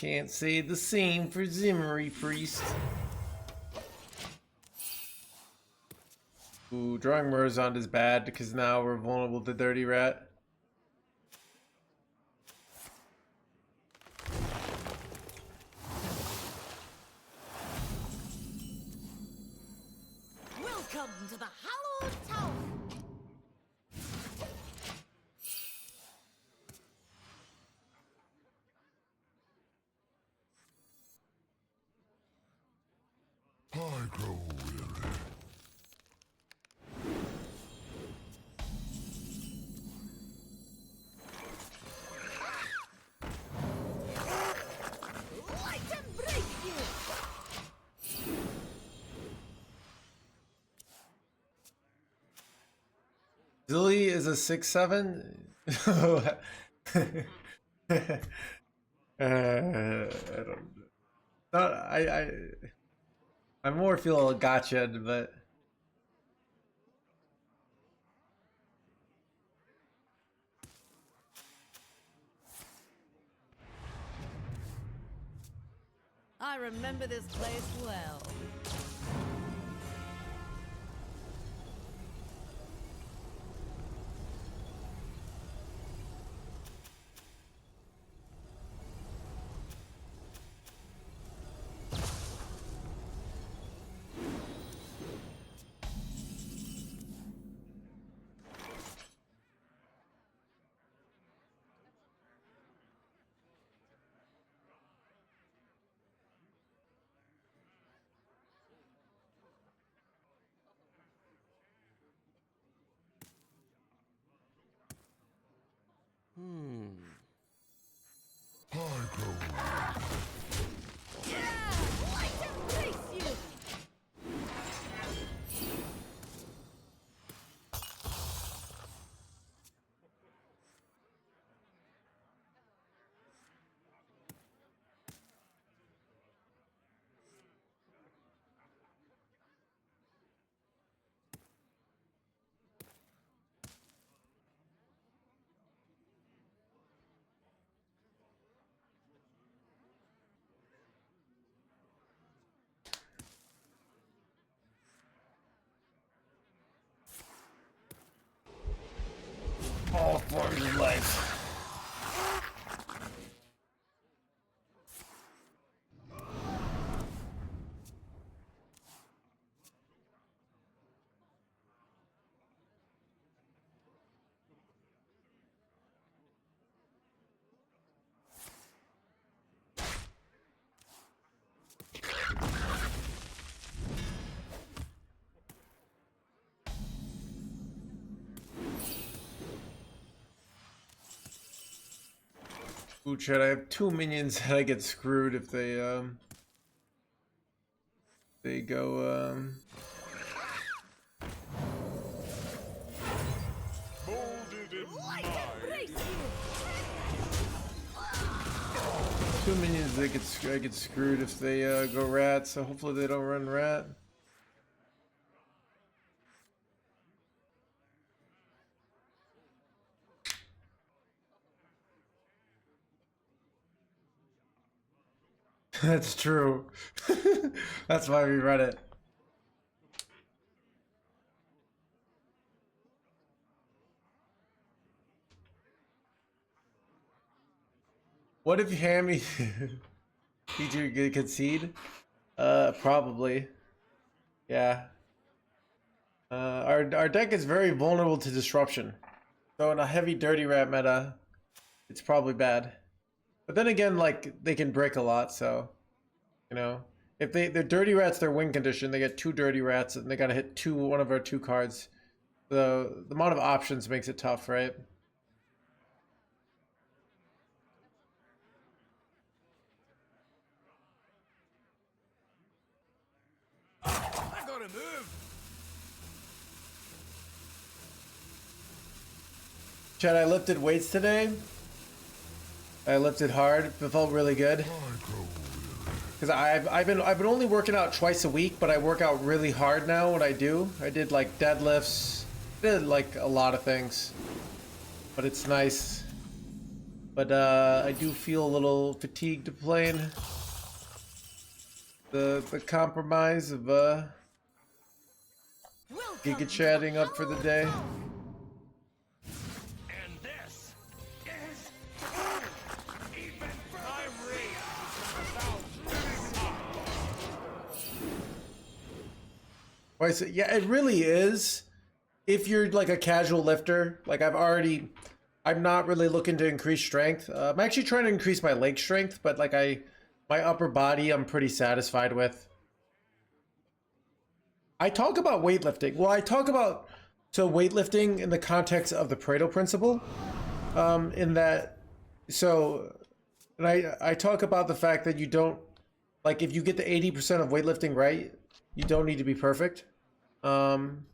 Can't say the same for Zimmery Priest. Ooh, drawing Murzond is bad because now we're vulnerable to Dirty Rat. Welcome to the Hallowed Tower. I grow weary. Light and break you. Zilly is a 6/7. I don't. Not, I more feel gotcha'd, but I remember this place well. I grow weary. Yeah, light and face you. all forms of life. Ooh, Chad, I have 2 minions that I get screwed if they go Molded in Light and break you. 2 minions I get screwed if they go rat, so hopefully they don't run rat. That's true. That's why we read it. What if Hammy did you concede? Probably. Yeah. Our deck is very vulnerable to disruption. So in a heavy dirty rat meta, it's probably bad. But then again, like they can break a lot, so you know. If they're dirty rats, their win condition, they get 2 dirty rats and they gotta hit one of our 2 cards. So the amount of options makes it tough, right? I gotta move. Chad, I lifted weights today. I lifted hard. It felt really good. I grow weary. Because I've been only working out twice a week, but I work out really hard now when I do. I did like deadlifts, did like a lot of things. But it's nice. but I do feel a little fatigued playing the compromise of Giga chatting up for the day. And this is even Right, so yeah, it really is. If you're like a casual lifter, like I'm not really looking to increase strength. I'm actually trying to increase my leg strength, but like my upper body, I'm pretty satisfied with. I talk about weightlifting. Well, I talk about weightlifting in the context of the Pareto principle. In that, and I talk about the fact that you don't, like, if you get the 80% of weightlifting right, you don't need to be perfect. And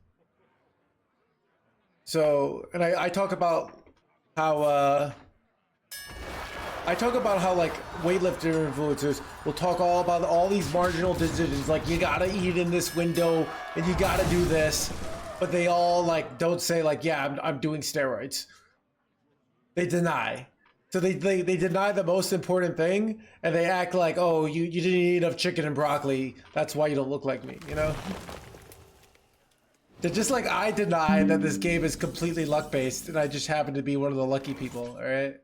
I talk about how like weightlifter influencers will talk all about all these marginal decisions, like you gotta eat in this window and you gotta do this, but they all like don't say like, yeah, I'm doing steroids. They deny. So they deny the most important thing, and they act like, oh, you didn't eat enough chicken and broccoli, that's why you don't look like me, you know? They're just like I deny that this game is completely luck-based, and I just happen to be one of the lucky people, alright?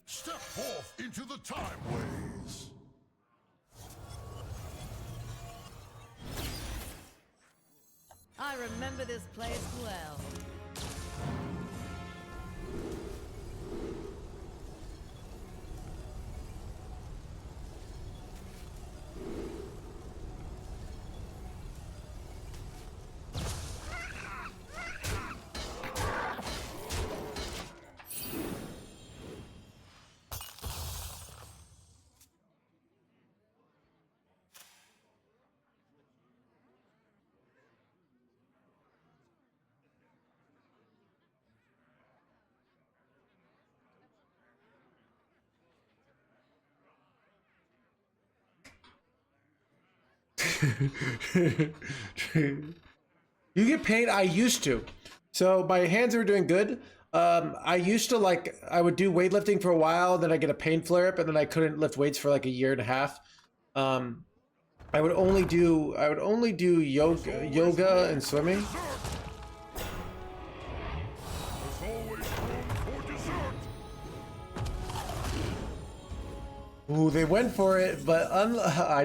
Step forth into the Timeways. I remember this place well. You get paid? I used to. So my hands are doing good. I used to I would do weightlifting for a while, then I get a pain flare up, and then I couldn't lift weights for like a year and a half. I would only do yoga and swimming. There's always room for dessert. Ooh, they went for it, but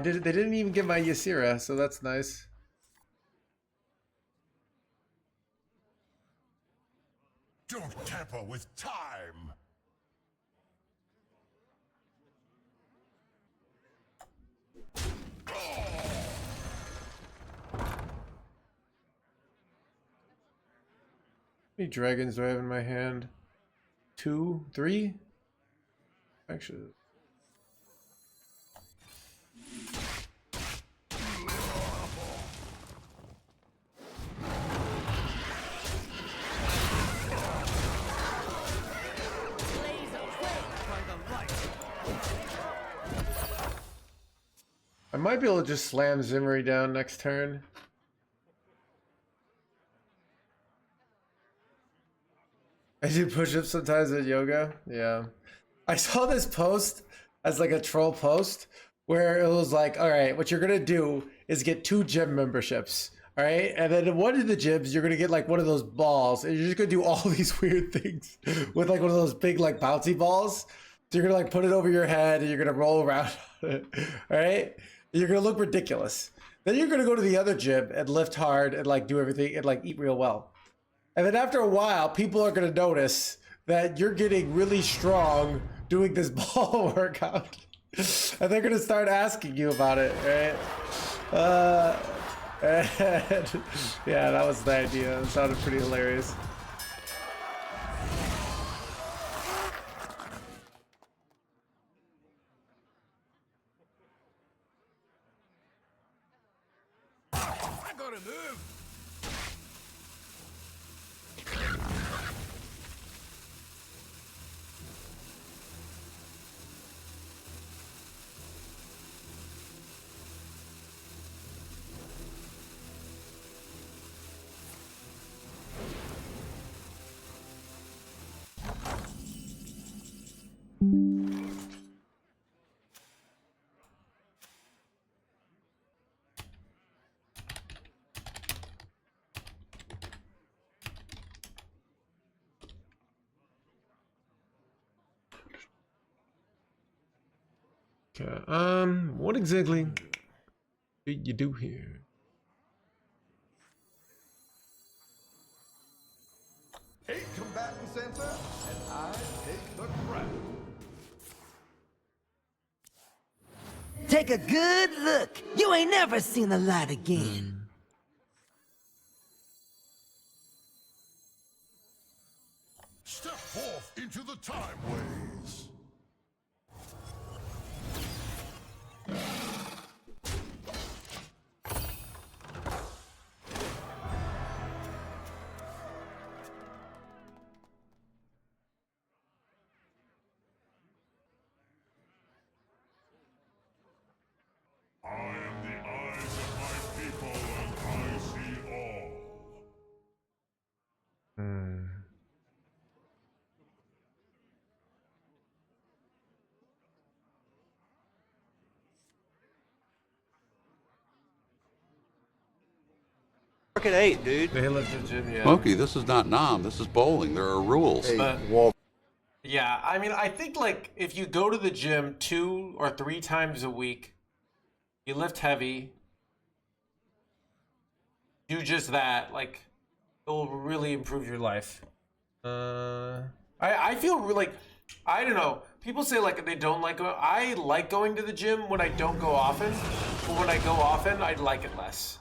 they didn't even get my Ysera, so that's nice. Don't tamper with time. How many dragons do I have in my hand? 2, 3? Actually. I might be able to just slam Zimmery down next turn. I do push-ups sometimes at yoga. Yeah. I saw this post as like a troll post where it was like, all right, what you're going to do is get 2 gym memberships. All right. And then in one of the gyms, you're going to get like one of those balls, and you're just going to do all these weird things with like one of those big like bouncy balls. So you're going to like put it over your head and you're going to roll around on it. All right. You're going to look ridiculous. Then you're going to go to the other gym and lift hard and like do everything and like eat real well. And then after a while, people are going to notice that you're getting really strong doing this ball workout. And they're going to start asking you about it, right? And yeah, that was the idea. It sounded pretty hilarious. I gotta move. Okay, what exactly did you do here? Eight combatant center, and I take the crown. Take a good look. You ain't never seen the light again. Step forth into the Timeways. I am the eyes of my people, and I see all. At 8, dude. They left the gym, yeah. Smokey, this is not Nam. This is bowling. There are rules. Yeah, I mean, I think like if you go to the gym 2 or 3 times a week, you lift heavy, do just that, like it will really improve your life. I feel like, I don't know. People say like they don't like going. I like going to the gym when I don't go often, but when I go often, I like it less.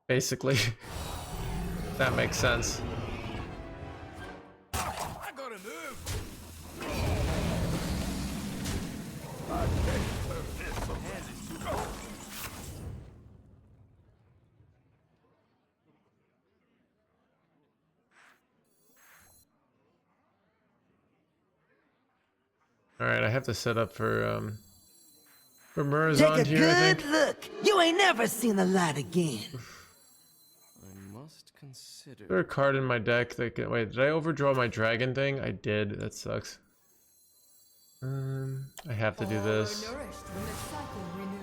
Basically, that makes sense. I gotta move. All right, I have to set up for Murazan Take a here, I think. good look. You ain't never seen the light again. I must consider. Is there a card in my deck that can, wait, did I overdraw my dragon thing? I did. That sucks. I have to do this. Nourished when the cycle renews.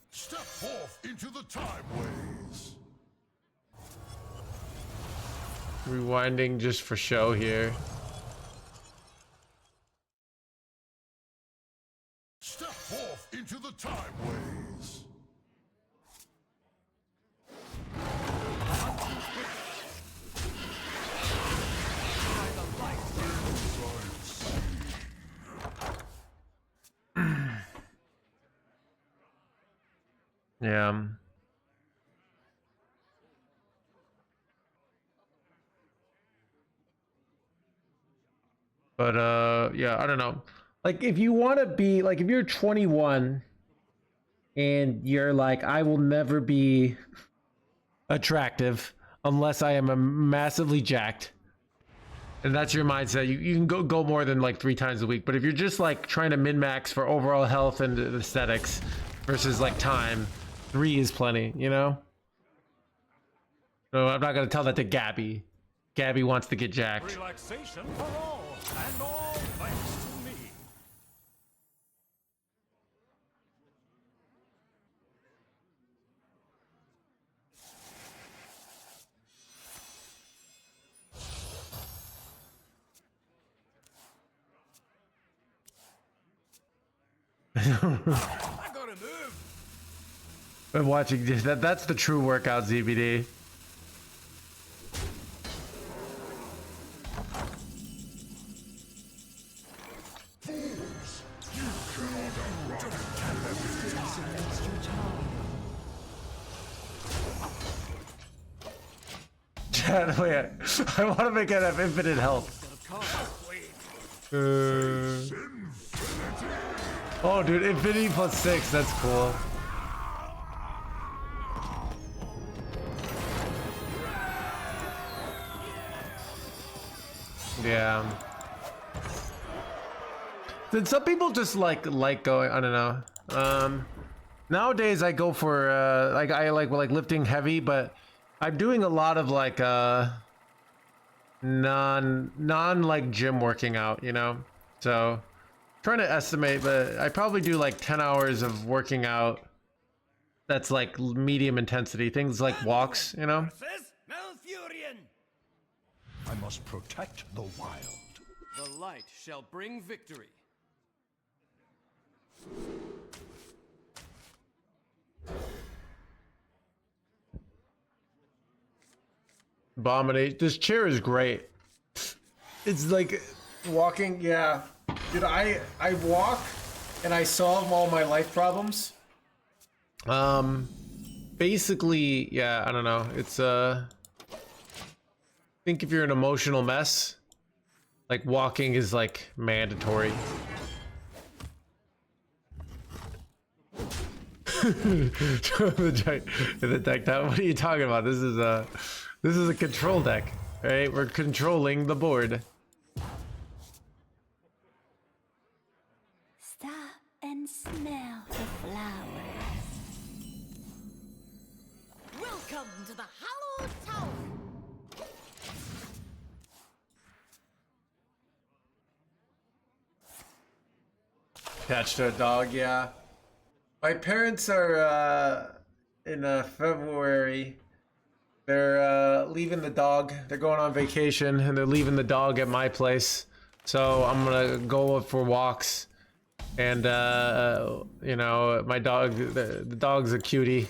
Step forth into the Timeways. Rewinding just for show here. Step forth into the Timeways. Yeah. But yeah, I don't know. Like if you want to be like, if you're 21 and you're like, I will never be attractive unless I am a massively jacked, and that's your mindset, you can go more than like 3 times a week. But if you're just like trying to min-max for overall health and aesthetics versus like time, 3 is plenty, you know? So I'm not gonna tell that to Gabby. Gabby wants to get jacked. Relaxation for all, and all thanks to me. I gotta move. Been watching this. That's the true workout, ZBD. Chad, wait, I want to make it have infinite health. Oh, dude, infinity +6, that's cool. Yeah. Then some people just like going, I don't know. Nowadays I go for like I like lifting heavy, but I'm doing a lot of like non like gym working out, you know? So trying to estimate, but I probably do like 10 hours of working out that's like medium intensity, things like walks, you know? I must protect the wild. The light shall bring victory. Abominate. This chair is great. It's like walking, yeah. Dude, I walk and I solve all my life problems. Basically, yeah, I don't know. It's I think if you're an emotional mess, like walking is like mandatory. the deck that, what are you talking about? This is a control deck, right? We're controlling the board. Stop and smell the flowers. Welcome to the Hallowed Tower. Attached to a dog, yeah. My parents are in February. They're leaving the dog. They're going on vacation and they're leaving the dog at my place. So I'm gonna go up for walks. And you know, my dog, the dog's a cutie.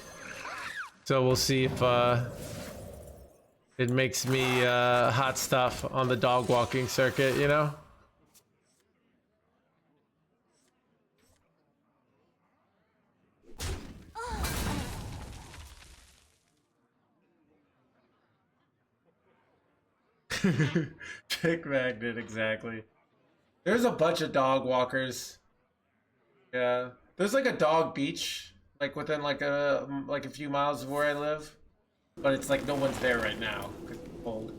So we'll see if it makes me hot stuff on the dog walking circuit, you know? Pick magnet, exactly. There's a bunch of dog walkers. Yeah, there's like a dog beach, like within like a few miles of where I live, but it's like no one's there right now. 'Cause it's cold.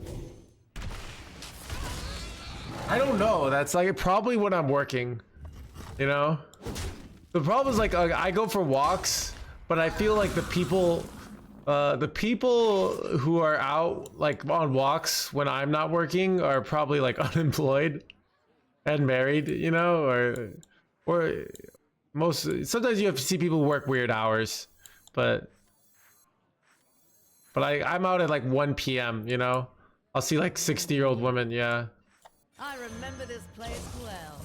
I don't know. That's like probably when I'm working. You know, the problem is like I go for walks, but I feel like the people who are out like on walks when I'm not working are probably like unemployed and married, you know, or sometimes you have to see people work weird hours, but I'm out at like 1 p.m., you know? I'll see like 60-year-old women, yeah. I remember this place well.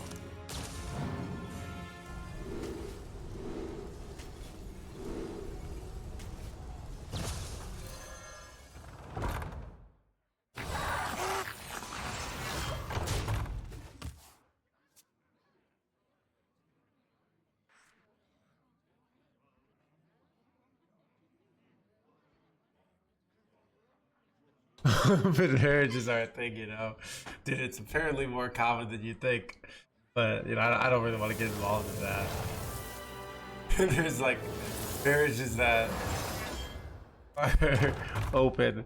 But marriages are a thing, you know? Dude, it's apparently more common than you think. But, you know, I don't really want to get involved in that. There's like marriages that are open.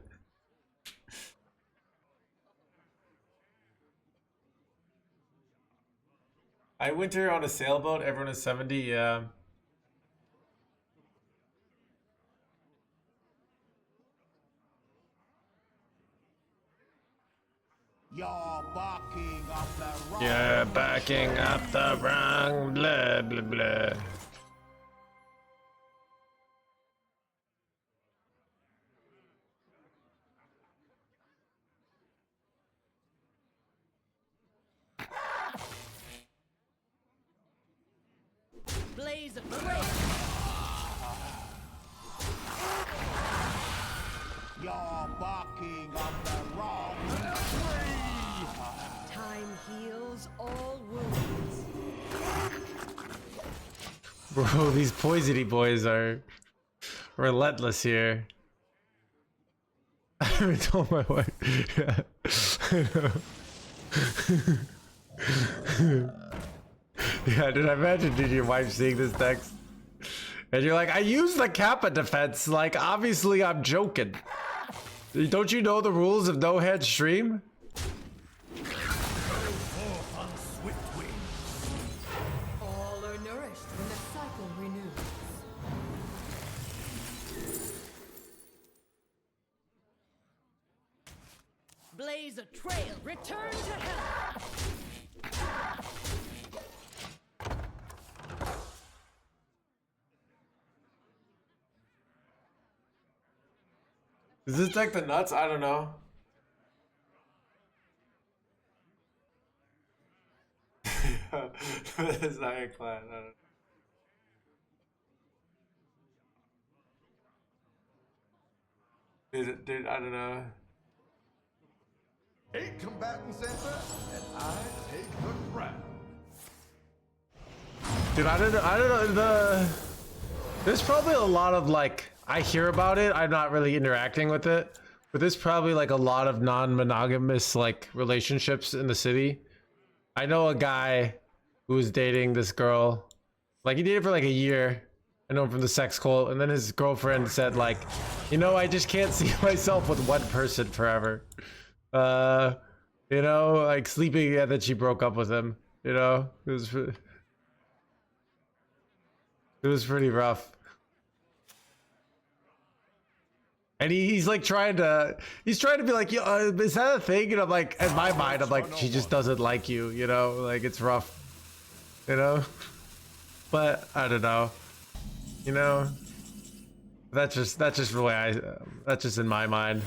I winter on a sailboat, everyone is 70, yeah. You're barking up the wrong. You're backing up the wrong, blah, blah, blah. Blaze of grace. You're barking up the wrong tree. Time heals all wounds. Bro, these poisony boys are relentless here. I haven't told my wife. Yeah. Yeah, dude, I imagine, dude, your wife seeing this text. And you're like, I use the Kappa defense. Like, obviously, I'm joking. Don't you know the rules of no head stream? All are nourished when the cycle renews. Blaze a trail. Return to hell. Is this deck the nuts? I don't know. It's ironclad. I don't know. Dude, I don't know. 8 combatants enter, and I take the crown. Dude, I don't know. There's probably a lot of like, I hear about it. I'm not really interacting with it, but there's probably like a lot of non-monogamous like relationships in the city. I know a guy who was dating this girl. Like he dated for like a year. I know him from the sex cult, and then his girlfriend said like, you know, I just can't see myself with one person forever. You know, like sleeping, and then she broke up with him. You know, it was pretty rough. And he's like trying to be like, yo, is that a thing? And I'm like, in my mind, I'm like, she just doesn't like you, you know, like it's rough, you know. But I don't know, you know. That's just the way that's just in my mind.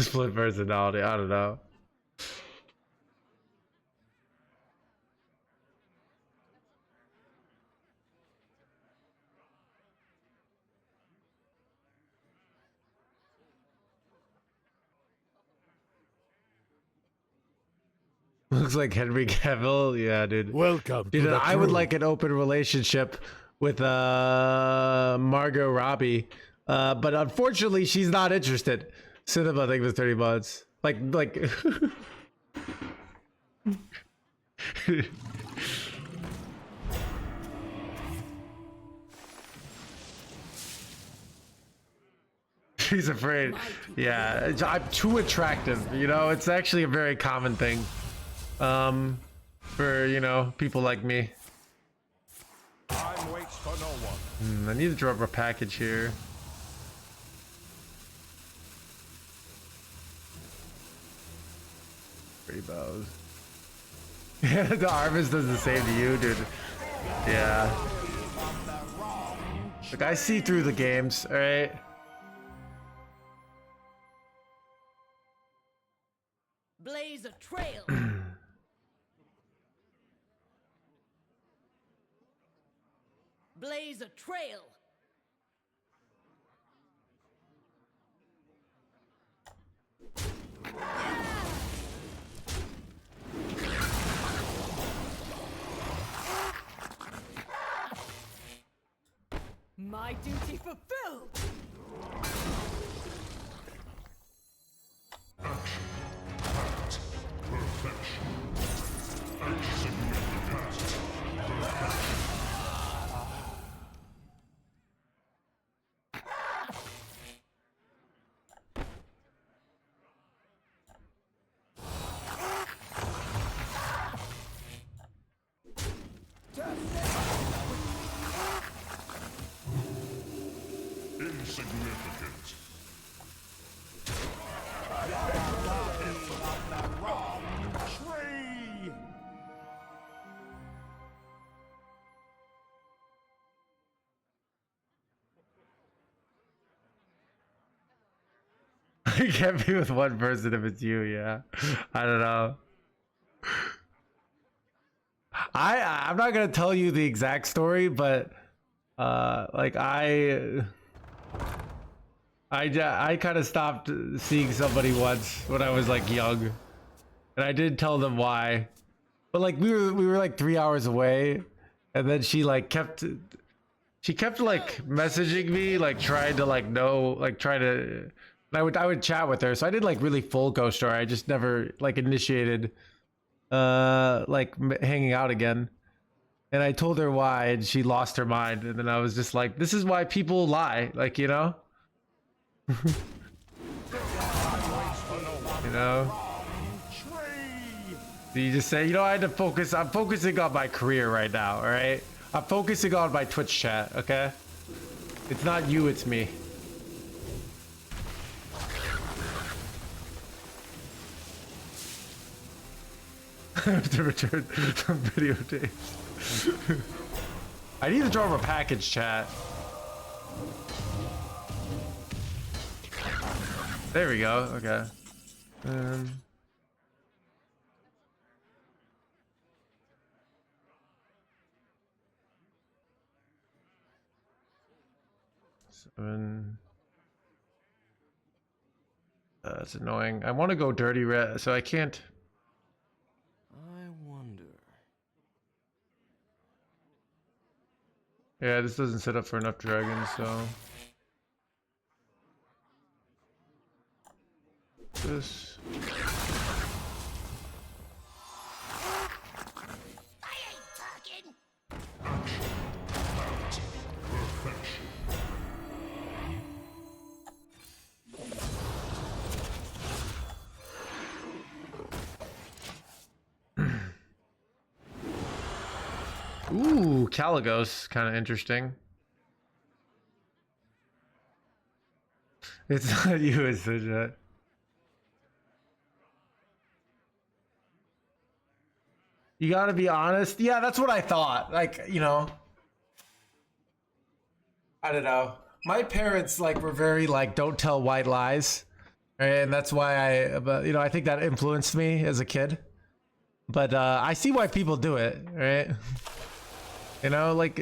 Split personality, I don't know. Looks like Henry Cavill. Yeah, dude. Welcome. Dude, I would like an open relationship with Margot Robbie. But unfortunately she's not interested. Cinema, I think, was 30 months. Like she's afraid. Yeah, I'm too attractive, you know. It's actually a very common thing for, you know, people like me. Time waits for no one. I need to drop a package here. Three bows. The Arvis does the same to you, dude. Yeah. Look, I see through the games, alright? Blaze a trail. Blaze a trail. My duty fulfilled. Insignificant. You can't be with one person if it's you, yeah. I don't know. I'm not gonna tell you the exact story, but like I kind of stopped seeing somebody once when I was like young, and I did tell them why, but like we were like 3 hours away, and then she kept like messaging me, like trying to like know, like try to. I would chat with her, so I did like really full ghost her. I just never like initiated like hanging out again. And I told her why, and she lost her mind. And then I was just like, this is why people lie, like, you know? You know? So you just say, you know, I had to focus. I'm focusing on my career right now, all right? I'm focusing on my Twitch chat, okay? It's not you, it's me. I have to return some videotapes. I need to drop a package, chat. There we go. Okay. 7. It's annoying. I want to go dirty red, so I can't. I wonder. Yeah, this doesn't set up for enough dragons, so. This. Ooh, Caligos, kind of interesting. It's not you, it's the jet. You gotta be honest. Yeah, that's what I thought. Like, you know, I don't know. My parents like were very like, don't tell white lies, right? And that's why but you know, I think that influenced me as a kid. But I see why people do it, right? You know, like,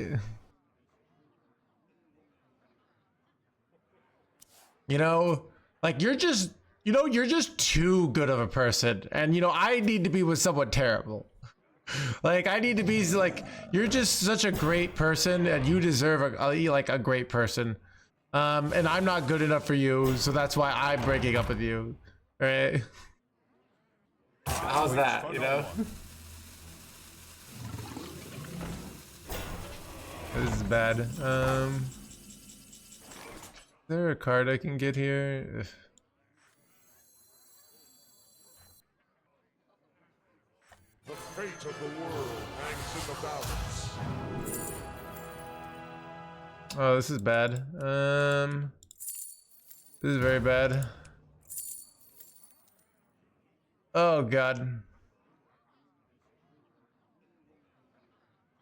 you know, like you're just, you know, you're just too good of a person, and you know, I need to be with someone terrible. Like I need to be like, you're just such a great person, and you deserve a great person. And I'm not good enough for you, so that's why I'm breaking up with you, right? How's that, you know? This is bad. Is there a card I can get here? The fate of the world hangs in the balance. Oh, this is bad. This is very bad. Oh god.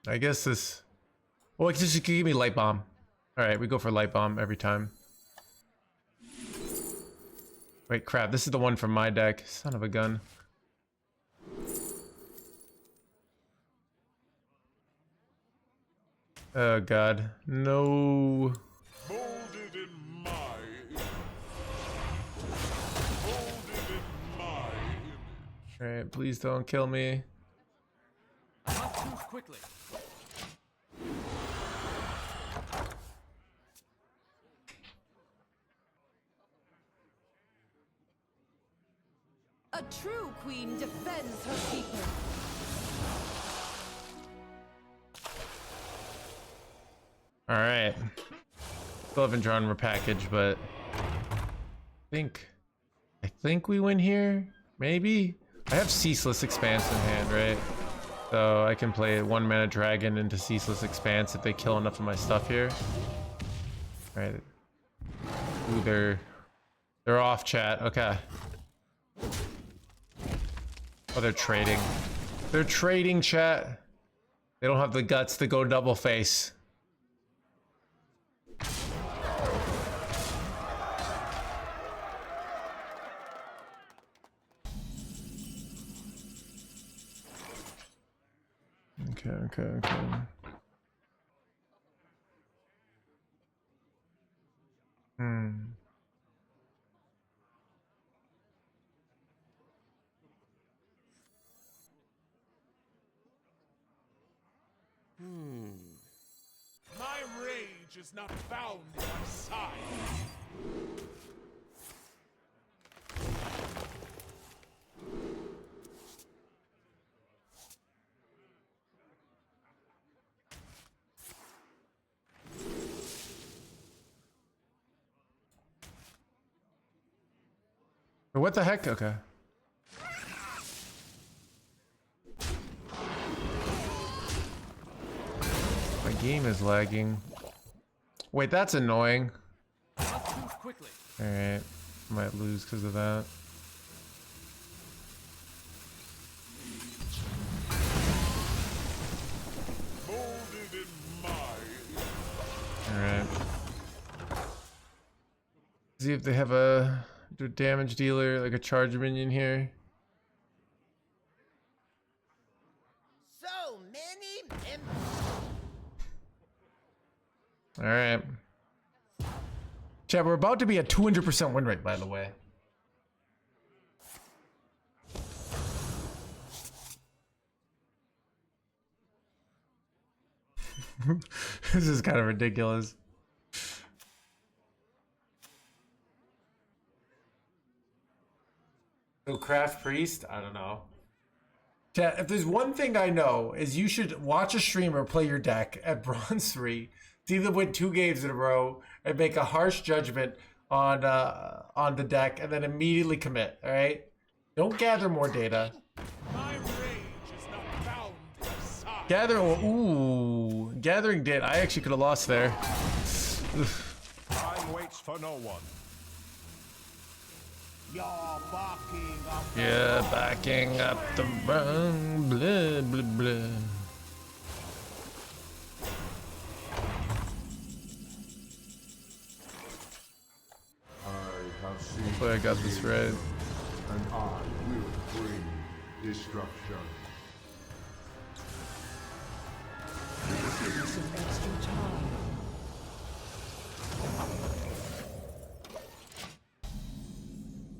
I guess this. Well, just give me light bomb. All right, we go for light bomb every time. Wait, crap! This is the one from my deck. Son of a gun. Oh god, no. Molded in my image. All right, please don't kill me. Must move quickly. A true queen defends her people. All right. Still haven't drawn a package, but I think we win here. Maybe. I have Ceaseless Expanse in hand, right? So I can play 1 mana dragon into Ceaseless Expanse if they kill enough of my stuff here. All right. Ooh, they're off, chat. Okay. Oh, they're trading. They're trading, chat. They don't have the guts to go double face. Okay. My rage is not found in my side. What the heck? Okay. My game is lagging. Wait, that's annoying. Not too quickly. Alright. Might lose because of that. Molded in my Alright. See if they have a damage dealer, like a charge minion here. So many Alright. Chat, we're about to be at 200% win rate, by the way. This is kind of ridiculous. So craft priest? I don't know. Chat, if there's one thing I know is you should watch a streamer play your deck at bronze 3, see them win 2 games in a row, and make a harsh judgment on the deck, and then immediately commit. All right? Don't gather more data. my rage is not bound to side. Gathering data. I actually could have lost there. Time waits for no one. Yeah, backing up the run, blah, blah, blah. I have seen Hopefully I got this right. and I will bring destruction.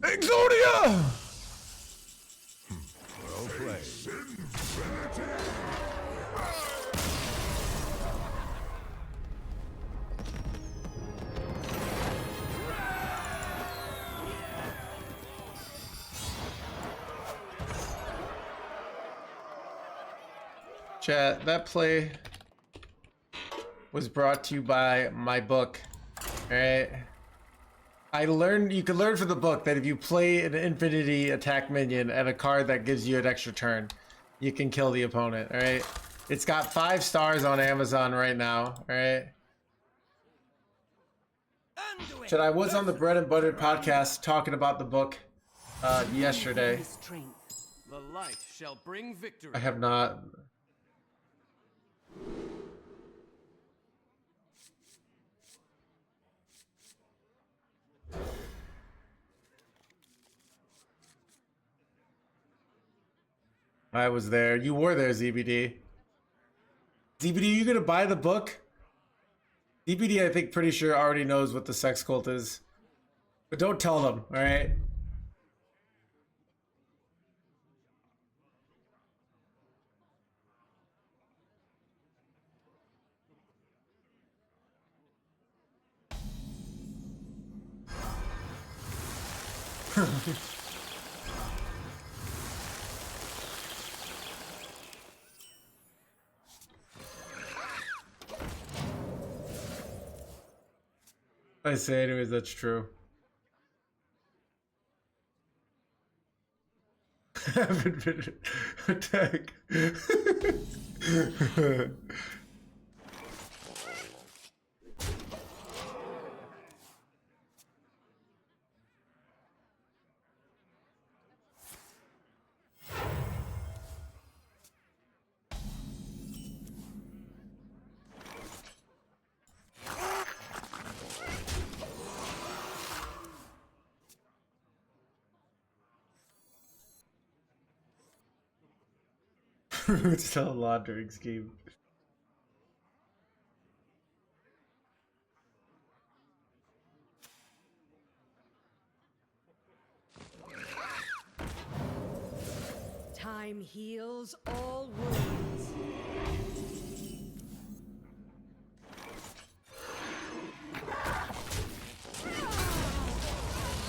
Exodia! Well played. Chat, that play was brought to you by my book. Alright? You can learn from the book that if you play an infinity attack minion and a card that gives you an extra turn, you can kill the opponent, alright? It's got 5 stars on Amazon right now, alright? Chat, I was on the Bread and Butter podcast talking about the book yesterday. The light shall bring victory. I have not. I was there. You were there, ZBD. ZBD, you gonna buy the book? ZBD, I think, pretty sure already knows what the sex cult is. But don't tell them, alright? I say anyways, that's true. Haven't been attack. It's still a laundering scheme. Time heals all wounds.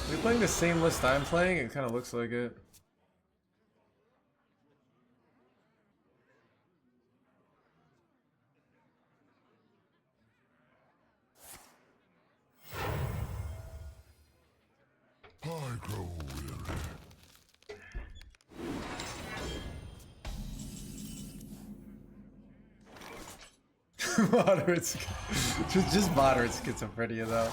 Are we playing the same list I'm playing? It kind of looks like it. I grow weary. Moderate, just moderate schizophrenia though.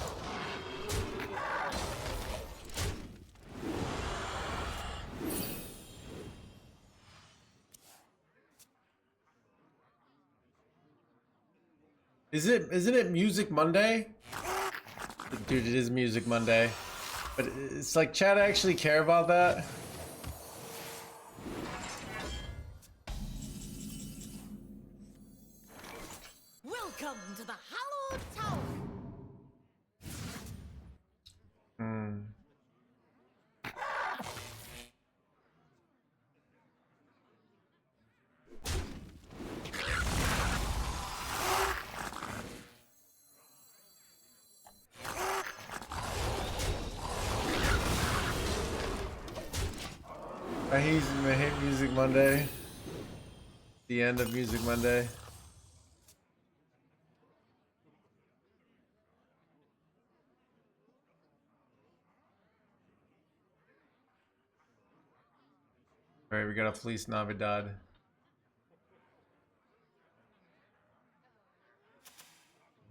Isn't it Music Monday? Dude, it is Music Monday. But it's like, chat actually care about that? Welcome to the Hallowed Tower. I hate Music Monday. The end of Music Monday. Alright, we gotta fleece Navidad.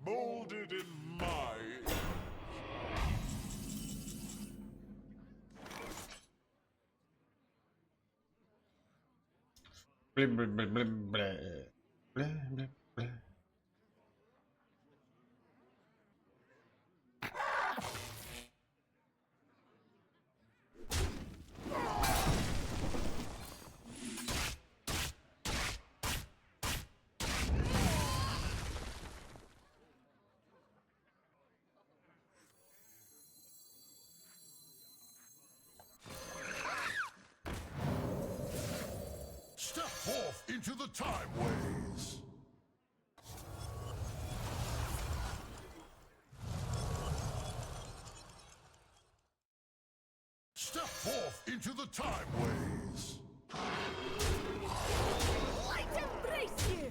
Molded in my Blah, blah, blah, blah, blah. Blah, blah, blah. step forth into the Timeways. Step forth into the Timeways. Light embrace you.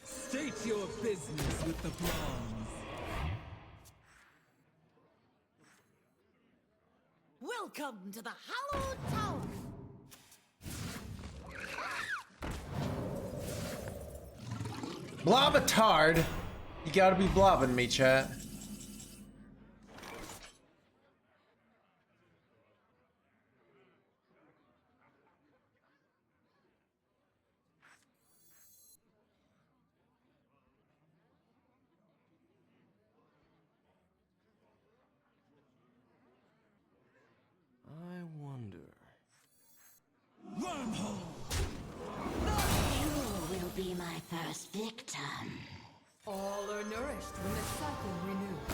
State your business with the bronze. Welcome to the Hallowed Tower. Blobatard! You gotta be blobbing me, chat. I wonder. Wormhole! You will be my first victim. All are nourished when the cycle renews.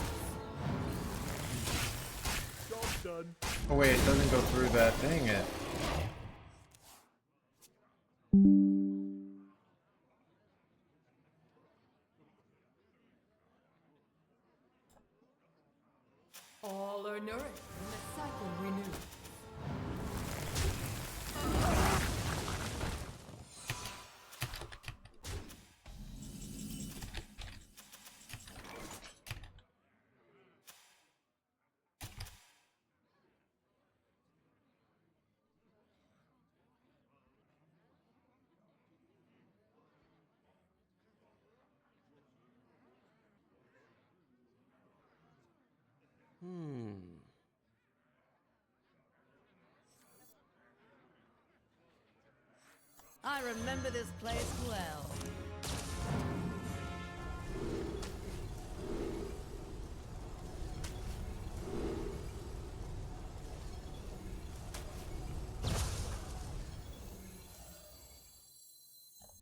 Job done. Oh wait, it doesn't go through that. Dang it. All are nourished when the cycle renews. I remember this place well.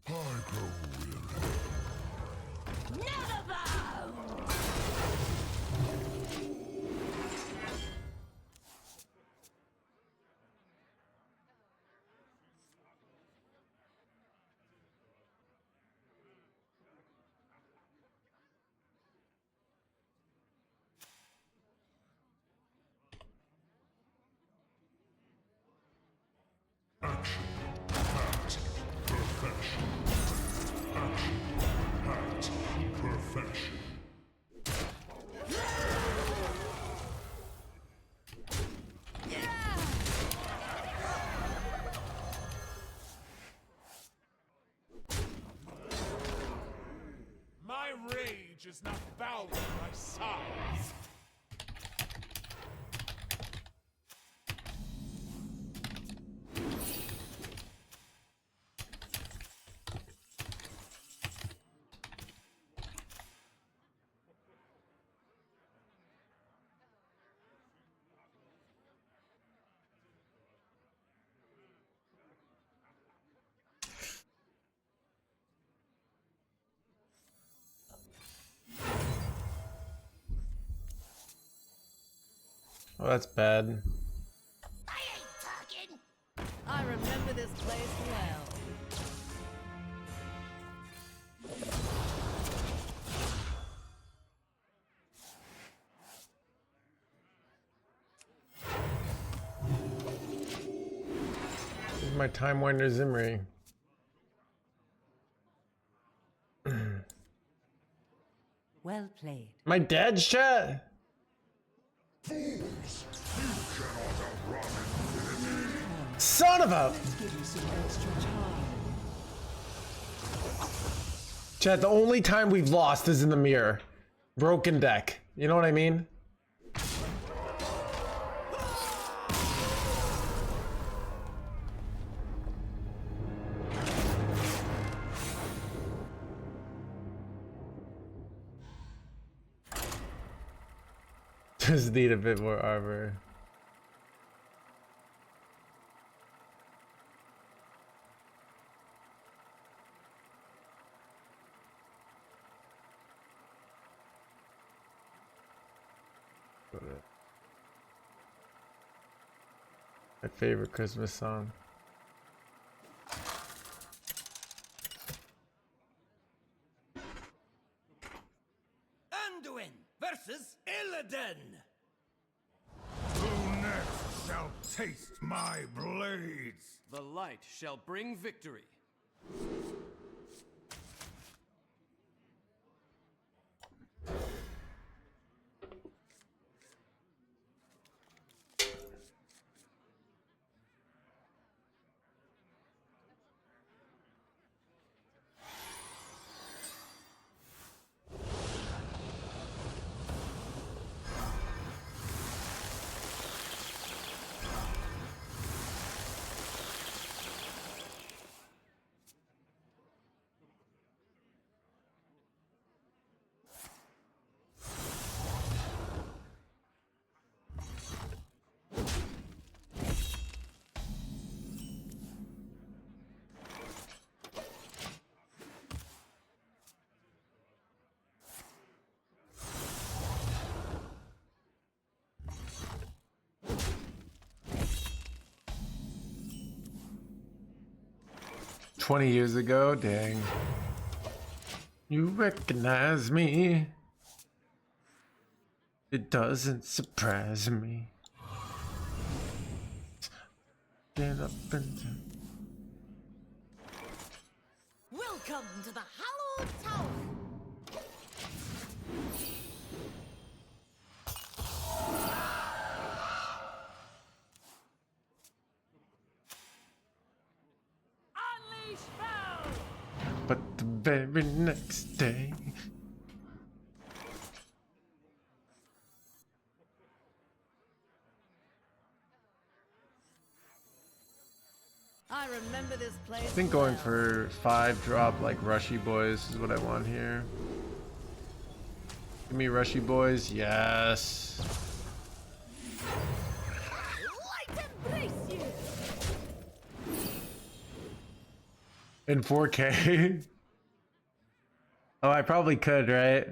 I grow weary. Never bow! is not bound to my side. Oh, that's bad. I ain't talking. I remember this place well. This is my time winder Zimri. Well played. My dad's chat. Son of a. Chat, the only time we've lost is in the mirror. Broken deck. You know what I mean? Just need a bit more armor. My favorite Christmas song. Anduin versus Illidan. Who next shall taste my blades? The light shall bring victory. $20 ago, dang. You recognize me. It doesn't surprise me. Get up and Welcome to the Hallowed Tower. Unleash spell. but the very next day. I remember this place. I think going for 5 drop like Rushy Boys is what I want here. Give me Rushy Boys, yes. Light embrace you. In 4K? Oh, I probably could, right?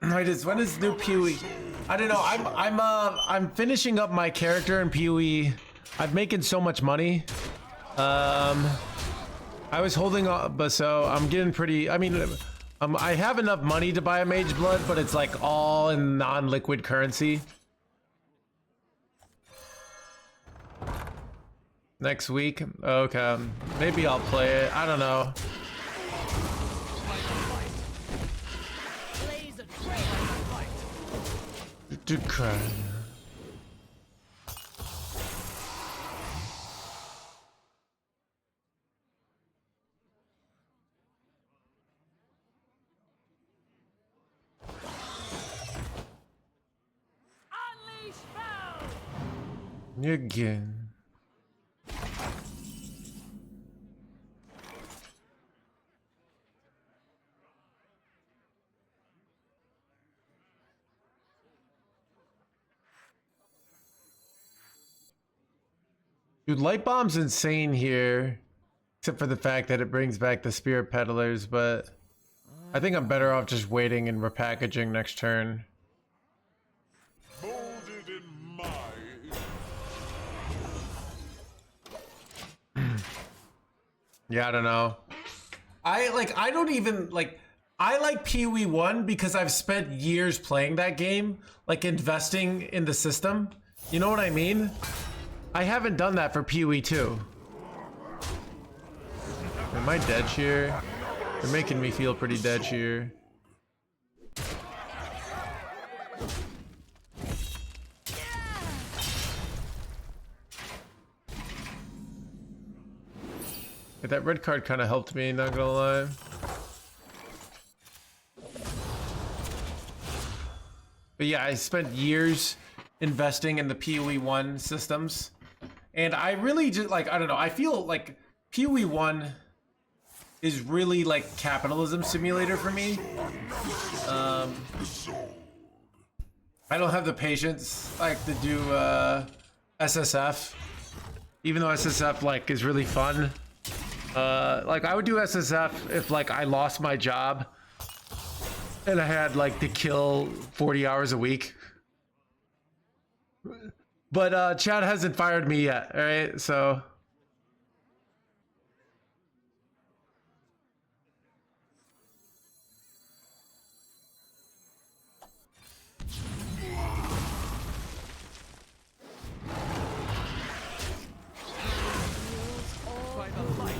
I just, when is new PoE? I don't know. I'm finishing up my character in PoE. I'm making so much money. I was holding on, but so I'm getting pretty. I mean, I have enough money to buy a Mage Blood, but it's like all in non-liquid currency. Next week, okay. Maybe I'll play it. I don't know. Blaze a trail. To cry. Again. Dude, Light Bomb's insane here. Except for the fact that it brings back the Spirit Peddlers, but I think I'm better off just waiting and repackaging next turn. Molded in my Yeah, I don't know. I don't even like I like PoE 1 because I've spent years playing that game, like investing in the system. You know what I mean? I haven't done that for PoE 2. Am I dead here? They're making me feel pretty dead here. That red card kind of helped me, not gonna lie. But yeah, I spent years investing in the PoE 1 systems. And I really just, like, I don't know, I feel like PoE 1 is really like capitalism simulator for me. I don't have the patience like to do SSF, even though SSF like is really fun. Like I would do SSF if like I lost my job and I had like to kill 40 hours a week. But Chad hasn't fired me yet, all right? So By the light.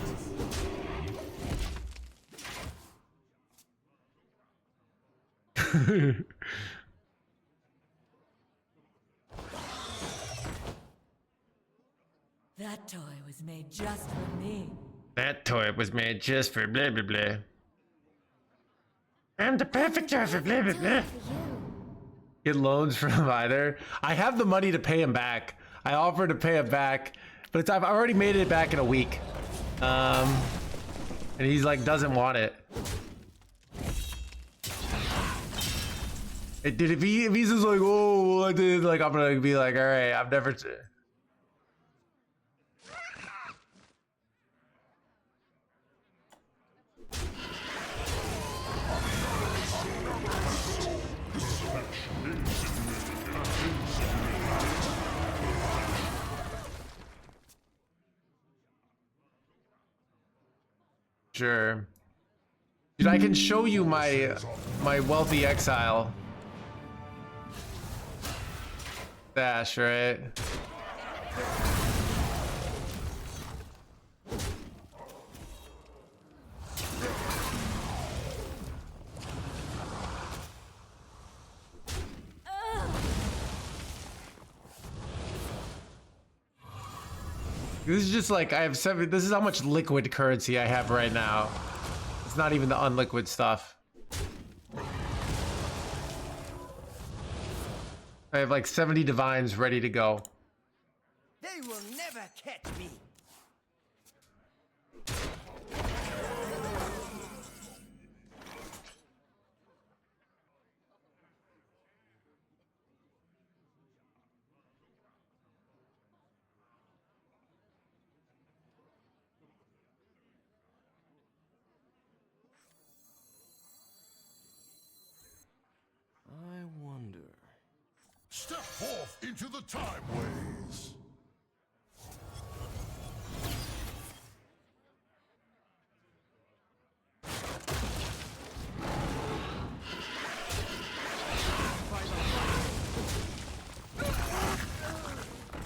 That toy was made just for me. that toy was made just for blah blah blah. I'm the perfect toy for blah blah blah. Get loans from either. I have the money to pay him back. I offered to pay him back, but it's, I've already made it back in a week. And he's like doesn't want it. Dude, if he's just like, oh, I did, like I'm gonna be like, all right, I've never. Sure. Dude, I can show you my wealthy exile stash, right? This is just like I have 7. This is how much liquid currency I have right now. It's not even the unliquid stuff. I have like 70 divines ready to go. They will never catch me. I wonder. step forth into the Timeways.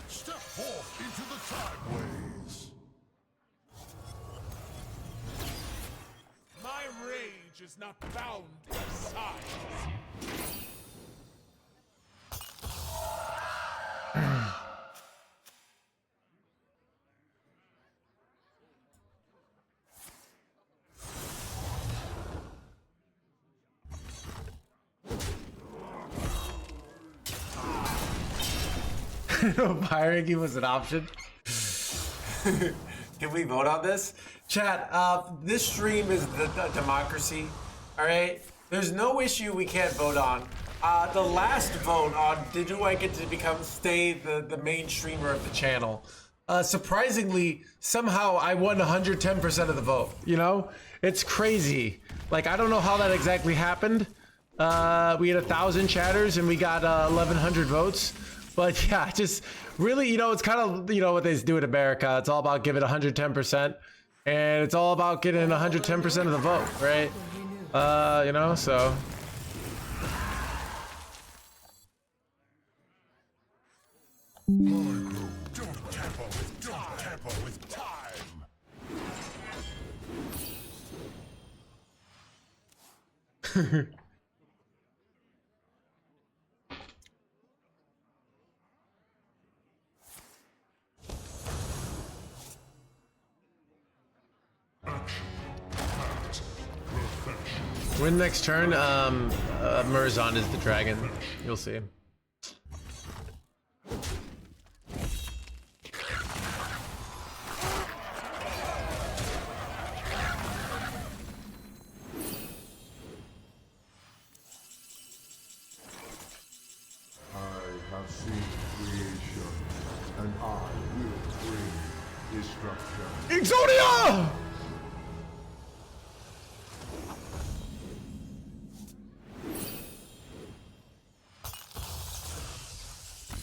Step forth into the Timeways. My rage is not bound by size. Firing you was an option. Can we vote on this? Chat, this stream is the democracy, all right? There's no issue we can't vote on. The last vote on do I get to stay the main streamer of the channel? Surprisingly, somehow I won 110% of the vote, you know? It's crazy. Like, I don't know how that exactly happened. We had 1,000 chatters and we got 1,100 votes. But yeah, just really, you know, it's kind of, you know, what they do in America. It's all about giving 110%. And it's all about getting 110% of the vote, right? You know, so. Don't tamper with time. Win next turn, Murzon is the dragon. You'll see. I have seen creation, and I will bring destruction. Exodia!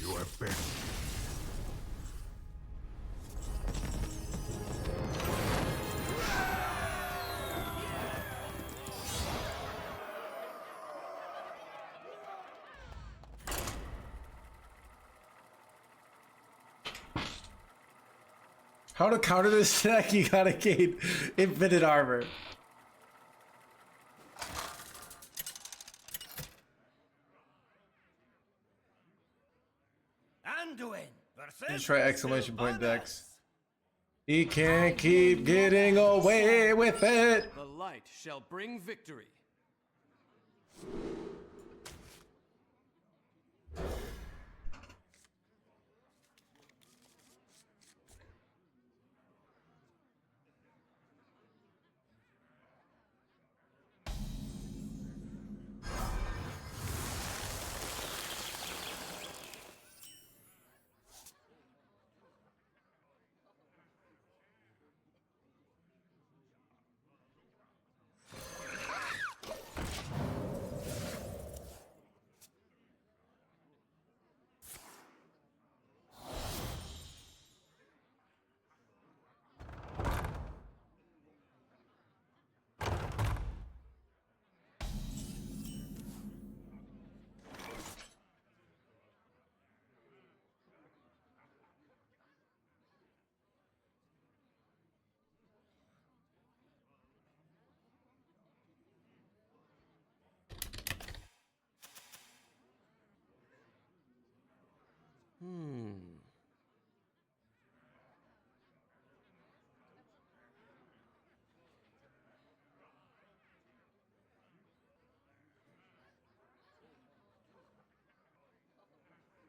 You have been. How to counter this deck? You gotta gain infinite armor. Just try exclamation point decks. He can't keep getting away with it. The light shall bring victory.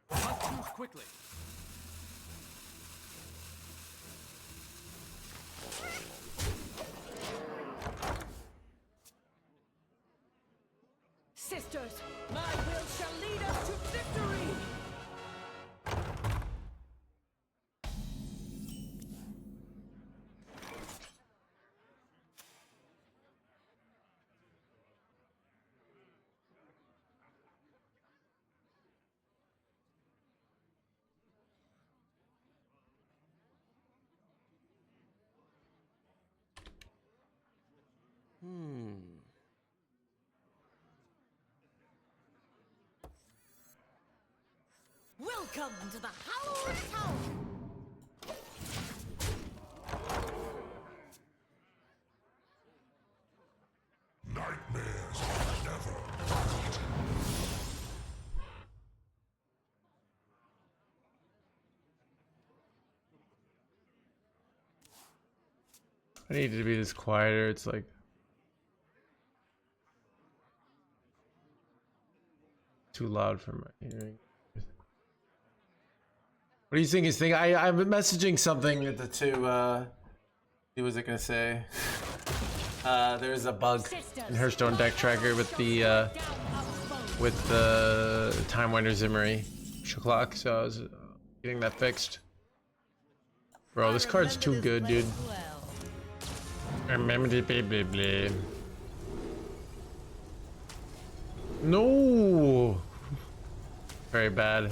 Must choose quickly. Sisters, my will shall lead us to victory! Welcome to the Hallowed Tower! Nightmares are never forgotten. I need to be this quieter. It's like too loud for my hearing. What do you think he's thinking? I'm messaging something to what was I gonna say? There's a bug in Hearthstone deck tracker with the Timeways Zarimi clock, so I was getting that fixed. Bro, this card's too good, dude. No, very bad.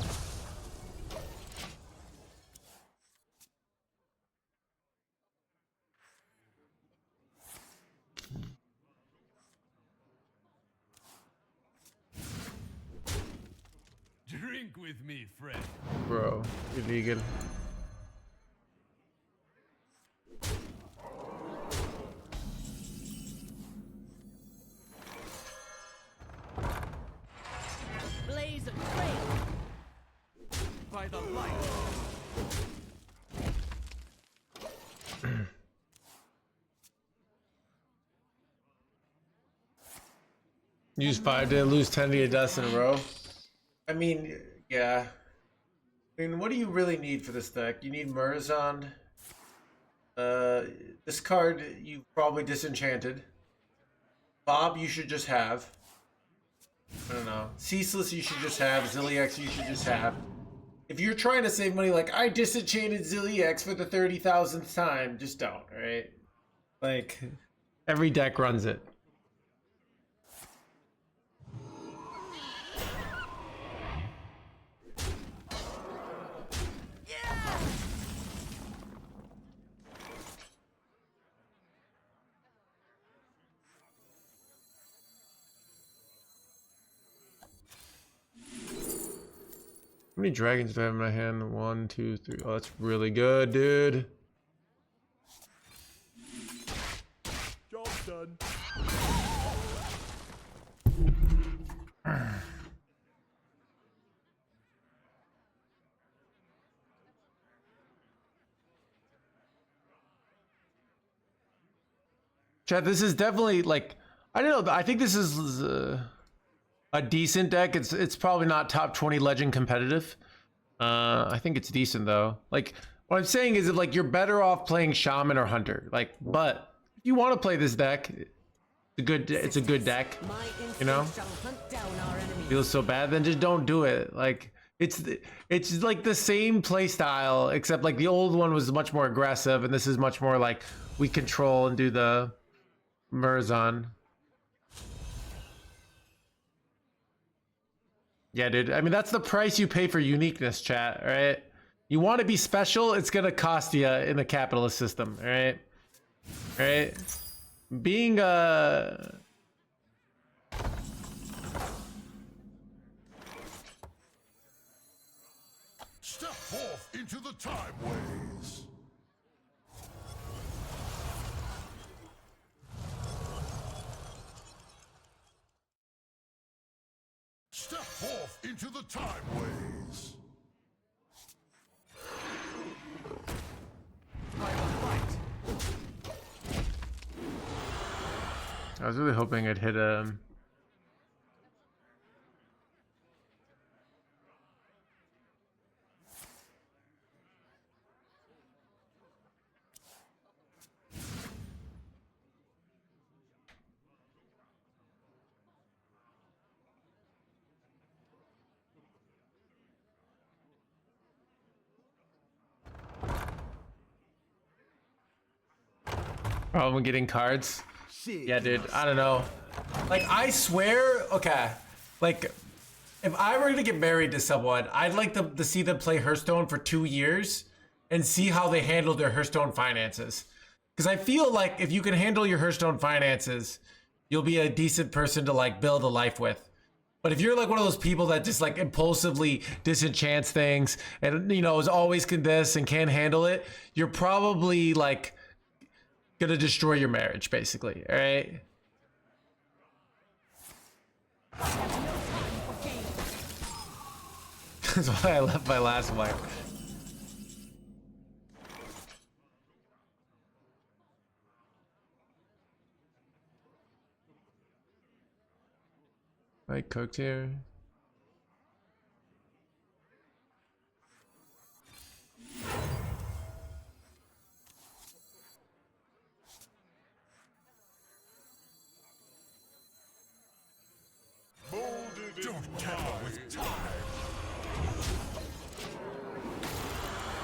Drink with me, friend. Bro, illegal. Blaze a trail. By the light. Use 5 to lose 10 to get dust in a row. I mean, yeah. I mean, what do you really need for this deck? You need Murazond. This card you probably disenchanted. Bob you should just have. I don't know. Ceaseless you should just have. Zilliax you should just have. If you're trying to save money, like I disenchanted Zilliax for the 30,000th time, just don't, right? Like every deck runs it. How many dragons do I have in my hand? 1, 2, 3. Oh, that's really good, dude. Job done. Chat, this is definitely like, I don't know. I think this is a decent deck. It's probably not top 20 legend competitive. I think it's decent though. Like what I'm saying is that like you're better off playing Shaman or Hunter. Like, but if you want to play this deck, it's a good deck. You know, feels so bad, then just don't do it. Like it's like the same play style, except like the old one was much more aggressive, and this is much more like we control and do the Murazond. Yeah, dude. I mean, that's the price you pay for uniqueness, chat, right? You want to be special, it's going to cost you in the capitalist system, right? Right? Being Step forth into the Timeways. Step forth into the Timeways. By the light. I was really hoping I'd hit a problem getting cards. Yeah, dude. I don't know. Like, I swear, okay. Like, if I were to get married to someone, I'd like to see them play Hearthstone for 2 years and see how they handle their Hearthstone finances. Because I feel like if you can handle your Hearthstone finances, you'll be a decent person to like build a life with. But if you're like one of those people that just like impulsively disenchants things and, you know, is always this and can't handle it, you're probably like gonna destroy your marriage, basically. All right. That's why I left my last wife. I cooked here.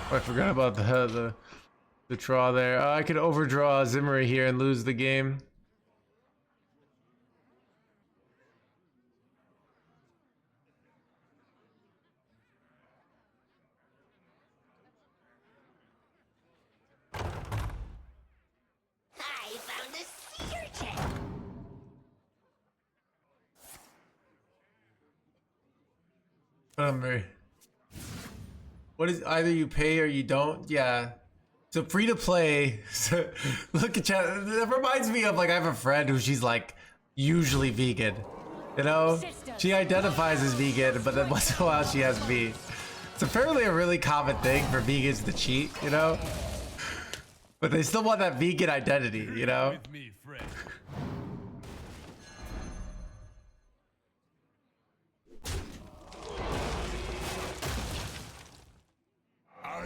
I forgot about the draw there. I could overdraw Zarimi here and lose the game. I found a sea urchin. What is either you pay or you don't? Yeah. So free to play. So look at chat. That reminds me of like I have a friend who she's like usually vegan. You know? She identifies as vegan, but then once in a while she has meat. It's apparently a really common thing for vegans to cheat, you know? But they still want that vegan identity, you know? With me, friend.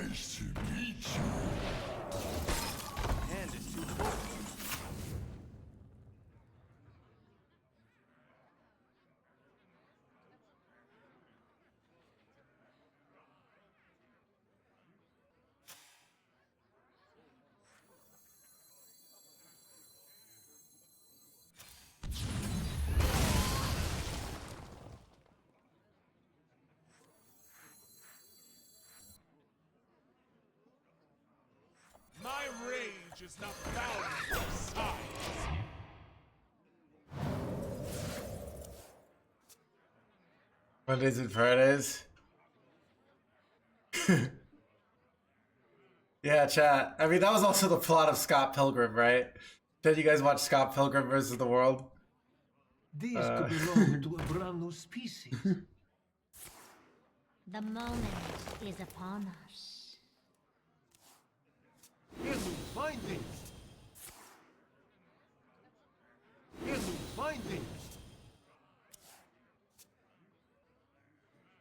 Nice to meet you. Hand is too full. My rage is not bound by size. Mondays and Fridays. Yeah, chat. I mean, that was also the plot of Scott Pilgrim, right? Did you guys watch Scott Pilgrim versus the World? These could belong to a brand new species. The moment is upon us. Here's new findings. Here's new findings.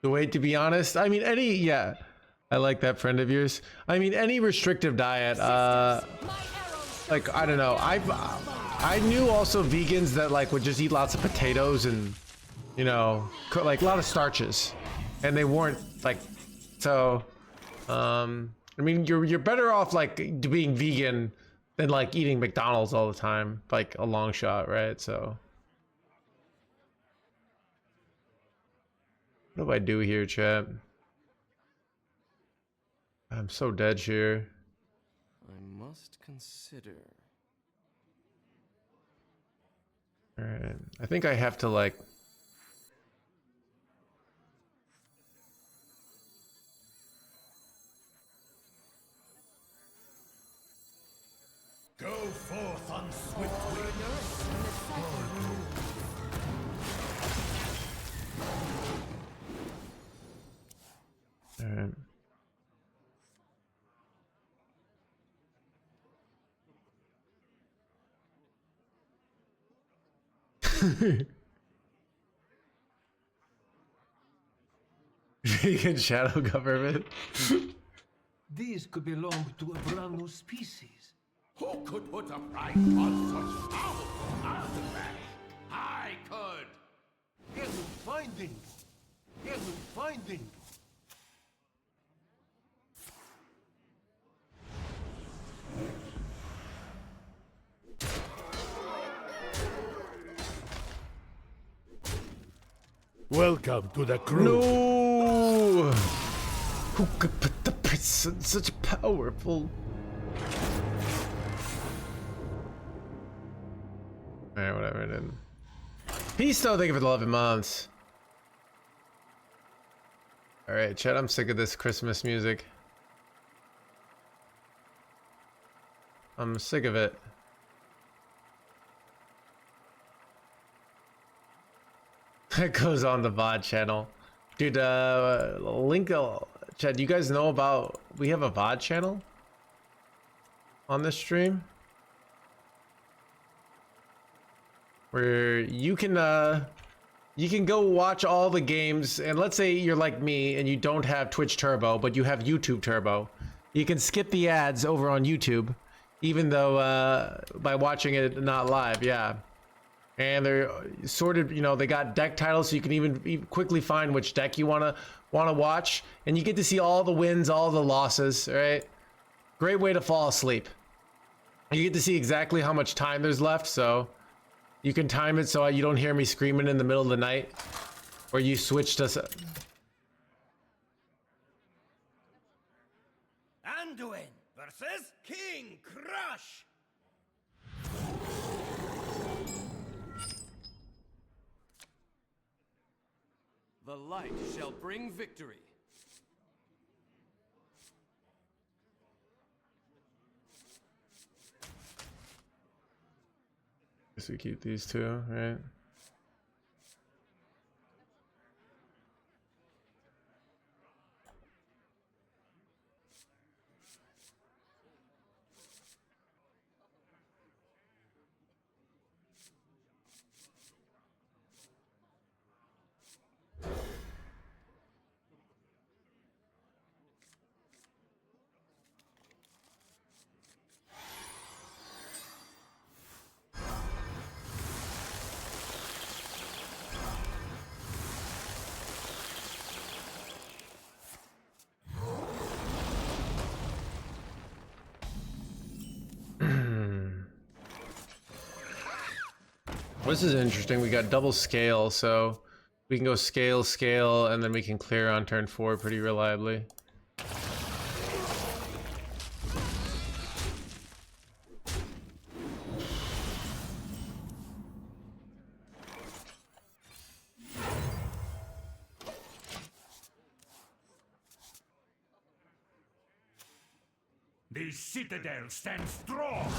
The way, to be honest, I mean, yeah, I like that friend of yours. I mean, any restrictive diet, like, I don't know. I knew also vegans that like would just eat lots of potatoes and, you know, like a lot of starches, and they weren't like, so, I mean, you're better off like being vegan than like eating McDonald's all the time, like a long shot, right? So. What do I do here, chat? I'm so dead here. I must consider. Alright. I think I have to like... Go forth on swift All are nourished when the cycle moves. Alright. Vegan shadow government. These could belong to a brand new species. Who could put a price on such powerful artifacts? I could. Here's new findings. Here's new findings. Welcome to the crew. No! Who could put the price on such powerful... Alright, whatever, then. Peace though, thank you for the 11 months. Alright, chat, I'm sick of this Christmas music. I'm sick of it. It goes on the VOD channel. Dude, link, chat, do you guys know about, we have a VOD channel on this stream? Where you can go watch all the games, and let's say you're like me and you don't have Twitch Turbo, but you have YouTube Turbo. You can skip the ads over on YouTube, even though by watching it not live, yeah. And they're sorted, you know, they got deck titles, so you can even quickly find which deck you wanna watch, and you get to see all the wins, all the losses. Right? Great way to fall asleep. You get to see exactly how much time there's left, so you can time it so you don't hear me screaming in the middle of the night, or you switch to. Anduin versus King Crush. The light shall bring victory. Guess we keep these two, right? This is interesting. We got double scale, so we can go scale, scale, and then we can clear on turn 4 pretty reliably. The citadel stands strong.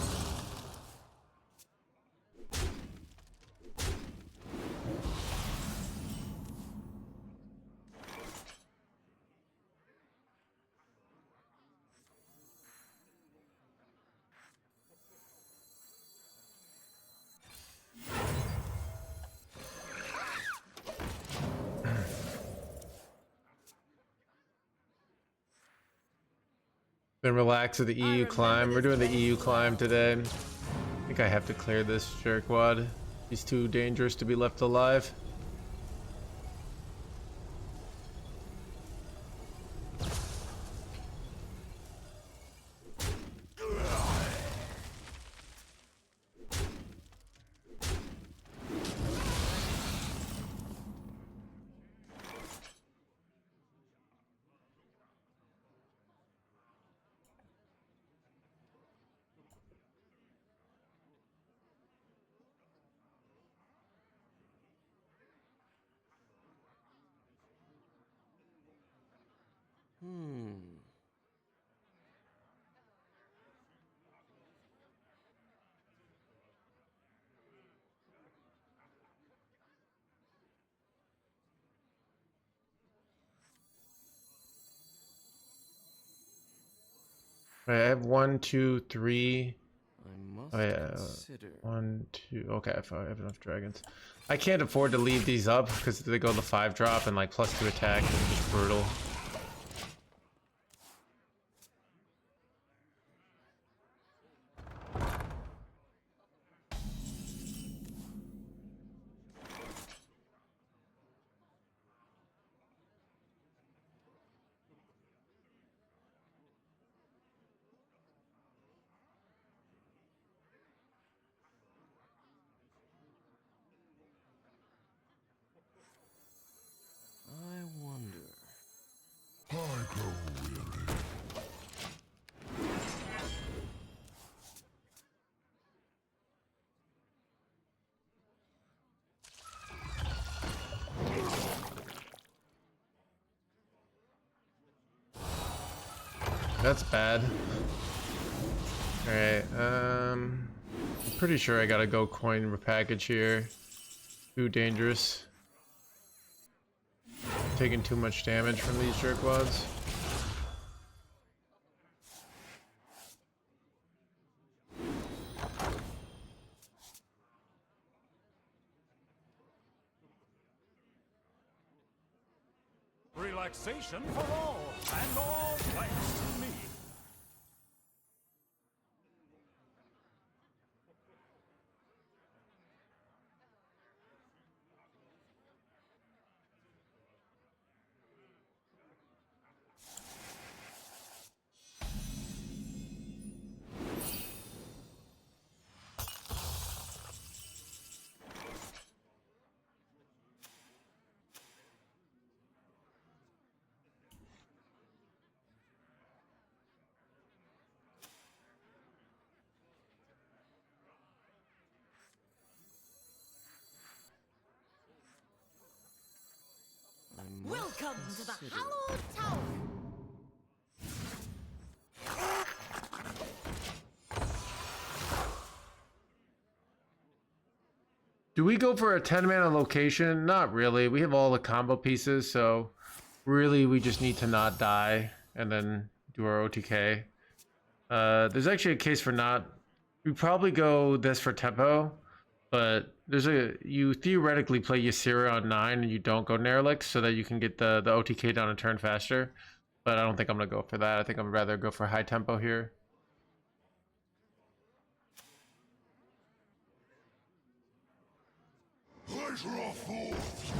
Then relax with the EU climb. We're doing the EU climb today. I think I have to clear this jerkwad. He's too dangerous to be left alive. Right, I have 1, 2, 3. I must Oh yeah, consider. 1, 2. Okay, I have enough dragons. I can't afford to leave these up because they go the 5-drop and like +2 attack. It's just brutal. I wonder. I grow weary. That's bad. Alright, I'm pretty sure I gotta go coin repackage here. Too dangerous. Taking too much damage from these jerkwads. Relaxation for all, and all thanks to me. to the hallowed tower. Do we go for a 10-mana location? Not really. We have all the combo pieces, so really we just need to not die and then do our OTK. There's actually a case for not. We probably go this for tempo, but you theoretically play Ysira on 9 and you don't go Nerlix so that you can get the OTK down a turn faster. But I don't think I'm gonna go for that. I think I'm rather go for high tempo here. Pleasure of force.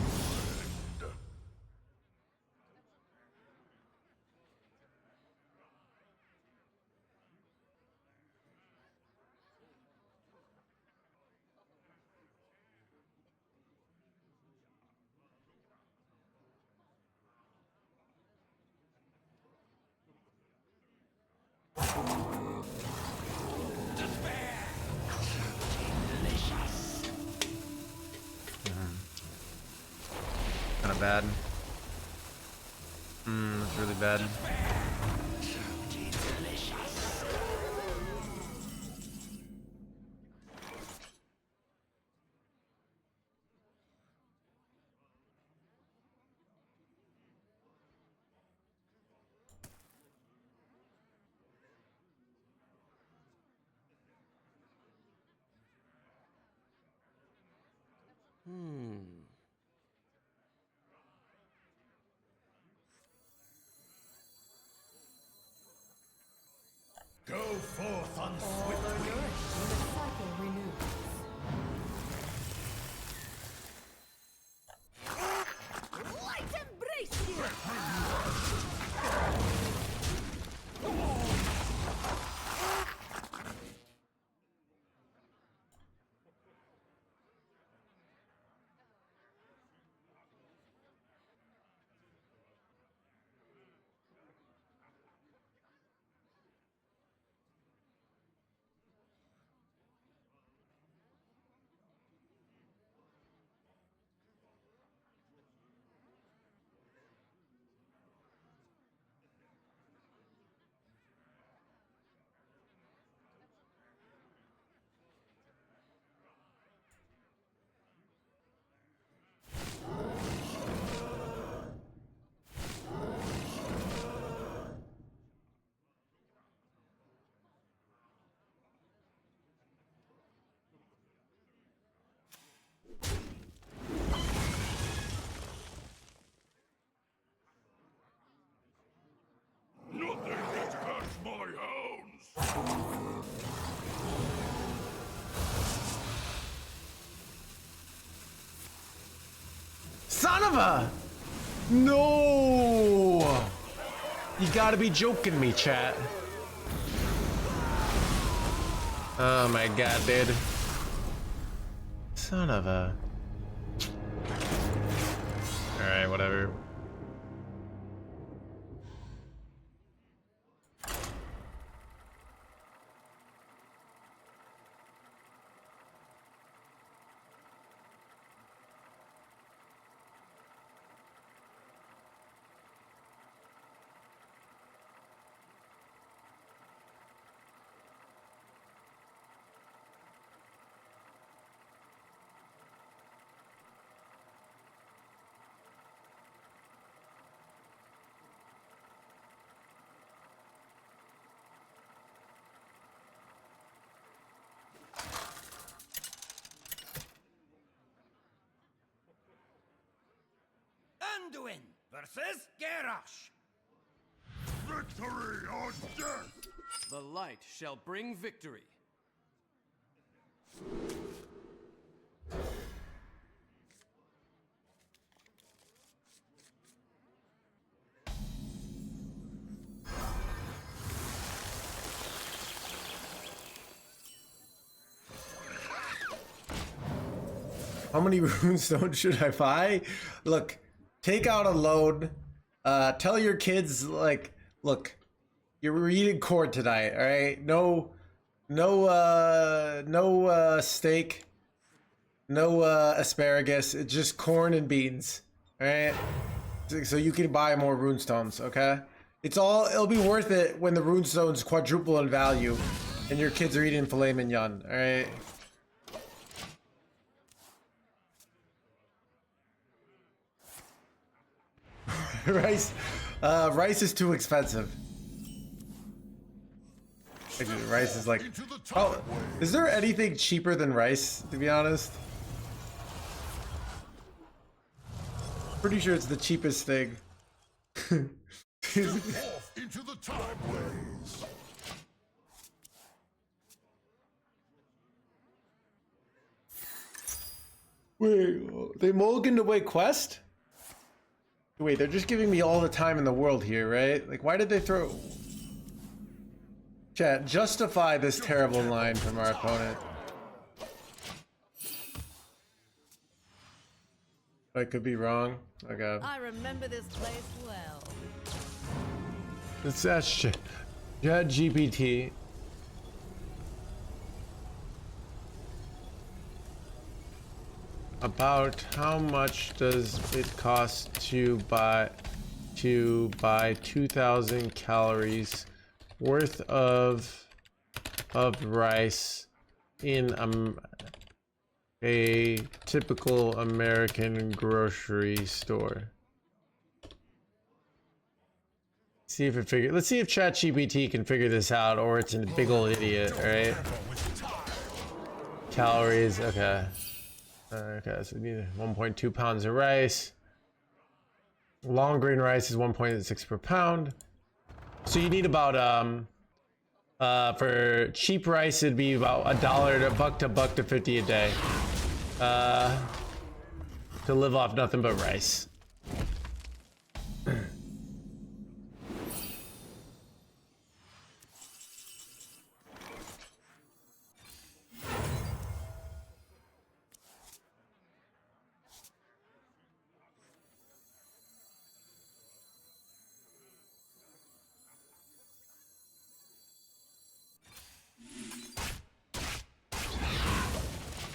Kind of bad. That's really bad. Go forth on All swift are wings. nourished when the cycle renews. Light embrace you! Nothing gets past my hounds. Son of a! No! You gotta be joking me, chat. Oh my god, dude. Son of a... Alright, whatever. Anduin versus Garrosh. Victory or death. The light shall bring victory. How many runestones should I buy? Look, take out a loan. Tell your kids, like, look, you're eating corn tonight, all right? No steak, no asparagus. It's just corn and beans, all right? so you can buy more runestones, okay? It'll be worth it when the runestones quadruple in value and your kids are eating filet mignon, alright? Rice is too expensive. Actually, rice is like, oh, is there anything cheaper than rice, to be honest? Pretty sure it's the cheapest thing. Off into the Timeways. Wait, they mulliganed away quest? Wait, they're just giving me all the time in the world here, right? Like, why did they throw... Chat, justify this terrible line from our opponent. I could be wrong. Okay. I remember this place well. Let's ask ChatGPT. About how much does it cost to buy 2,000 calories worth of rice in a typical American grocery store? See if let's see if ChatGPT can figure this out, or it's a big old idiot, right? Calories, okay. Okay, so we need 1.2 pounds of rice. Long grain rice is 1.6 per pound. So you need about for cheap rice it'd be about $1 to $1.50 a day. To live off nothing but rice.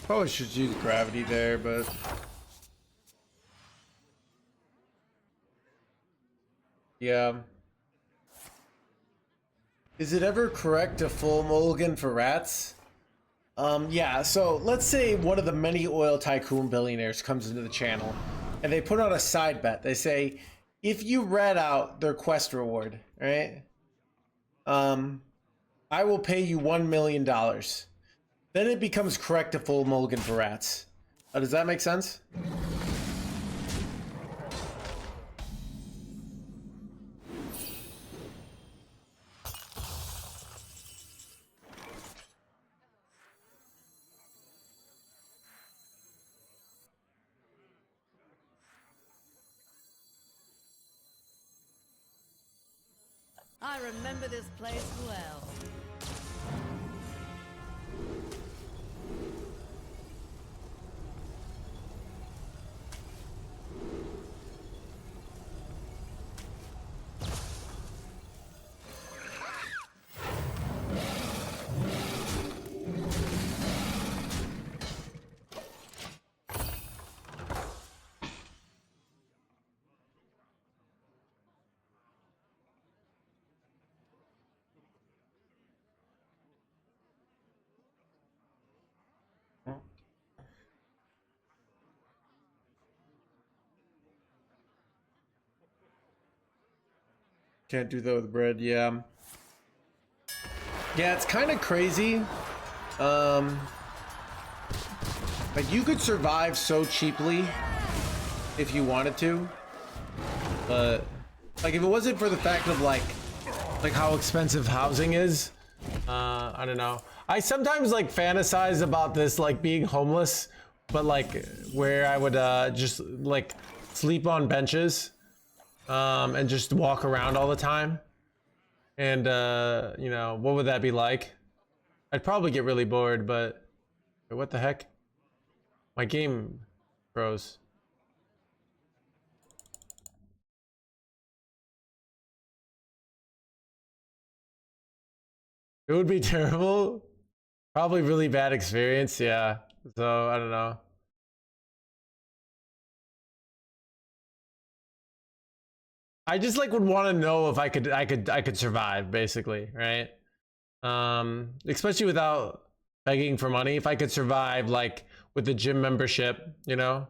Probably should use gravity there, but yeah. Is it ever correct to full mulligan for rats? Yeah, so let's say one of the many oil tycoon billionaires comes into the channel and they put on a side bet. They say, if you rat out their quest reward, right? I will pay you $1 million. Then it becomes correct to full mulligan for rats. Does that make sense? I remember this place well. Can't do that with bread, yeah. Yeah, it's kind of crazy. Like, you could survive so cheaply if you wanted to. But, like, if it wasn't for the fact of, like how expensive housing is, I don't know. I sometimes, like, fantasize about this, like, being homeless, but, like, where I would, just, like, sleep on benches. And just walk around all the time. And, you know, what would that be like? I'd probably get really bored, but wait, what the heck? My game froze. It would be terrible. Probably really bad experience, yeah. So, I don't know. I just like would want to know if I could survive, basically, right? Especially without begging for money. If I could survive like with the gym membership, you know.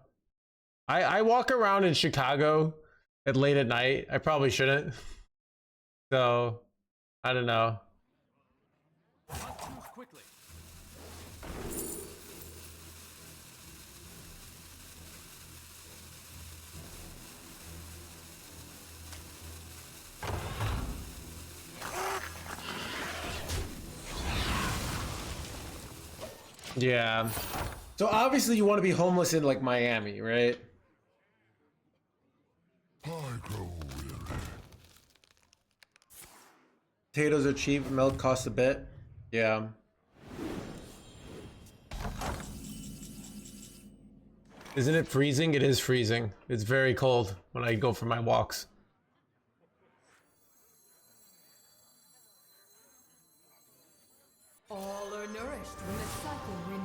I walk around in Chicago at late at night. I probably shouldn't. So I don't know. Not too quickly. Yeah. So obviously you want to be homeless in like Miami, right? I grow weary. Potatoes are cheap, milk costs a bit. Yeah. Isn't it freezing? It is freezing. It's very cold when I go for my walks. All are nourished when the cycle renews.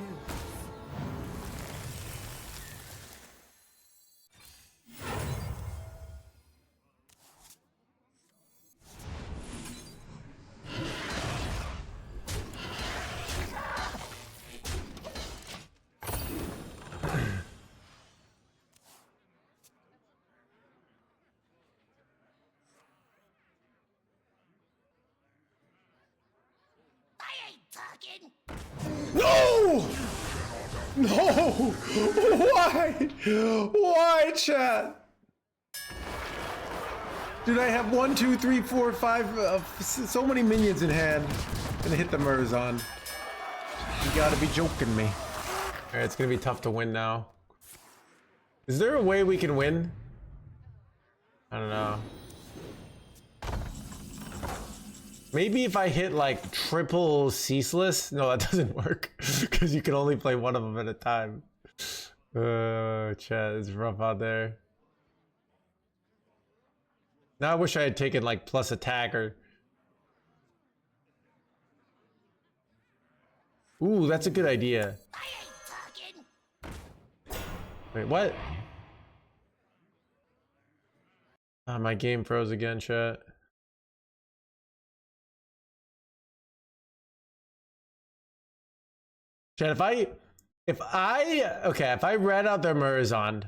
No! No! Why? Why, chat? Dude, I have 1, 2, 3, 4, 5, so many minions in hand. Gonna hit the Murzon. You gotta be joking me. Alright, it's gonna be tough to win now. Is there a way we can win? I don't know. Maybe if I hit like triple ceaseless. No, that doesn't work because you can only play one of them at a time. Chat, it's rough out there. Now I wish I had taken like plus attack or. Ooh, that's a good idea. Wait, what? Ah, my game froze again, chat. Chat, if I read out their Murzon.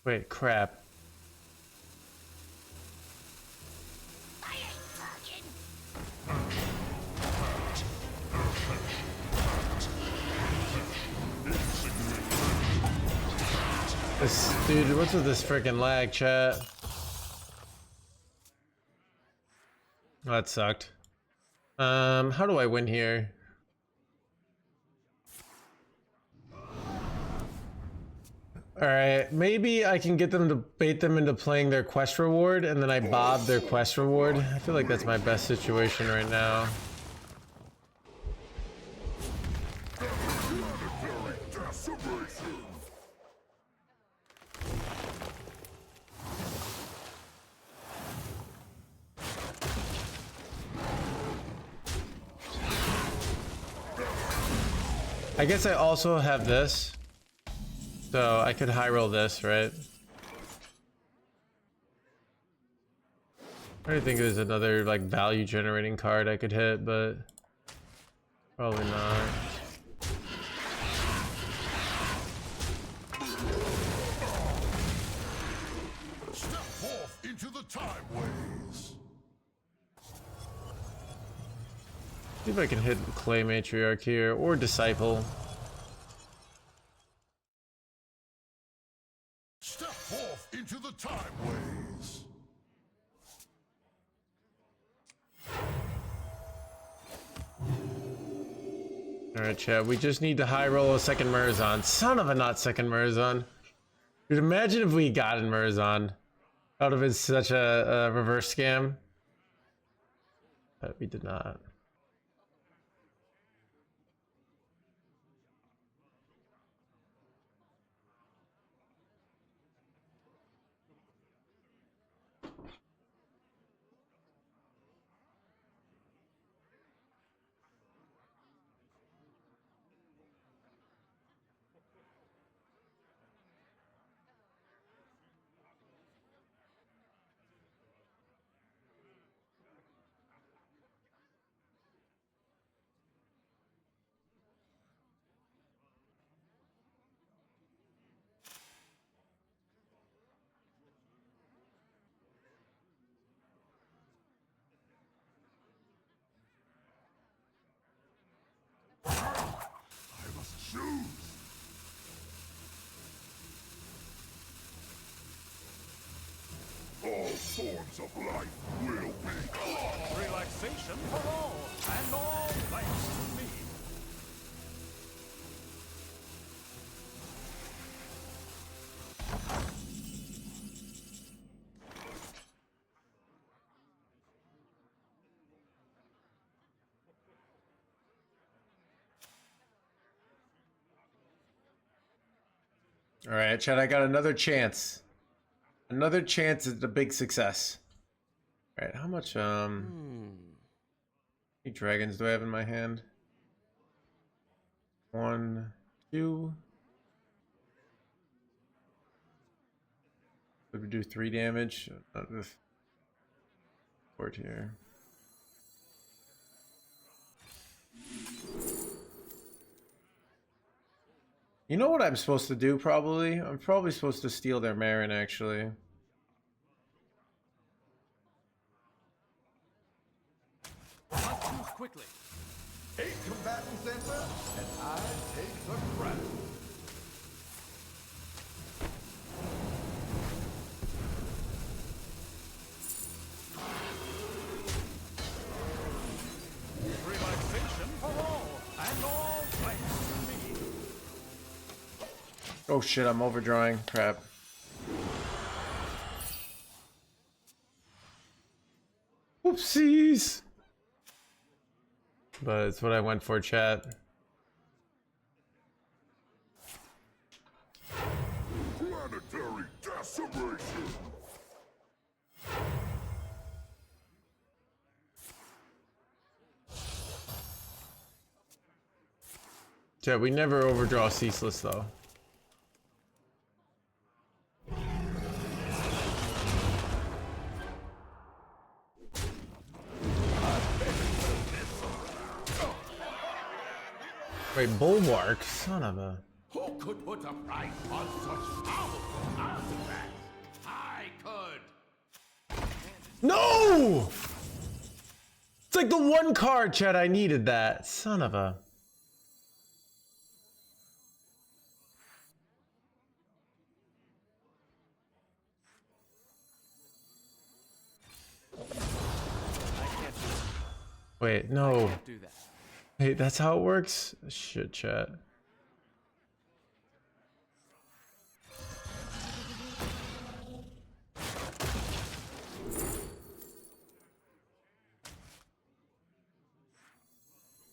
Wait, crap. This dude, what's with this freaking lag, chat? Oh, that sucked. How do I win here? Alright, maybe I can get them to bait them into playing their quest reward and then I bob their quest reward. I feel like that's my best situation right now. I guess I also have this. So I could high roll this, right? I don't think there's another like value generating card I could hit, but probably not. Step forth into the Timeways. See if I can hit Clay Matriarch here or Disciple. Step forth into the Timeways. Alright, chat, we just need to high roll a second Murzon. Son of a not second Murzon. Dude, imagine if we got in Murzon. That would have been such a reverse scam. But we did not. All forms of life will be Relaxation for all, and all thanks to me. All right, Chad, I got another chance. Another chance at a big success. All right, how much how many dragons do I have in my hand? 1, 2. Would we do 3 damage? Not with port here. You know what I'm supposed to do, probably? I'm probably supposed to steal their Marin, actually. Must move quickly. 8 combatants enter, and I take the crown. Relaxation for all, and all thanks to me. Oh shit, I'm overdrawing. Crap. Whoopsies! But it's what I went for, chat. planetary decimation. Chat, we never overdraw ceaseless though. Wait, bulwark? Son of a... Who could put a price on such powerful artifacts? I could. No! It's like the one card, Chat, I needed that. Son of a... Wait, no. Can't do that. Wait, that's how it works? Shit, chat.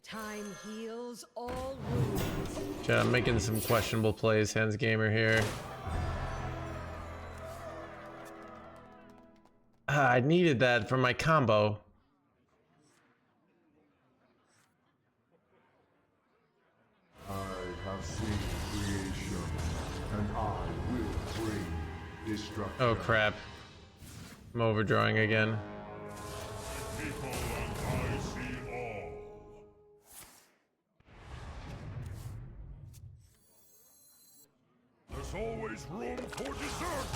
Time heals all wounds. Chat, I'm making some questionable plays, NoHandsGamer here. Ah, I needed that for my combo. I have seen creation, and I will bring destruction. Oh crap. I'm overdrawing again. People and I see all. There's always room for dessert.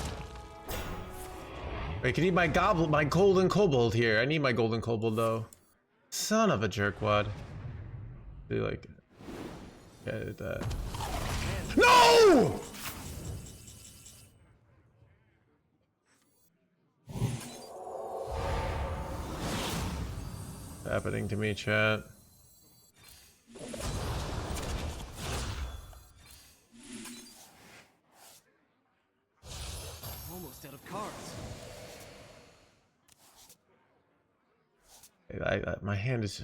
Wait, can you my goblin, my golden kobold here? I need my golden kobold though. Son of a jerkwad. Do like, yeah, I did that. No! Happening to me, chat. Almost out of cards. My hand is...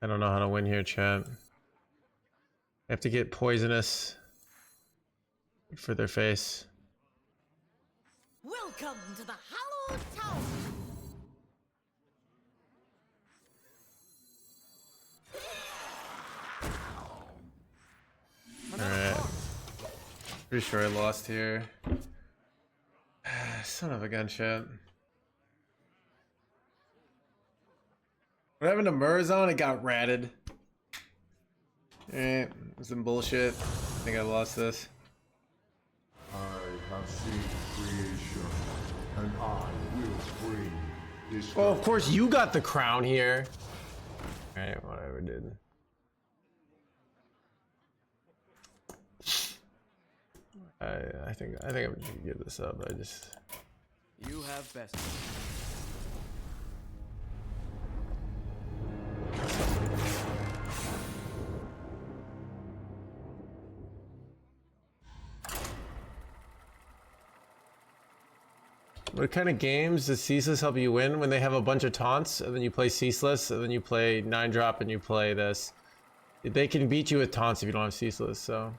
I don't know how to win here, chat. I have to get poisonous for their face. Welcome to the Hallowed Tower. Alright. Pretty sure I lost here. Son of a gun, chat. What happened to Murzon? It got ratted. Eh, some bullshit. I think I lost this. I have seen creation, and I will bring destruction. Well, of course you got the crown here. Alright, whatever, dude. I think I'm just gonna give this up. I just. You have best. What kind of games does Ceaseless help you win? When they have a bunch of taunts, and then you play Ceaseless, and then you play 9-drop, and you play this. They can beat you with taunts if you don't have Ceaseless, so.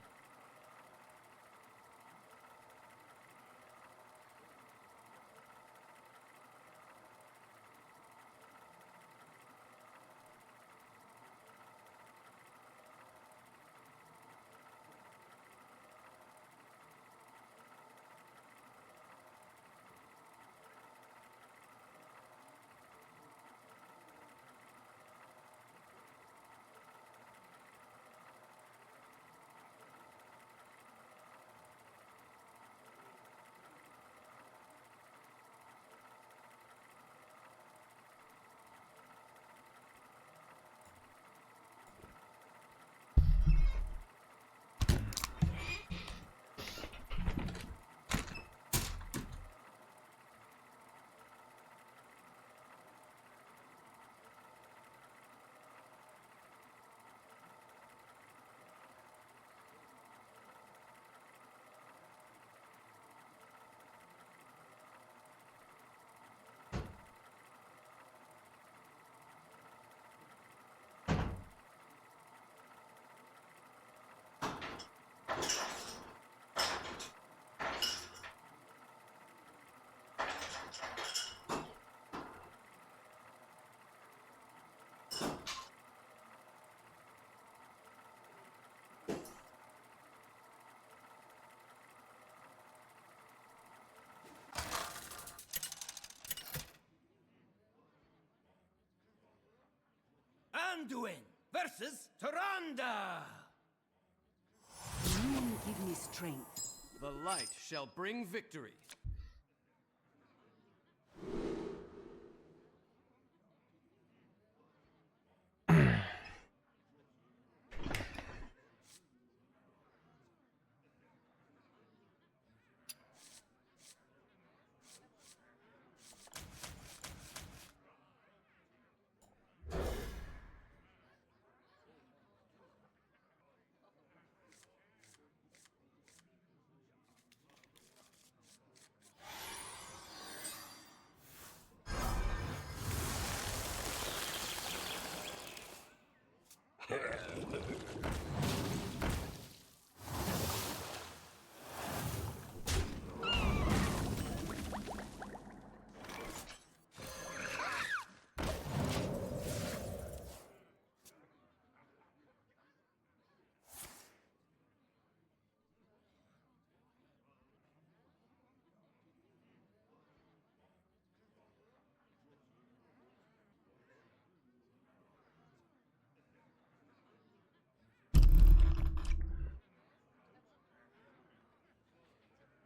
Anduin versus Tyrande! You give me strength. The light shall bring victory.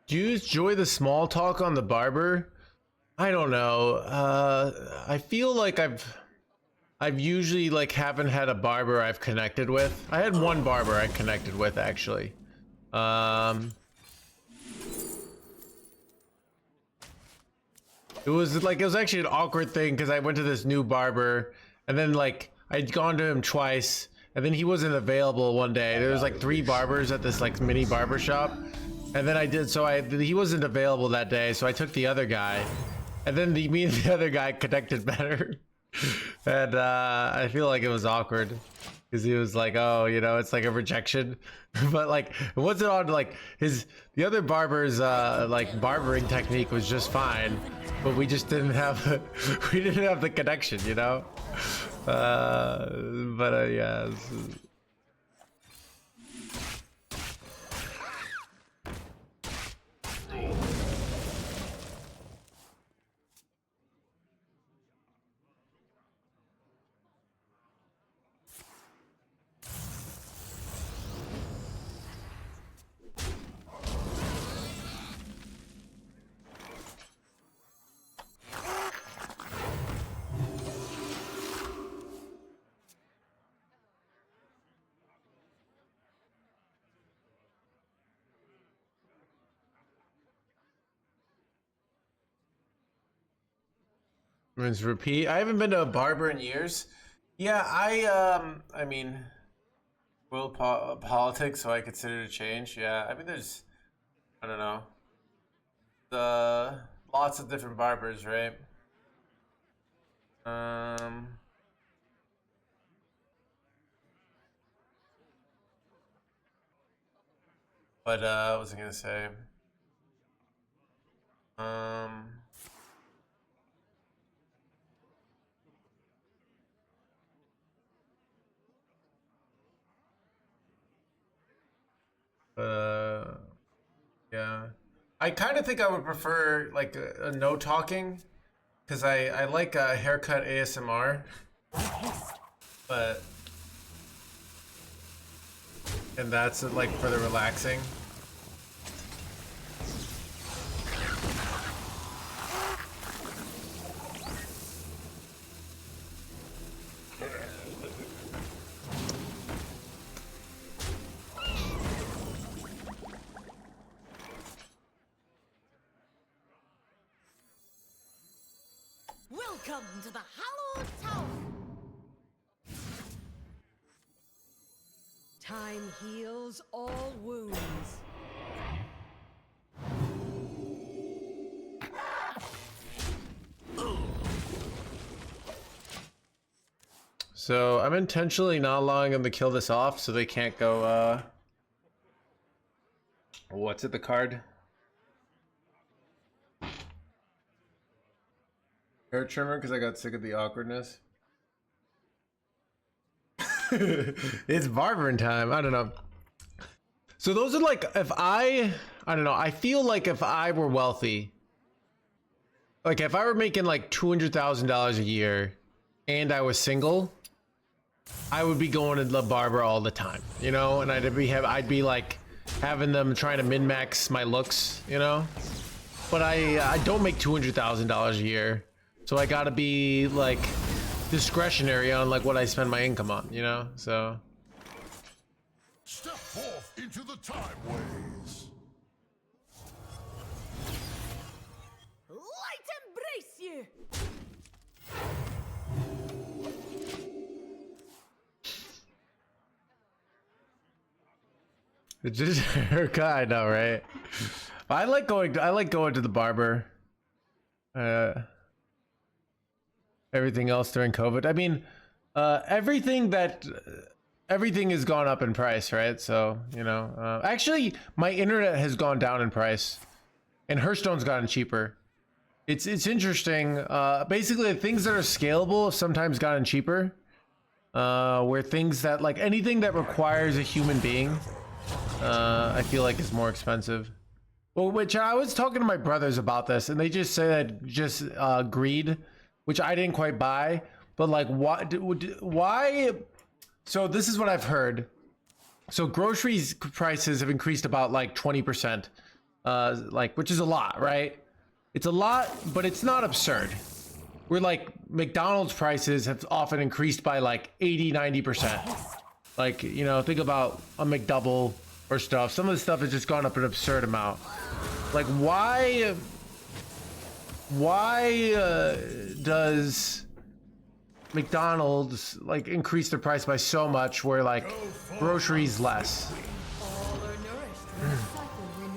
Do you enjoy the small talk on the barber? I don't know. I feel like I've usually like haven't had a barber I've connected with. I had one barber I connected with actually. It was actually an awkward thing because I went to this new barber and then like I'd gone to him twice and then he wasn't available one day. There was like 3 barbers at this like mini barber shop. And then he wasn't available that day, so I took the other guy. And then me and the other guy connected better. And I feel like it was awkward. Because he was like, oh, you know, it's like a rejection. But like, it wasn't on like the other barber's like barbering technique was just fine. But we just didn't have, we didn't have the connection, you know? Yeah. Rinse, repeat. I haven't been to a barber in years. Yeah, I mean, world politics, so I consider it a change. Yeah, I mean, there's, I don't know, lots of different barbers, right? But what was I gonna say? Yeah. I kind of think I would prefer like a no talking, because I like a haircut ASMR, but and that's like for the relaxing. Welcome to the hallowed tower. Time heals all wounds. So I'm intentionally not allowing them to kill this off so they can't go, what's it, the card? Hair trimmer, because I got sick of the awkwardness. It's barbering time. I don't know. So those are like, if I don't know, I feel like if I were wealthy, like if I were making like $200,000 a year and I was single, I would be going to the barber all the time, you know, and I'd be like having them trying to min-max my looks, you know, but I don't make $200,000 a year. So I gotta be like discretionary on like what I spend my income on, you know? So Step forth into the Timeways. Light embrace you. it's just a haircut, I know, right? I like going to the barber. Everything else during COVID. I mean, everything has gone up in price, right? So, you know, actually my internet has gone down in price and Hearthstone's gotten cheaper. It's interesting. Basically things that are scalable have sometimes gotten cheaper. Where things that like anything that requires a human being, I feel like is more expensive. Well, which I was talking to my brothers about this and they just said just greed, which I didn't quite buy, but like why? So this is what I've heard. So groceries prices have increased about like 20%, like, which is a lot, right? It's a lot, but it's not absurd. Where like McDonald's prices have often increased by like 80-90%. Like, you know, think about a McDouble or stuff. Some of the stuff has just gone up an absurd amount. Like why does McDonald's like increase the price by so much where like groceries less? All are nourished when the cycle renews.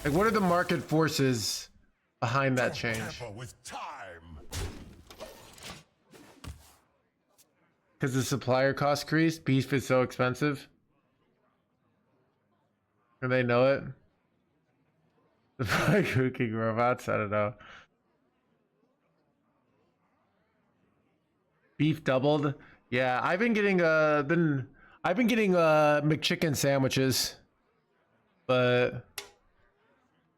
Like what are the market forces behind that change? With time. Because the supplier cost increased, beef is so expensive. And they know it. The pie cooking robots, I don't know. Beef doubled. Yeah, I've been getting McChicken sandwiches, but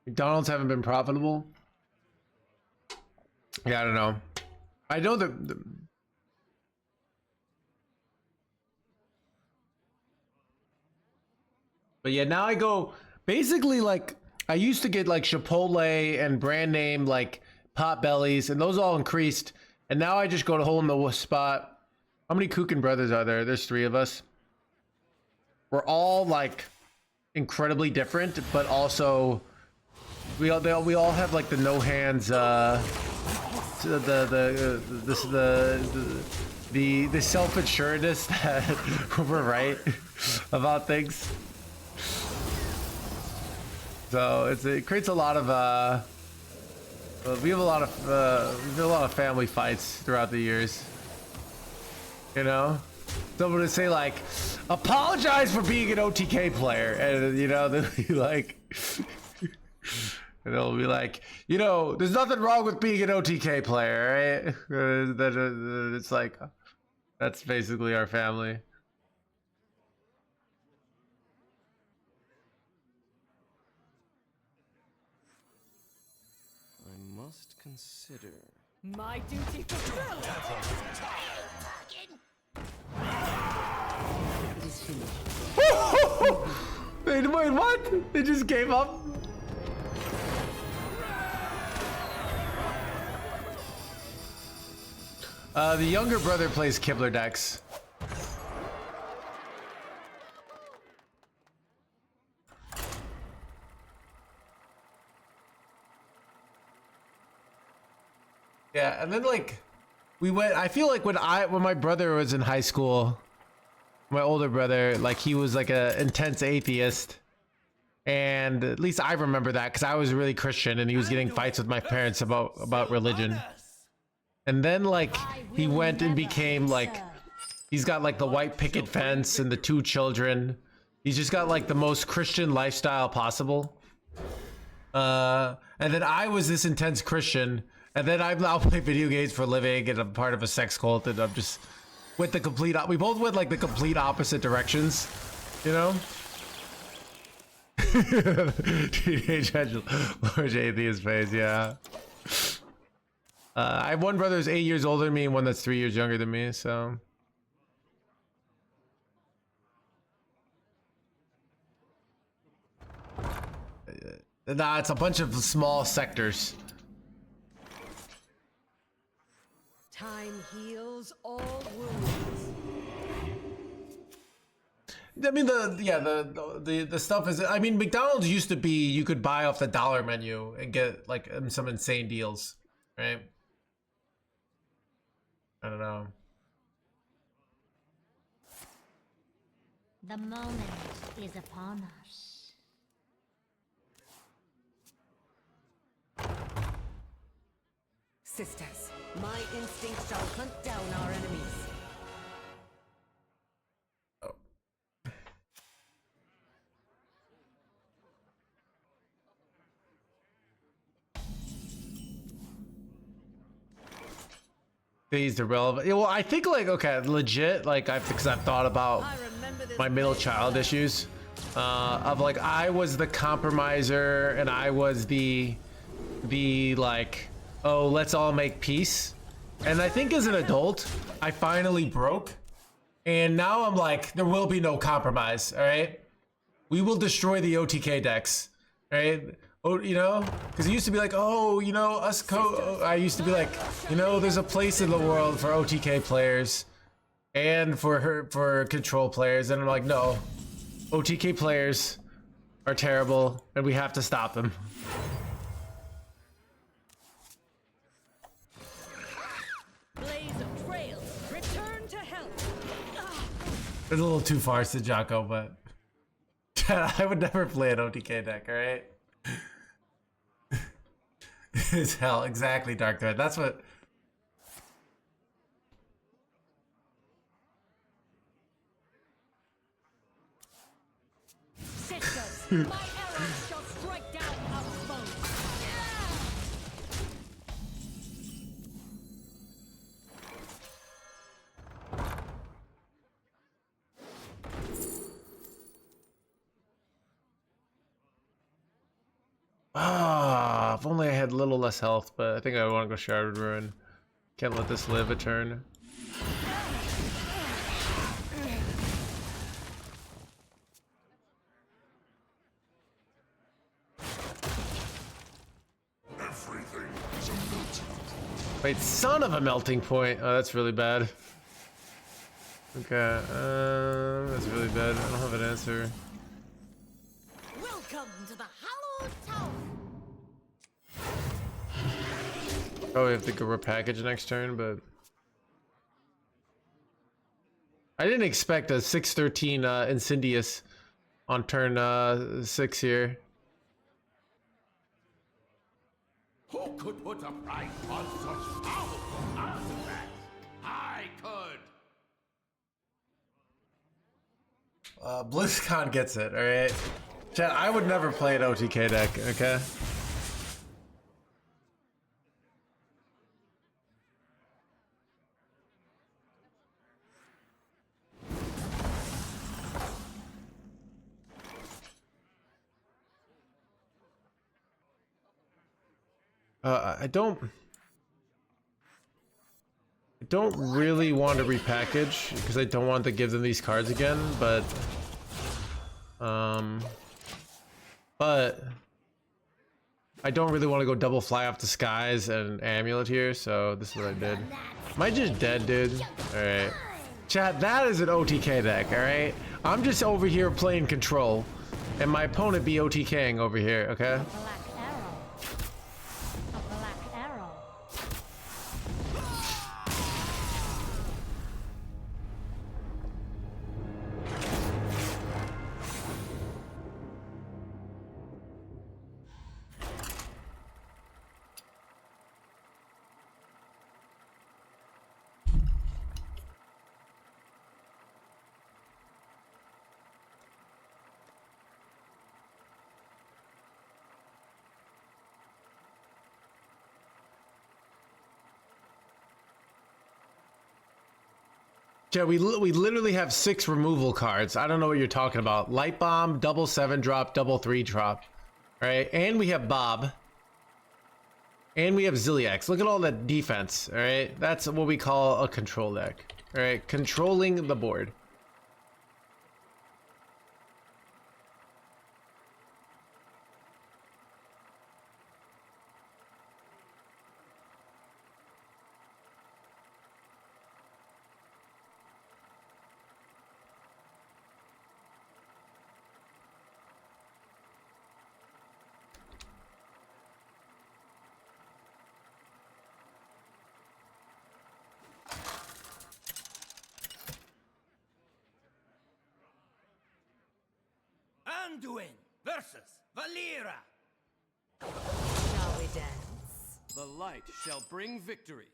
McDonald's haven't been profitable. Yeah, I don't know. I know that but yeah, now I go basically like I used to get like Chipotle and brand name like Potbellies, and those all increased. And now I just go to hole in the spot. How many Kukin brothers are there? There's 3 of us. We're all like incredibly different, but also we all have like the no hands the self-assuredness that we're right about things. So it creates a lot of we have a lot of family fights throughout the years. You know, someone would say like, apologize for being an OTK player, and you know, they'll be like, and they'll be like, you know, there's nothing wrong with being an OTK player, right? It's like, that's basically our family. I must consider. My duty fulfilled. Wait, what? They just gave up? The younger brother plays Kibler decks. Yeah, and then like I feel like when my brother was in high school, my older brother, like he was like a intense atheist, and at least I remember that because I was really Christian, and he was getting fights with my parents about religion. And then like he went and became like, he's got like the white picket fence and the 2 children. He's just got like the most Christian lifestyle possible. And then I was this intense Christian. And then I now play video games for a living, and I'm part of a sex cult, and I'm just with the complete. We both went like the complete opposite directions, you know. Teenage large atheist phase, yeah. I have one brother who's 8 years older than me, and one that's 3 years younger than me. So. Nah, it's a bunch of small sectors. Time heals all wounds. I mean, the stuff is. I mean, McDonald's used to be you could buy off the dollar menu and get like some insane deals, right? I don't know. The moment is upon us. Sisters, my instinct shall hunt down our enemies. These are relevant. Yeah, well, I think like okay, legit. Like because I've thought about my middle child issues, of like I was the compromiser and I was the like, oh, let's all make peace. And I think as an adult, I finally broke, and now I'm like, there will be no compromise. All right, we will destroy the OTK decks. All right. Oh, you know, because it used to be like, oh, you know, I used to be like, you know, there's a place in the world for OTK players and for control players, and I'm like, no, OTK players are terrible, and we have to stop them. Blaze of trails, return to health. It's a little too far, Sajako, but I would never play an OTK deck, all right? It's hell, exactly, Dark Thread. That's what. Sisters, my arrows shall strike down our foes. Ah, if only I had a little less health, but I think I want to go Sharded Ruin. Can't let this live a turn. Wait, son of a melting point. Oh, that's really bad. Okay, that's really bad. I don't have an answer. Welcome to the hallowed tower. Probably have to go repackage next turn, but I didn't expect a 6/13 Incendious on turn 6 here. Who could put a price on such powerful artifacts? I could. BlizzCon gets it, alright? Chat, I would never play an OTK deck, okay? I don't really want to repackage because I don't want to give them these cards again, but I don't really want to go double fly off the skies and amulet here, so this is what I did. Am I just dead, dude? Alright. Chat, that is an OTK deck, alright? I'm just over here playing control, and my opponent be OTKing over here, okay? Yeah, we literally have 6 removal cards. I don't know what you're talking about. Light Bomb, double 7-drop, double 3-drop. Alright, and we have Bob. And we have Ziliax. Look at all that defense, alright? That's what we call a control deck. Alright, controlling the board. Anduin versus Valera. Shall we dance? The light shall bring victory.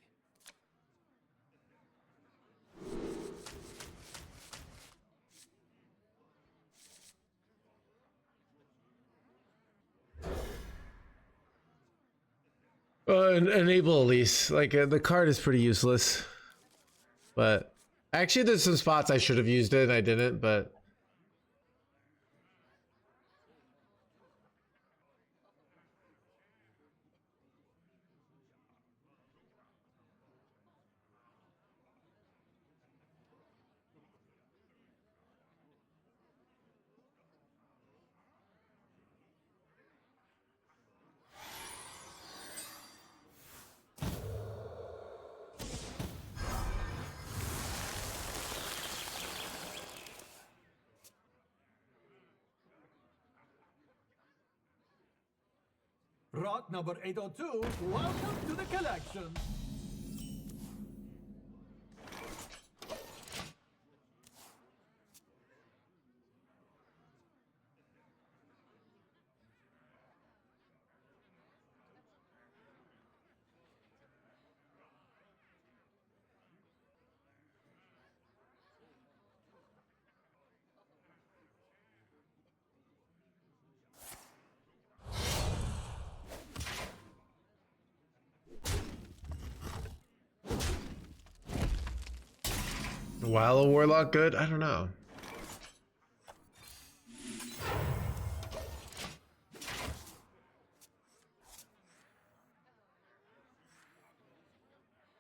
Enable Elise. Like, the card is pretty useless. But actually, there's some spots I should have used it and I didn't, but Rot number 802, welcome to the collection. while a Warlock good? I don't know.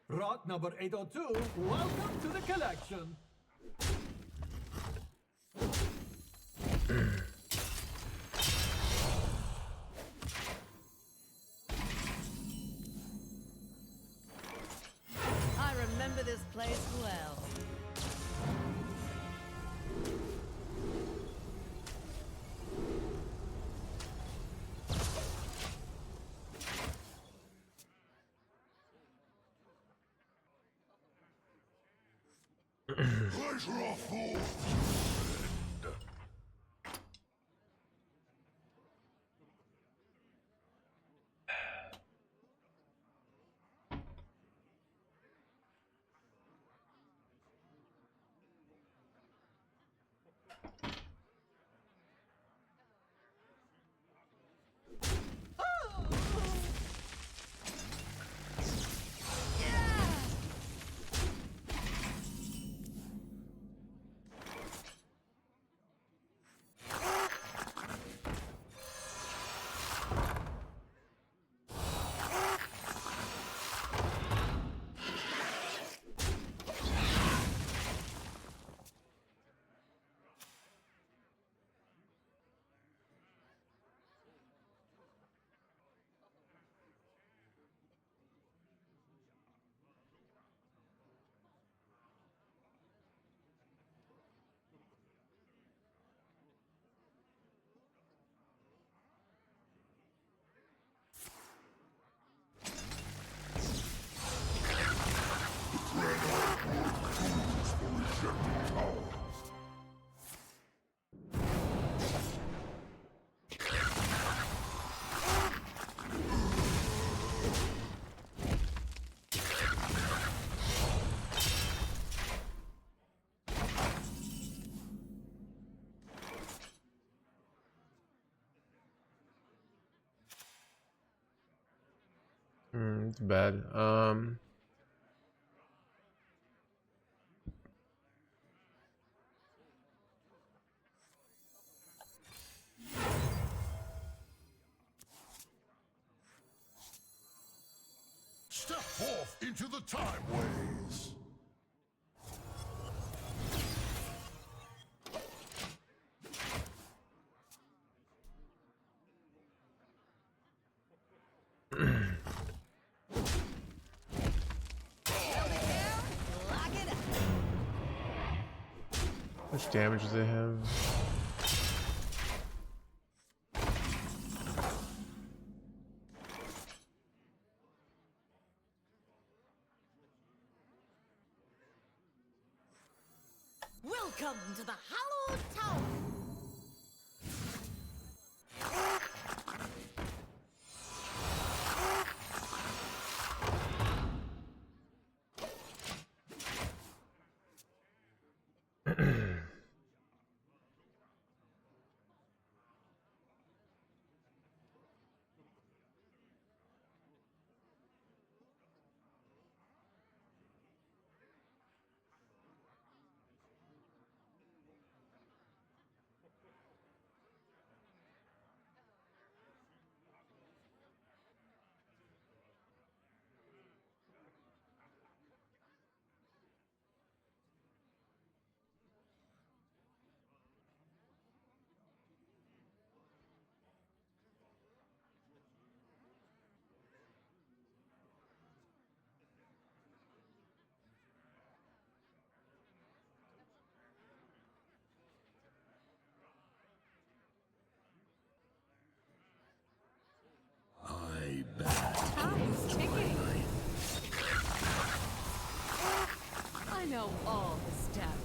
Rot number 802, welcome to the collection. I remember this place well. Pleasure of fools. It's bad. Step forth into the Timeways. How much damage do they have? Welcome to the Hallowed Tower. Time's ticking. I know all the steps.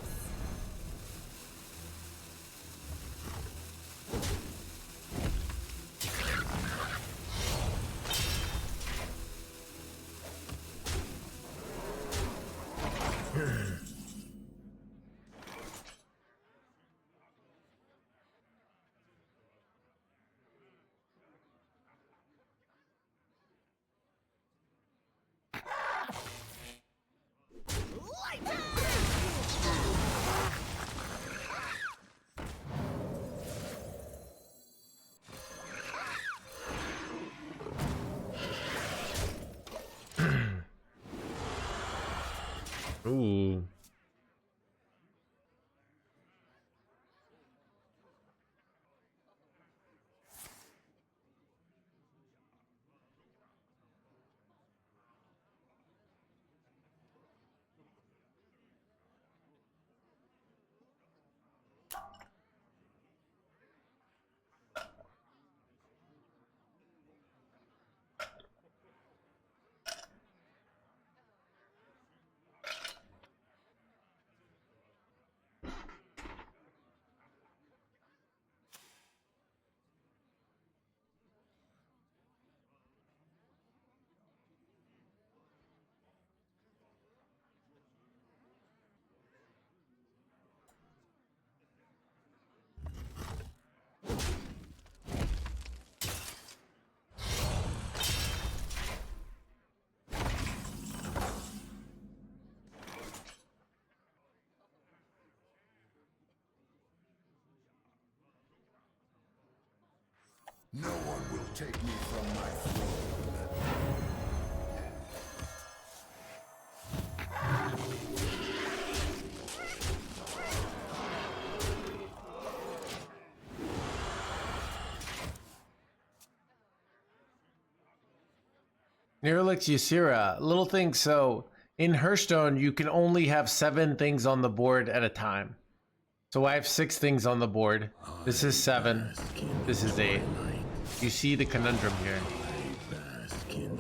Ooh. No one will take me from my throne. Nerlix Ysira, little thing. So in Hearthstone, you can only have 7 things on the board at a time. So I have 6 things on the board. This is 7. This is 8. You see the conundrum here. Am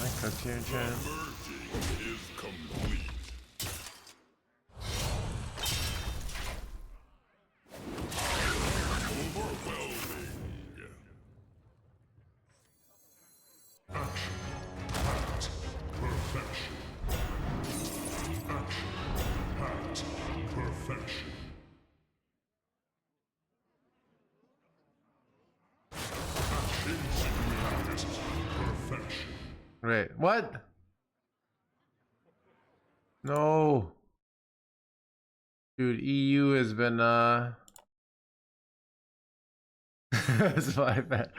I cooked here, Jen? Wait, what? No. Dude, EU has been that's my bad.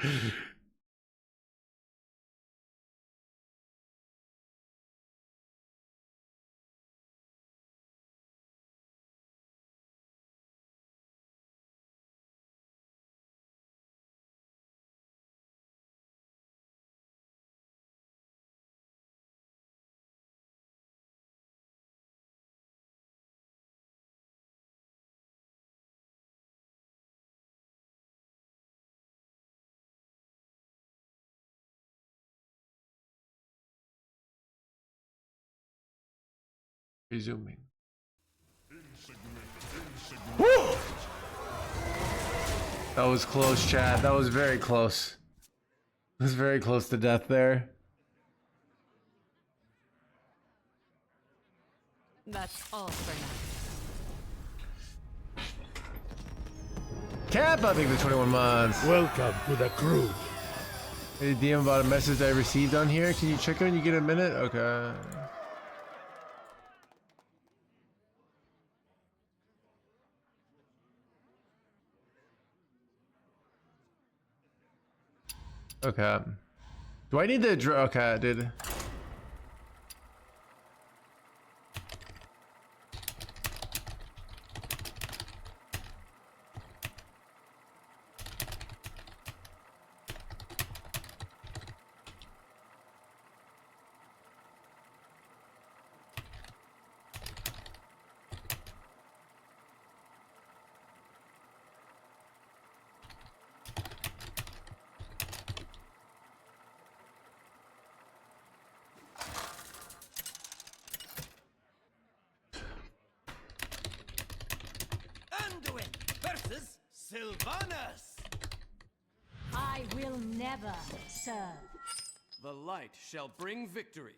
Resuming. Woo! That was close, Chad. That was very close. It was very close to death there. That's all for now. Cap, I think the 21 months. Welcome to the crew. Hey, DM about a message I received on here. Can you check it when you get a minute? Okay. Okay. Do I need the okay, dude. Versus Sylvanas. I will never serve. The light shall bring victory.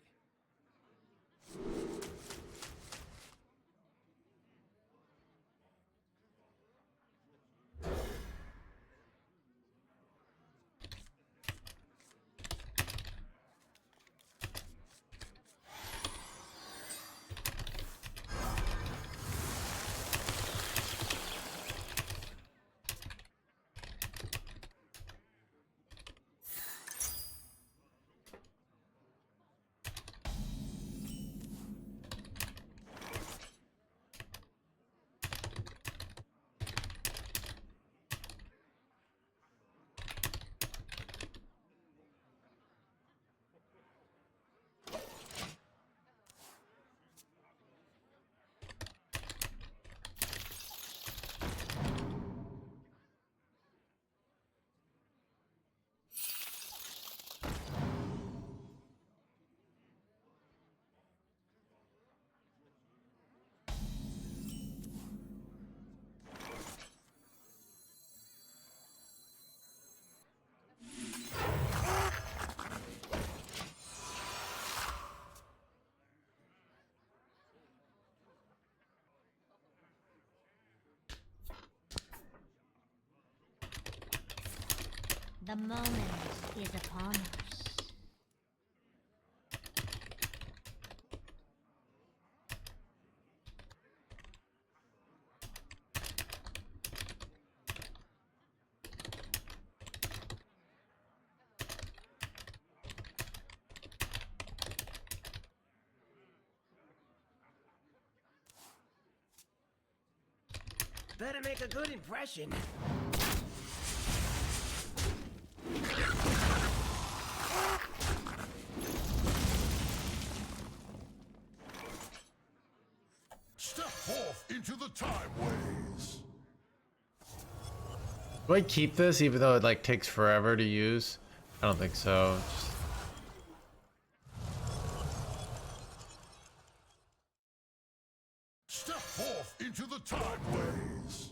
The moment is upon us. Better make a good impression. Step forth into the Timeways. Do I keep this even though it like takes forever to use? I don't think so. Step forth into the Timeways.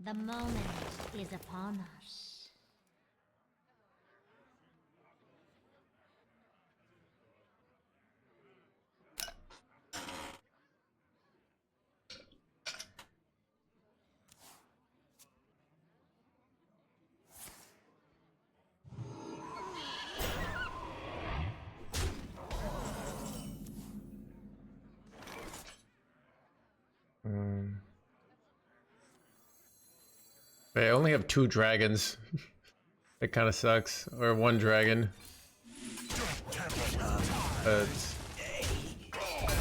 The moment is upon us. I only have 2 dragons. It kind of sucks. Or 1 dragon. But...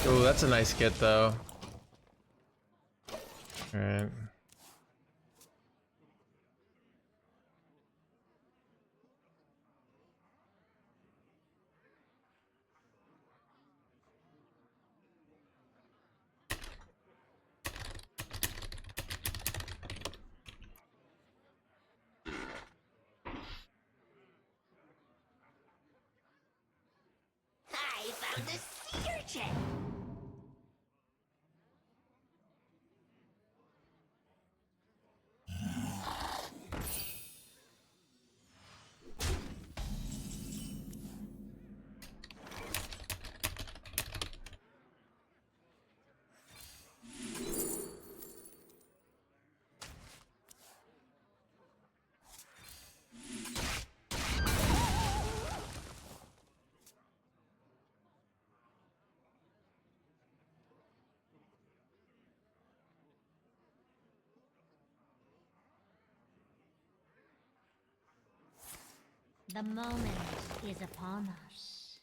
oh, that's a nice get though. Alright. I found a sea urchin! The moment is upon us.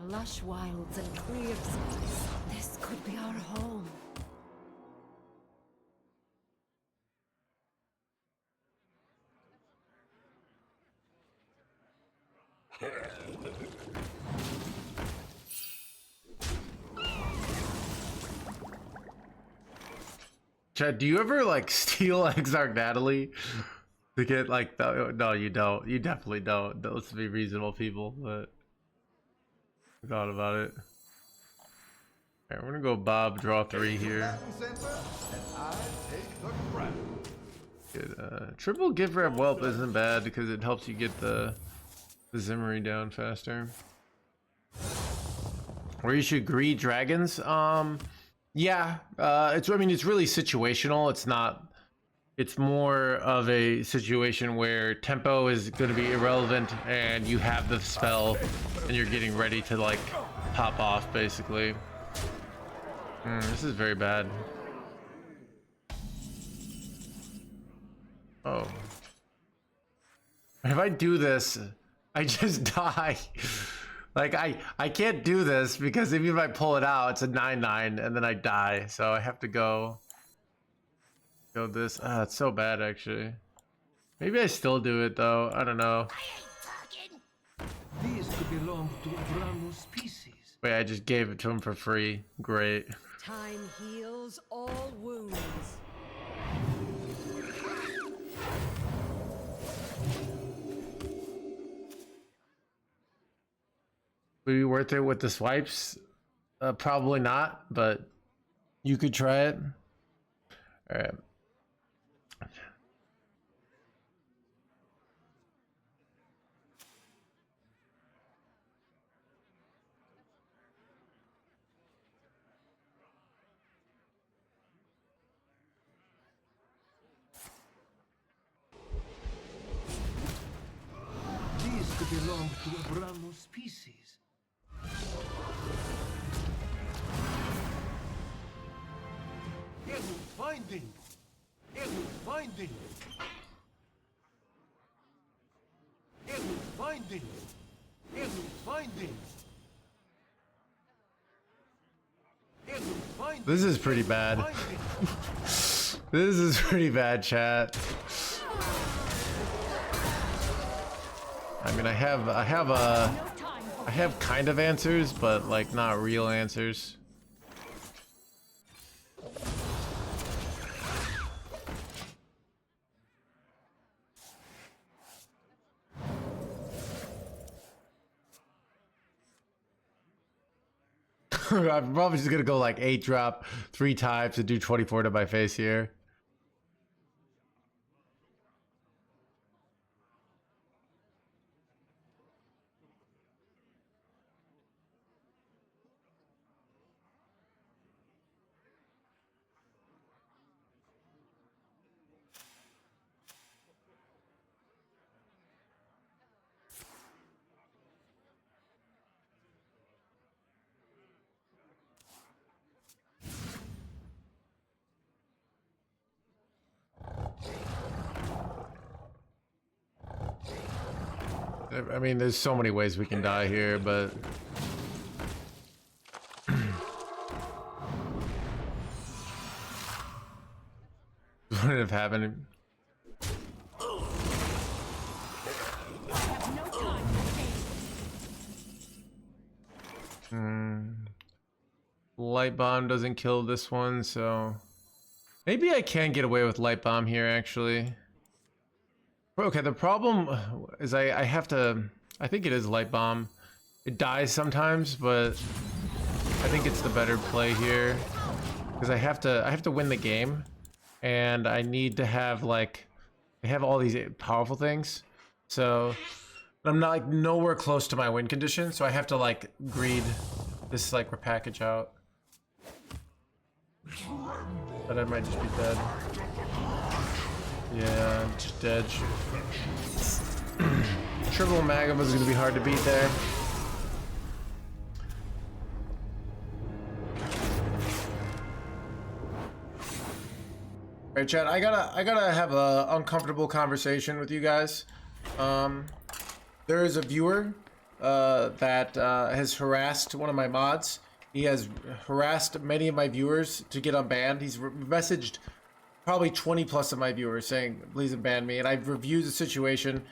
Lush wilds and clear skies. This could be our home. Chad, do you ever like steal Exarch Natalie to get like the... no, you don't. You definitely don't. Let's be reasonable people, but I thought about it. Alright, we're gonna go Bob, draw 3 here. Good, triple gift wrap whelp isn't bad because it helps you get the Zimmery down faster. Or you should greed dragons. Yeah, it's, I mean, it's really situational. It's not, it's more of a situation where tempo is going to be irrelevant and you have the spell and you're getting ready to like pop off basically. This is very bad. Oh. If I do this, I just die. Like, I can't do this because even if I pull it out, it's a 9/9 and then I die. So I have to go this. Ah, it's so bad actually. Maybe I still do it though. I don't know. These could belong to a brand new species. Wait, I just gave it to him for free. Great. Time heals all wounds. Would it be worth it with the swipes? Probably not, but you could try it. All right. These could belong to a brand new species. Enemy finding! Enemy finding! Enemy finding! Enemy finding! Enemy finding! This is pretty bad. This is pretty bad, chat. I mean, I have kind of answers, but like not real answers. I'm probably just gonna go like 8 drop 3 types and do 24 to my face here. I mean, there's so many ways we can die here, but wouldn't have happened. Light bomb doesn't kill this one, so maybe I can get away with light bomb here, actually. Okay, the problem is I have to, I think it is light bomb. It dies sometimes, but I think it's the better play here because I have to win the game, and I need to have like, I have all these powerful things, so I'm not like nowhere close to my win condition, so I have to like greed this like repackage out. But I might just be dead. Yeah, just dead. Triple Magma is going to be hard to beat there. Alright, chat, I gotta have a uncomfortable conversation with you guys. There is a viewer that has harassed one of my mods. He has harassed many of my viewers to get unbanned. He's messaged probably 20 plus of my viewers saying, please unban me. And I've reviewed the situation.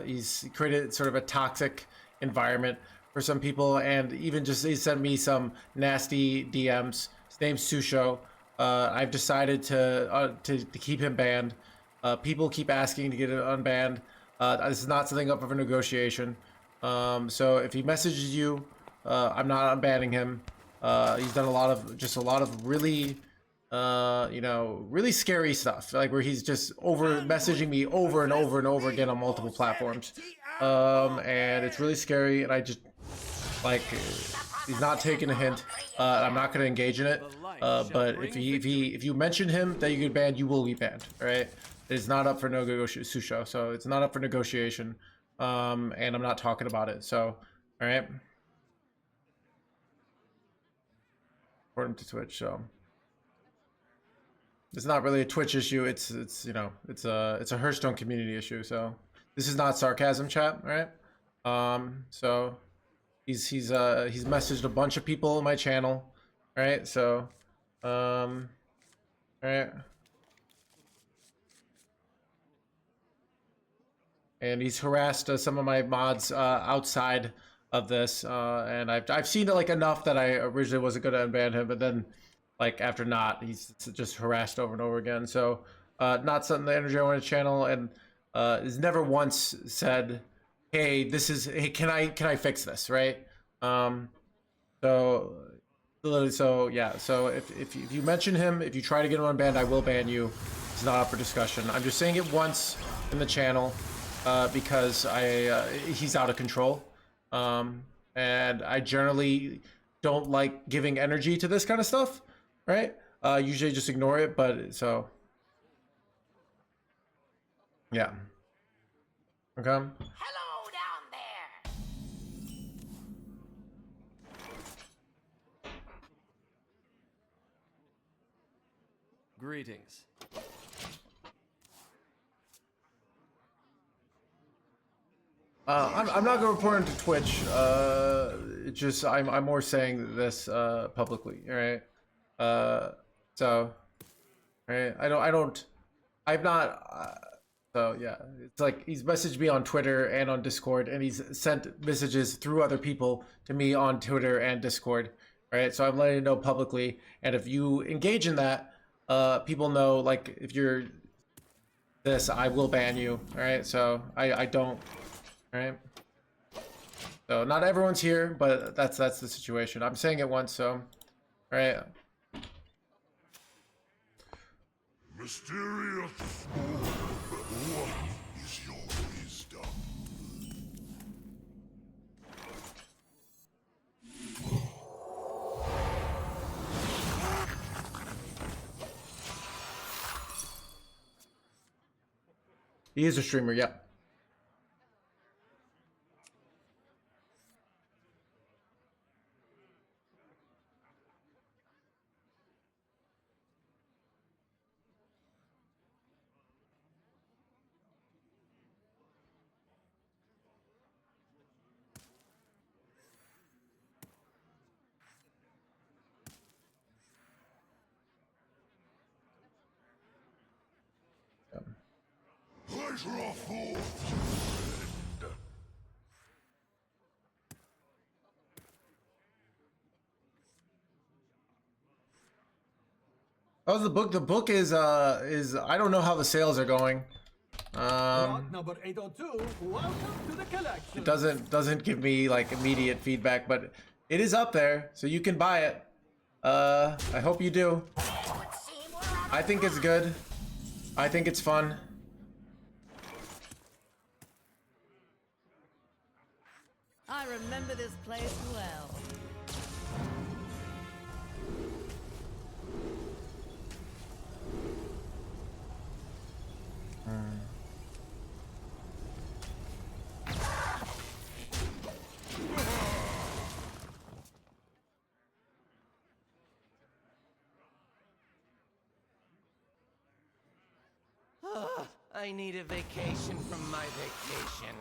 He's created sort of a toxic environment for some people, and even just he sent me some nasty DMs. His name's Susho. I've decided to keep him banned. People keep asking to get it unbanned. This is not something up for negotiation. So if he messages you, I'm not unbanning him. He's done a lot of really really scary stuff, like where he's just messaging me over and over and over again on multiple platforms, and it's really scary, and I just like, he's not taking a hint. I'm not going to engage in it, but if you mention him that you get banned, you will be banned. All right, it's not up for negotiation, so it's not up for negotiation, and I'm not talking about it. So all right, report him to Twitch. So it's not really a Twitch issue. It's a Hearthstone community issue. So this is not sarcasm, chat. All right. So he's messaged a bunch of people on my channel. All right. So all right. And he's harassed some of my mods outside of this, and I've seen it like enough that I originally wasn't going to unban him, but then like after not, he's just harassed over and over again. So not something the Energy I want to channel, and has never once said, hey, can I fix this, right? So literally, so yeah. So if you mention him, if you try to get him unbanned, I will ban you. It's not up for discussion. I'm just saying it once in the channel because he's out of control. And I generally don't like giving energy to this kind of stuff, right? Usually just ignore it, but so yeah. Okay. Hello down there. Greetings. I'm not gonna report him to Twitch. It's just I'm more saying this publicly, all right? So, right? I'm not. So yeah, it's like he's messaged me on Twitter and on Discord, and he's sent messages through other people to me on Twitter and Discord, right? So I'm letting you know publicly, and if you engage in that, people know, like, if you're this, I will ban you, all right? So I don't. Right. So not everyone's here, but that's the situation. I'm saying it once, so right. Mysterious. What is your wisdom? He is a streamer, yeah. Pleasure of food. Oh, the book. The book is I don't know how the sales are going. Lot number 802, welcome to the collection. It doesn't give me like immediate feedback, but it is up there, so you can buy it. I hope you do. I think it's good. I think it's fun. I remember this place well. I need a vacation from my vacation.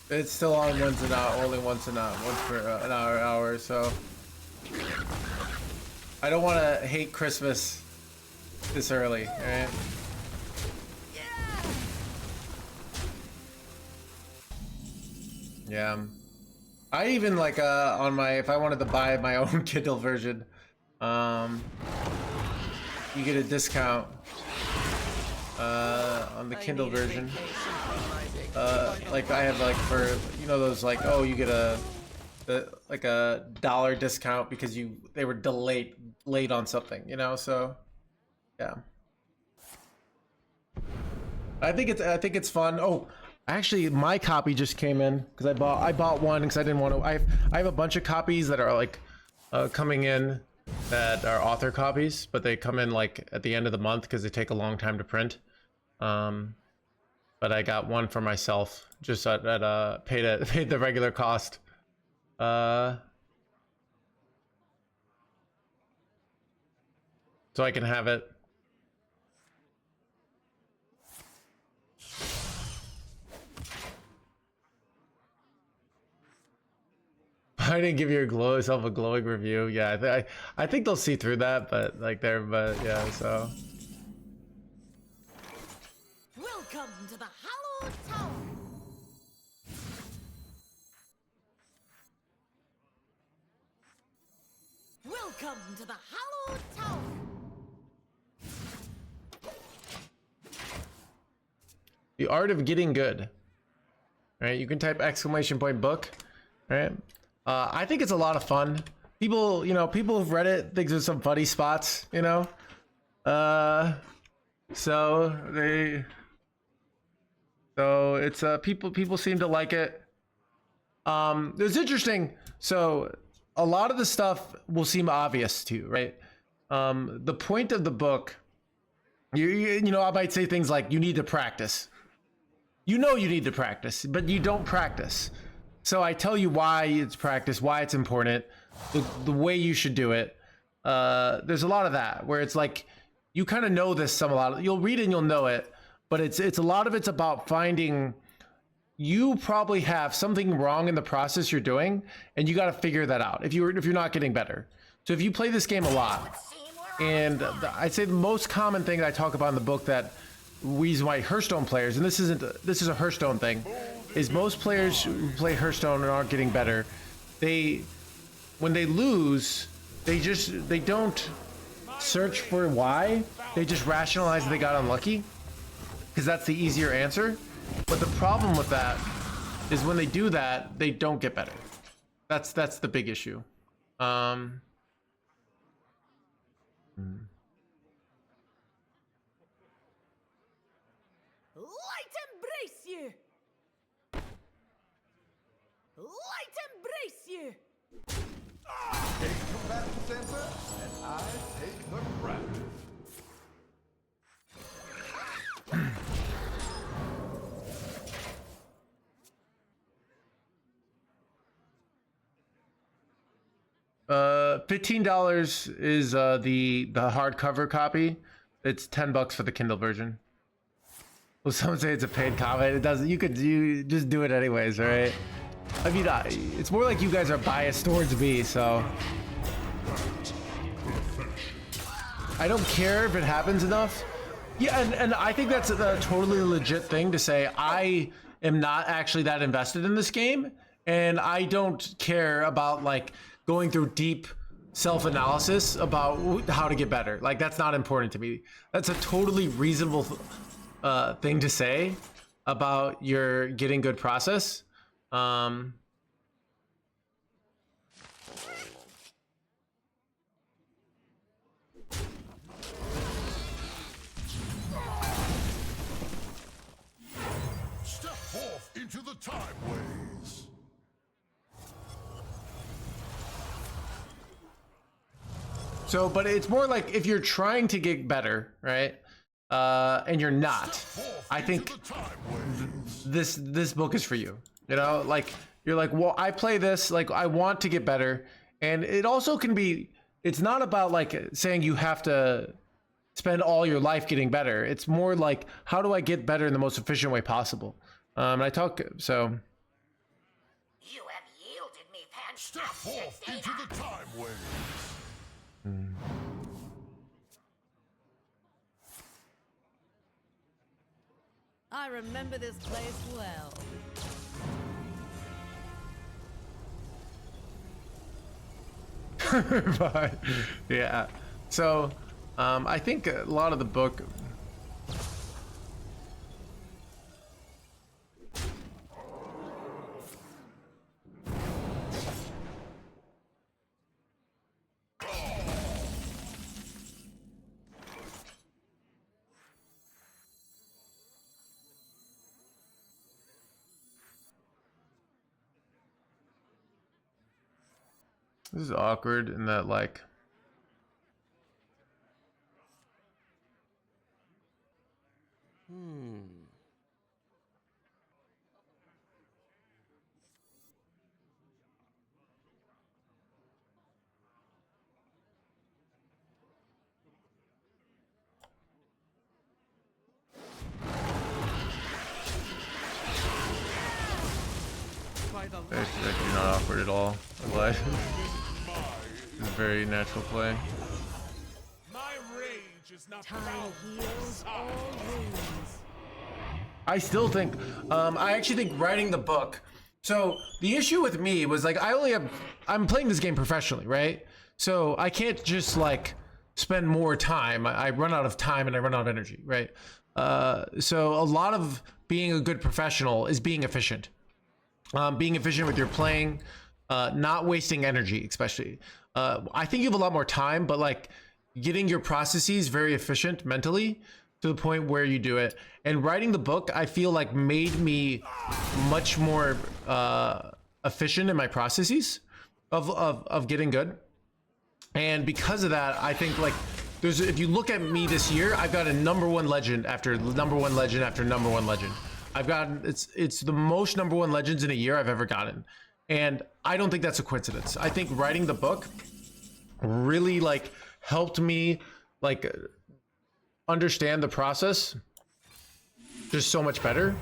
It's still on once an hour, only once an hour, once per an hour. So I don't want to hate Christmas this early, all right? Yeah. I even like on my, if I wanted to buy my own Kindle version, you get a discount on the Kindle version. Like I have like for, you know, those like, oh, you get like a $1 discount because they were late on something, you know. So yeah, I think it's fun. Oh, actually my copy just came in because I bought one because I didn't want to. I have a bunch of copies that are like coming in that are author copies, but they come in like at the end of the month because they take a long time to print. but I got one for myself just at paid the regular cost. So I can have it. I didn't give yourself a glowing review. Yeah, I think they'll see through that, but like but yeah, so. Welcome to the Hallowed Tower. Welcome to the Hallowed Tower. The art of getting good. Right? You can type !book. Right? I think it's a lot of fun. People, people who've read it think there's some funny spots, so it's people seem to like it. It's interesting. So a lot of the stuff will seem obvious to you, right? The point of the book, I might say things like you need to practice. You need to practice, but you don't practice. So I tell you why it's practice, why it's important, the way you should do it. There's a lot of that where it's like you kind of know this a lot. You'll read it and you'll know it, but it's a lot of it's about finding you probably have something wrong in the process you're doing, and you got to figure that out if you're not getting better. So if you play this game a lot, and I'd say the most common thing that I talk about in the book that reason why Hearthstone players, and this is a Hearthstone thing, is most players who play Hearthstone and aren't getting better, when they lose, they don't search for why, they just rationalize that they got unlucky, because that's the easier answer. But the problem with that is when they do that, they don't get better. That's the big issue. Light embrace you. Light embrace you. Take combatant center, and I take the crown. $15 is the hardcover copy. It's $10 for the Kindle version. Well, someone say it's a paid comment. It doesn't. You just do it anyways, right? I mean, it's more like you guys are biased towards me, so I don't care if it happens enough. Yeah, and I think that's a totally legit thing to say. I am not actually that invested in this game, and I don't care about like going through deep self-analysis about how to get better. Like, that's not important to me. That's a totally reasonable thing to say about your getting good process. Step forth into the Timeways. So, but it's more like if you're trying to get better, right? And you're not, I think this book is for you. Like you're like, well, I play this, like I want to get better. And it also can be, it's not about like saying you have to spend all your life getting better. It's more like, how do I get better in the most efficient way possible? And I talk, so. You have yielded me Step forth into the Timeways. I remember this place well. But, yeah. So, I think a lot of the book. This is awkward in that, like, by the It's actually not awkward at all. I'm glad. It's a very natural play. My rage is not Time found by heals all wounds. I still think, I actually think writing the book. So the issue with me was like, I'm playing this game professionally, right? So I can't just like spend more time. I run out of time and I run out of energy, right? So a lot of being a good professional is being efficient. Being efficient with your playing, not wasting energy, especially. I think you have a lot more time, but like getting your processes very efficient mentally to the point where you do it. And writing the book, I feel like made me much more efficient in my processes of getting good. And because of that, I think like if you look at me this year, I've got a #1 legend after #1 legend after #1 legend. I've gotten, it's the most #1 legends in a year I've ever gotten. And I don't think that's a coincidence. I think writing the book really like helped me like understand the process just so much better.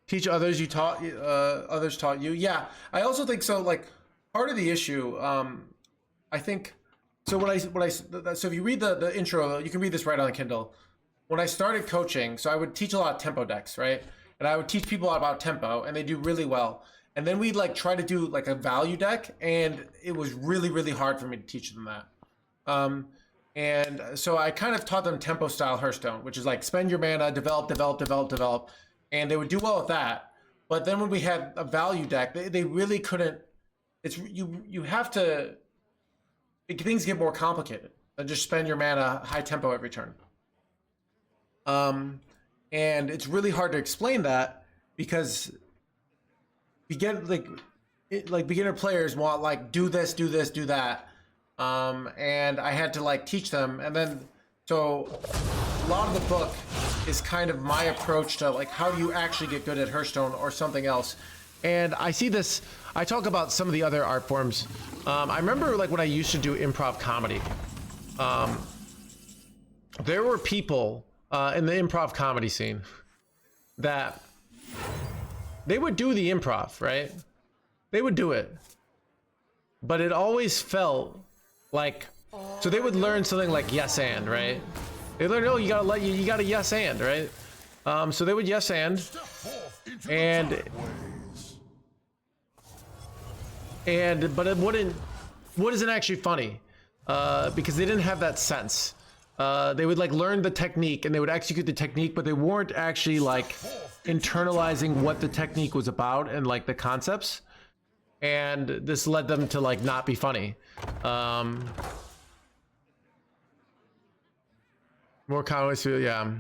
Teach others you taught, others taught you. Yeah, I also think so. Like part of the issue, I think. So so if you read the intro, you can read this right on the Kindle. When I started coaching, so I would teach a lot of tempo decks, right? And I would teach people about tempo, and they do really well. And then we'd like try to do like a value deck, and it was really, really hard for me to teach them that. And so I kind of taught them tempo style Hearthstone, which is like spend your mana, develop, develop, develop, develop. And they would do well with that. But then when we had a value deck, they really couldn't. It's you have to. Things get more complicated than just spend your mana high tempo every turn. And it's really hard to explain that because you get like beginner players want like do this, do this, do that. And I had to like teach them, and then so a lot of the book is kind of my approach to like how do you actually get good at Hearthstone or something else. And I see this, I talk about some of the other art forms. I remember like when I used to do improv comedy, there were people in the improv comedy scene that they would do the improv, right? They would do it, but it always felt like, so they would learn something like yes and, right? They learned, oh, you gotta yes and, right? So they would yes and but it wasn't actually funny because they didn't have that sense. They would like learn the technique and they would execute the technique, but they weren't actually like internalizing what the technique was about and like the concepts. And this led them to like not be funny. More comments, yeah.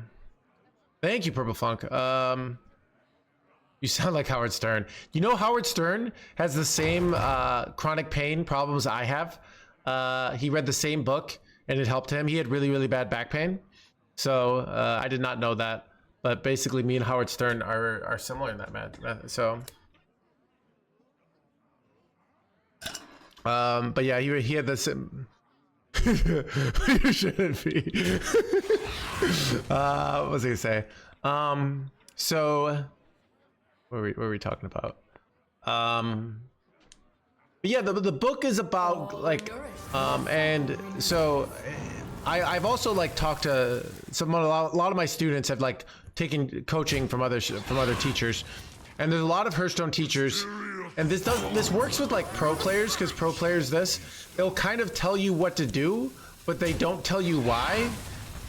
Thank you, Purple Funk. You sound like Howard Stern. You know, Howard Stern has the same chronic pain problems I have. He read the same book and it helped him. He had really, really bad back pain. So I did not know that. But basically, me and Howard Stern are similar in that method. So, but yeah, he had this. You shouldn't be. What was I gonna say? So, what were we talking about? But yeah, the book is about like, and so I've also like talked to a lot of my students have like taken coaching from other teachers, and there's a lot of Hearthstone teachers, and this works with like pro players, because pro players they'll kind of tell you what to do, but they don't tell you why.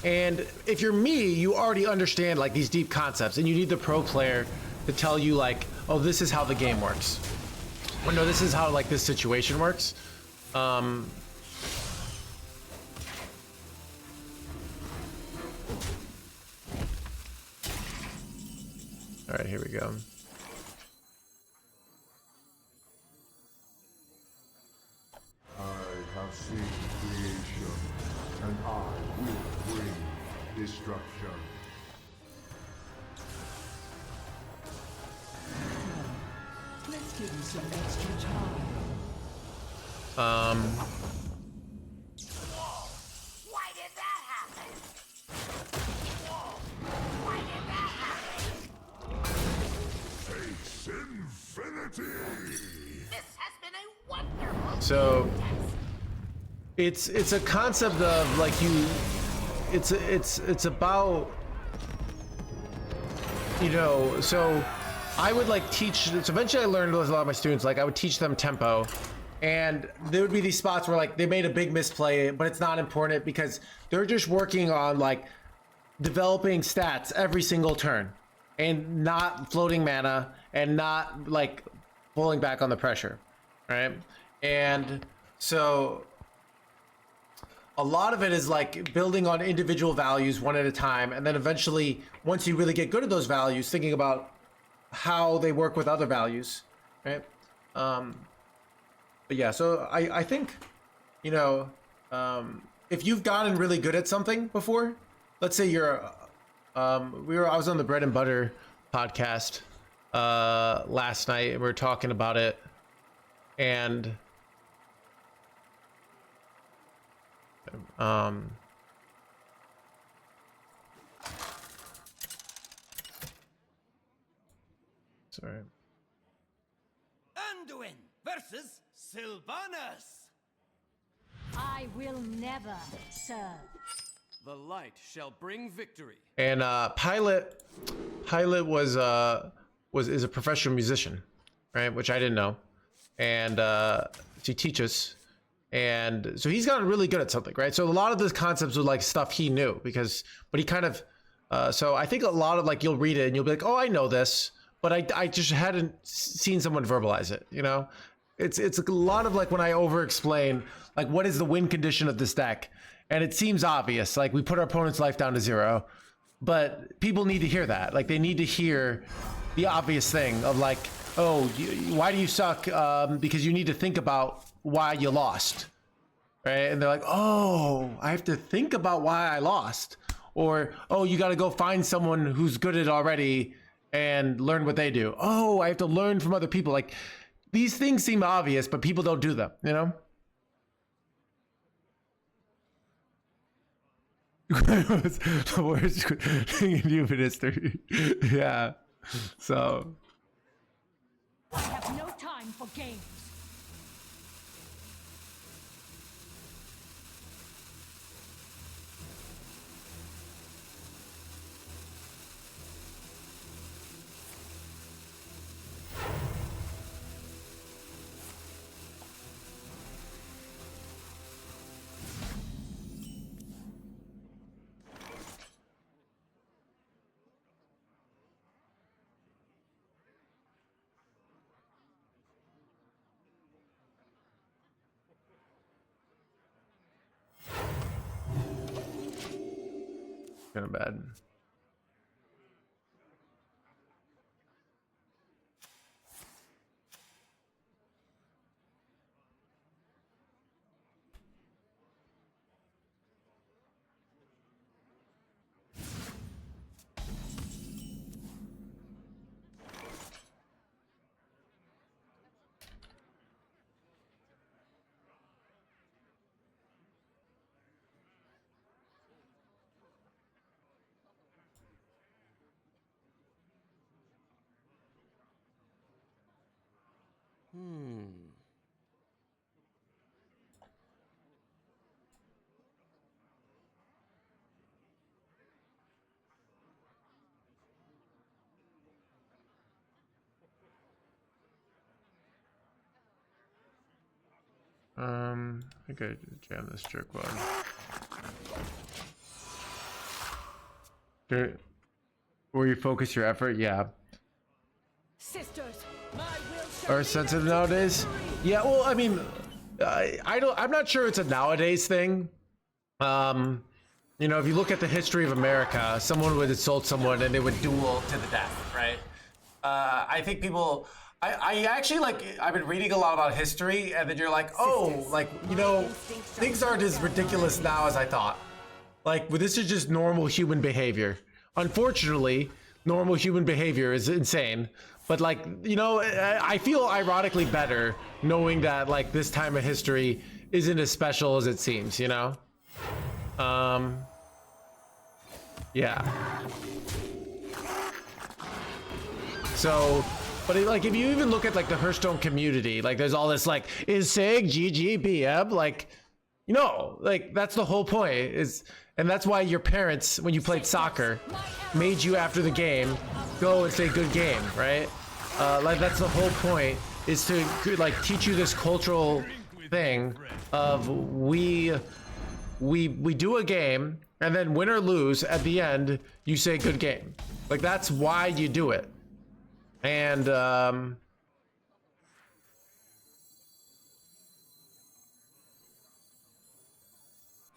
And if you're me, you already understand like these deep concepts, and you need the pro player to tell you like, oh, this is how the game works. Or no, this is how like this situation works. All right, here we go. I have seen creation, and I will bring destruction. Let's give you some extra time. Why did that happen? Why did that happen? Face infinity. This has been a wonderful. So it's a concept of like it's about, you know, so I would like teach, so eventually I learned with a lot of my students, like I would teach them tempo, and there would be these spots where like they made a big misplay, but it's not important because they're just working on like developing stats every single turn and not floating mana and not like pulling back on the pressure, right? And so a lot of it is like building on individual values one at a time, and then eventually once you really get good at those values, thinking about how they work with other values, right? But yeah, so I think, you know, if you've gotten really good at something before, let's say you're I was on the Bread and Butter podcast last night, and we were talking about it, and sorry. Anduin versus Sylvanas. I will never serve. The light shall bring victory. And Pilot is a professional musician, right? Which I didn't know, and he teaches, and so he's gotten really good at something, right? So a lot of the concepts were like stuff he knew but he kind of, so I think a lot of like you'll read it and you'll be like, oh, I know this, but I just hadn't seen someone verbalize it, you know? It's a lot of like when I over explain like what is the win condition of this deck, and it seems obvious, like we put our opponent's life down to 0, but people need to hear that. Like they need to hear the obvious thing of like, oh, why do you suck? Because you need to think about why you lost, right? And they're like, oh, I have to think about why I lost, or oh, you got to go find someone who's good at it already and learn what they do. Oh, I have to learn from other people. Like these things seem obvious, but people don't do them, you know? The worst thing in human history. Yeah. So I have no time for games. kind of bad. I think I jammed this jerk one. Where you focus your effort, yeah. Sisters, my will Are sensitive nowadays? Yeah, well, I mean, I'm not sure it's a nowadays thing. You know, if you look at the history of America, someone would insult someone and they would duel to the death, right? I think people, I actually I've been reading a lot about history, and then you're like, oh, like, you know, things aren't as ridiculous now as I thought. Like, well, this is just normal human behavior. Unfortunately, normal human behavior is insane, But like, you know, I feel ironically better knowing that like this time of history isn't as special as it seems, you know? Yeah. So, but like, if you even look at like the Hearthstone community, like there's all this like, is SIG, GG, BM, like, you know, like that's the whole point is, and that's why your parents, when you played soccer, made you after the game go and say good game, right? Like that's the whole point, is to like teach you this cultural thing of we do a game and then win or lose at the end you say good game. Like that's why you do it. And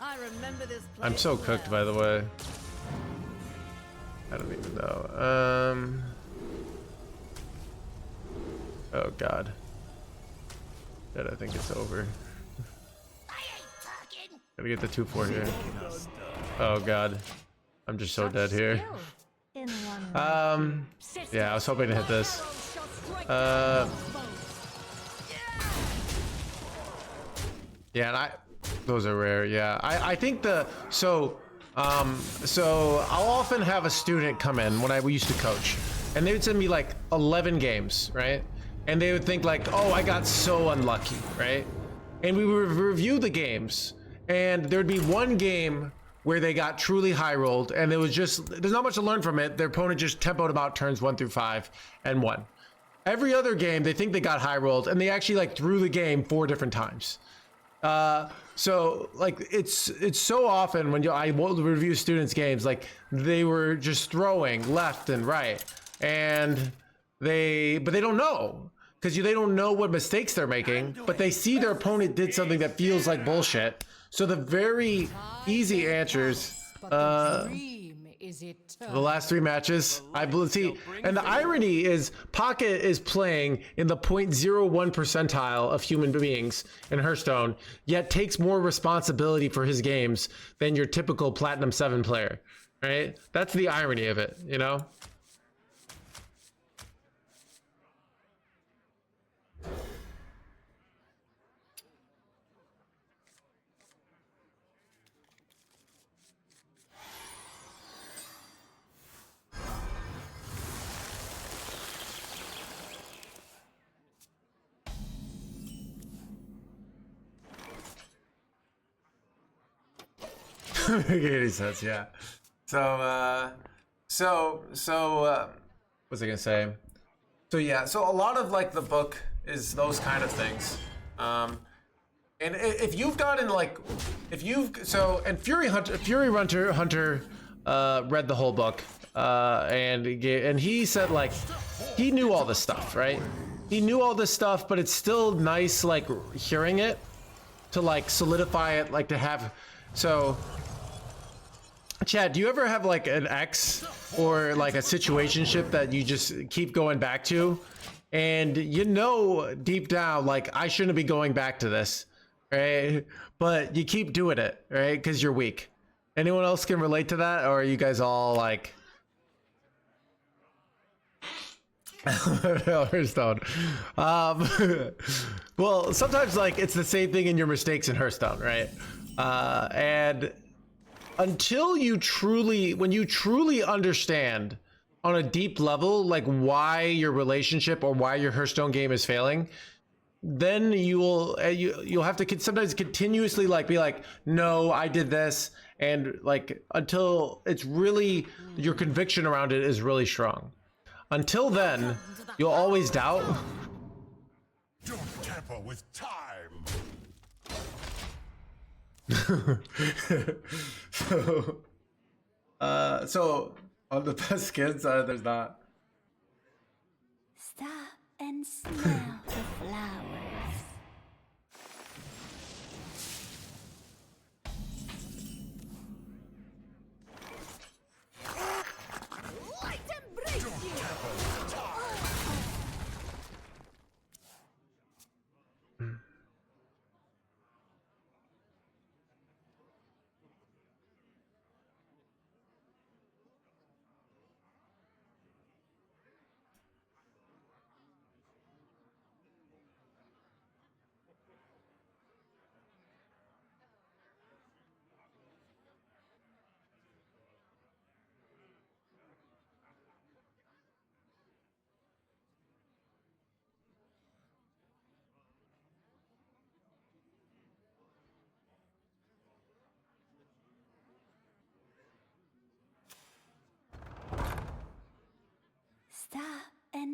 I remember this place. I'm so cooked, by the way. I don't even know. Oh god. That I think it's over. Gotta get the 2-4 here. Oh god. I'm just so dead here. Yeah, I was hoping to hit this. Yeah, and those are rare. Yeah, I think so I'll often have a student come in when we used to coach, and they would send me like 11 games, right? And they would think like, oh, I got so unlucky, right? And we would review the games, and there'd be one game where they got truly high rolled, and there's not much to learn from it. Their opponent just tempoed about turns 1 through 5 and won. Every other game, they think they got high rolled, and they actually like threw the game 4 different times. So like it's so often when I will review students' games, like they were just throwing left and right, and but they don't know, because they don't know what mistakes they're making, but they see their opponent did something that feels like bullshit. So the very easy answers, the last 3 matches, I believe. See, and the irony is Pocket is playing in the 0.01 percentile of human beings in Hearthstone, yet takes more responsibility for his games than your typical Platinum 7 player, right? That's the irony of it, you know? Make any sense, yeah. So what's I gonna say? So yeah, so a lot of like the book is those kind of things. And if you've gotten like, and Fury Hunter read the whole book, and he said like he knew all this stuff, right? He knew all this stuff, but it's still nice like hearing it to like solidify it, like to have. So Chad, do you ever have like an ex or like a situationship that you just keep going back to, and you know deep down like I shouldn't be going back to this, right? But you keep doing it, right? Because you're weak. Anyone else can relate to that, or are you guys all like Hearthstone? Well, sometimes like it's the same thing in your mistakes in Hearthstone, right? And until when you truly understand on a deep level, like why your relationship or why your Hearthstone game is failing, then you'll have to sometimes continuously like be like, no, I did this, and like until it's really your conviction around it is really strong. Until then, you'll always doubt. Don't tamper with time. So on the best skins, there's not. Stop and smell the flowers. Light embrace you.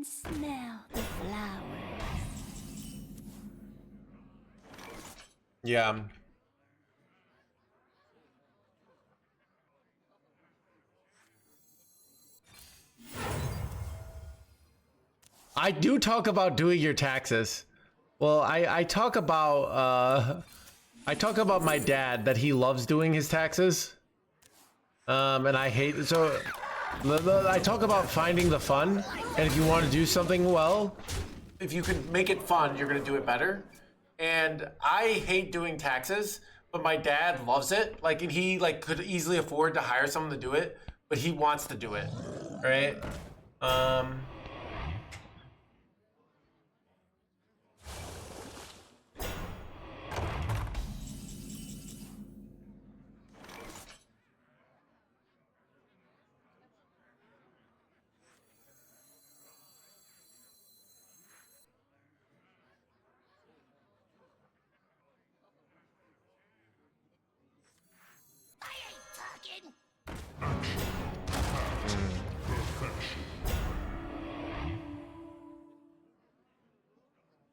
and smell the flowers. Yeah. I do talk about doing your taxes. Well, I talk about my dad, that he loves doing his taxes. And I hate, so I talk about finding the fun, and if you want to do something well, if you can make it fun, you're gonna do it better. And I hate doing taxes, but my dad loves it. Like, and he like could easily afford to hire someone to do it, but he wants to do it, right?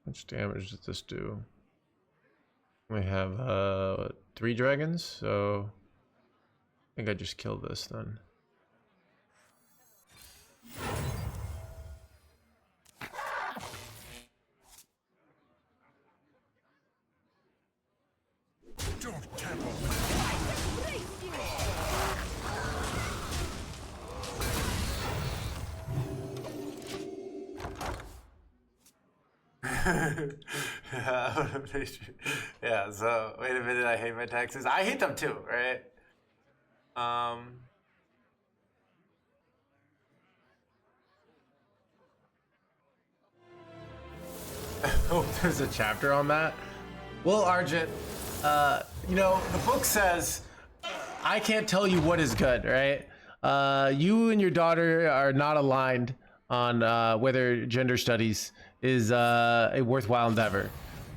How much damage does this do? We have 3 dragons, so I think I just killed this then. Don't tamper Yeah, so wait a minute, I hate my taxes. I hate them too, right? Oh, there's a chapter on that. Well, Argent, you know, the book says I can't tell you what is good, right? You and your daughter are not aligned on whether gender studies is a worthwhile endeavor.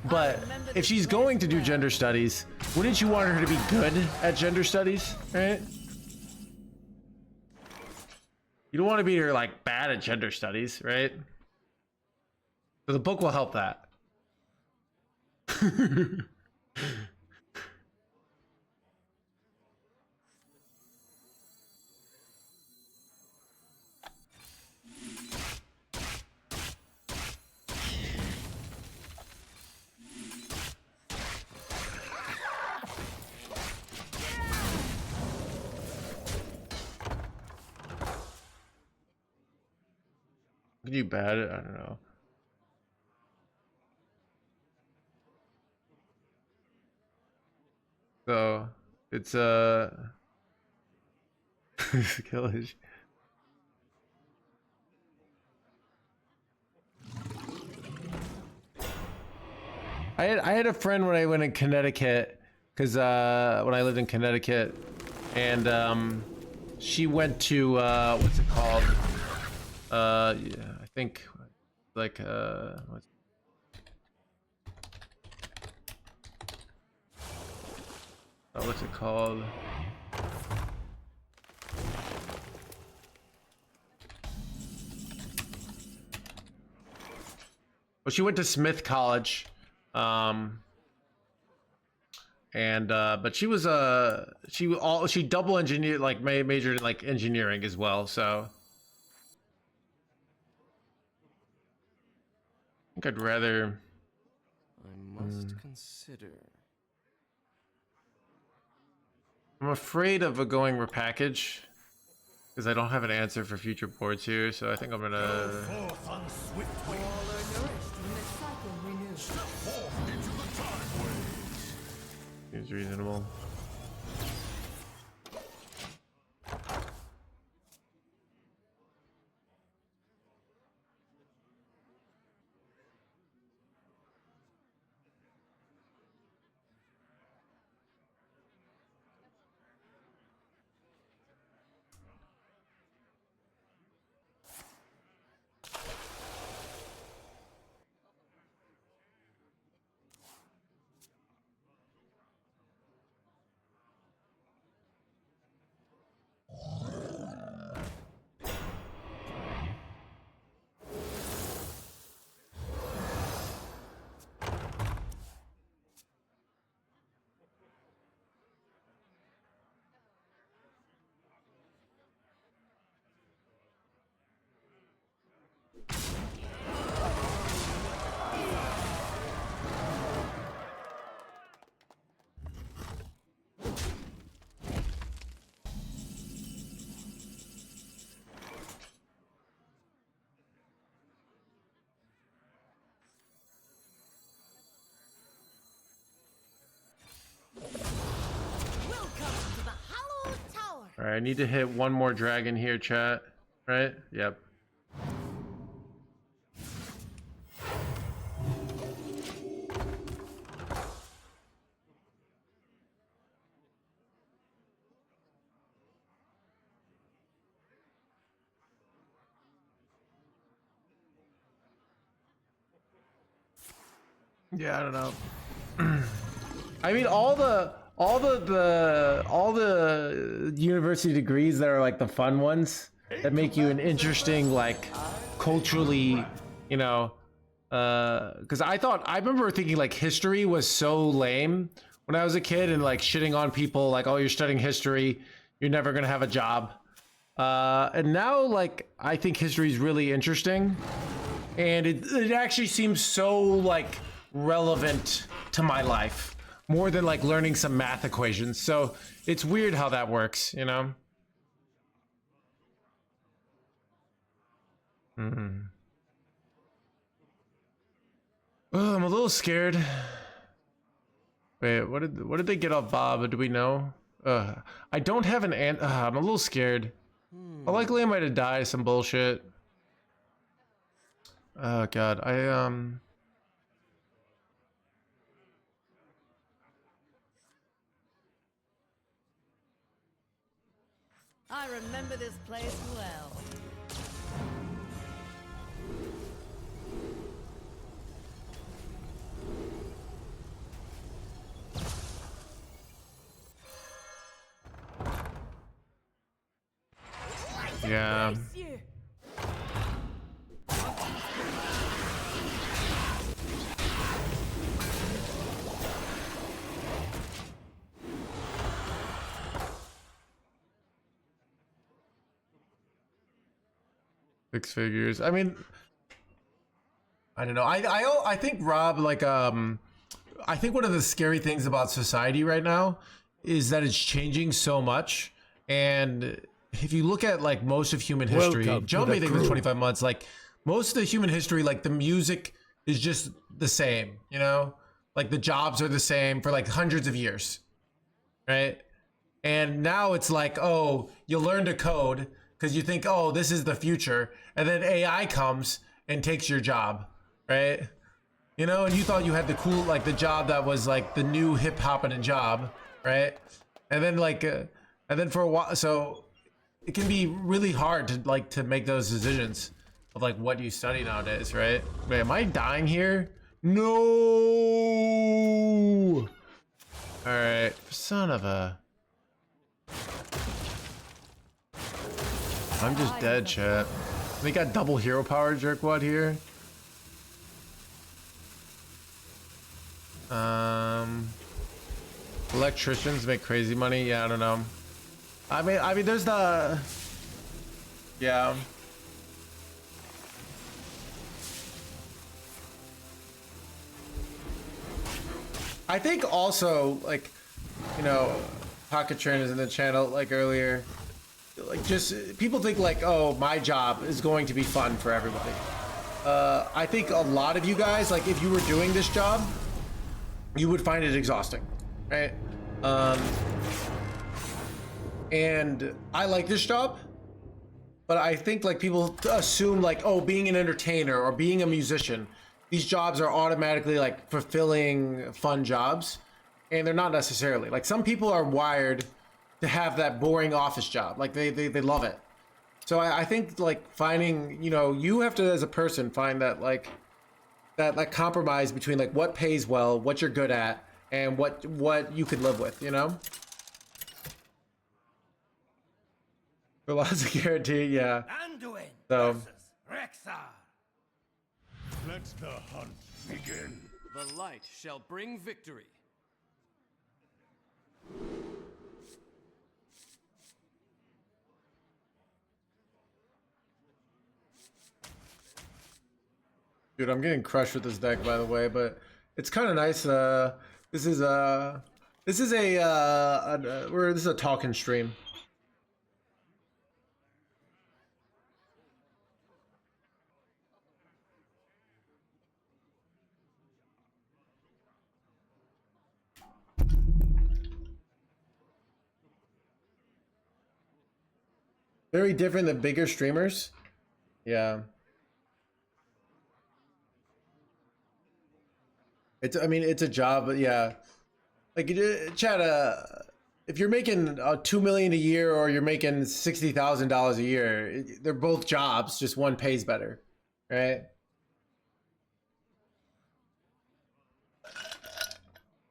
But if she's going to do gender studies, wouldn't you want her to be good at gender studies, right? You don't want to be her like bad at gender studies, right? So the book will help that. Can you bad it? I don't know. So it's Killage. I had a friend when I went in Connecticut, because when I lived in Connecticut, and she went to what's it called? Yeah, I think like what's it called? Well, she went to Smith College, and but she was she double engineered, like majored in like engineering as well. So I think I'd rather. I must consider. I'm afraid of going repackage because I don't have an answer for future boards here. So I think I'm gonna. forth on swift wings. All are nourished when the cycle renews. Step forth into the timeways. Seems reasonable. I need to hit one more dragon here, chat. Right? Yep. Yeah, I don't know. I mean, all the university degrees that are like the fun ones that make you an interesting, like, culturally, you know, because I remember thinking like history was so lame when I was a kid and like shitting on people like, oh, you're studying history, you're never gonna have a job. And now, like, I think history is really interesting, and it actually seems so like relevant to my life more than like learning some math equations. So it's weird how that works, you know? Oh, I'm a little scared. Wait, what did they get off Bob? Do we know? I don't have an I'm a little scared. Likely I might have died some bullshit. Oh god, I remember this place well. yeah. Six figures. I mean, I don't know. I think Rob, like, I think one of the scary things about society right now is that it's changing so much. And if you look at like most of human history, Joe may think it was 25 months, like most of the human history, like the music is just the same, you know, like the jobs are the same for like hundreds of years, right? And now it's like, oh, you learn to code because you think, oh, this is the future. And then AI comes and takes your job, right? You know, and you thought you had the cool, like the job that was like the new hip hopping job, right? And then like, and then for a while, so it can be really hard to like to make those decisions of like what you study nowadays, right? Wait, am I dying here? No. All right, son of a. I'm just dead, chat. They got double hero power, jerkwad here. Electricians make crazy money. Yeah, I don't know. I mean, there's the. Yeah. I think also, like, you know, Pocket Train is in the channel like earlier. Like, just people think like, oh, my job is going to be fun for everybody. I think a lot of you guys, like, if you were doing this job, you would find it exhausting, right? And I like this job, but I think like people assume like, oh, being an entertainer or being a musician, these jobs are automatically like fulfilling fun jobs, and they're not necessarily. Like, some people are wired to have that boring office job, like they love it. So I think like finding, you know, you have to as a person find that like compromise between like what pays well, what you're good at, and what you could live with, you know. For lots of guarantee, yeah. Anduin So versus Rexar. Let the hunt begin. The light shall bring victory. dude, I'm getting crushed with this deck, by the way, but it's kind of nice. This is a talking stream. Very different than bigger streamers. Yeah. I mean, it's a job, but yeah. Like, Chad, if you're making $2 million a year or you're making $60,000 a year, they're both jobs. Just one pays better, right?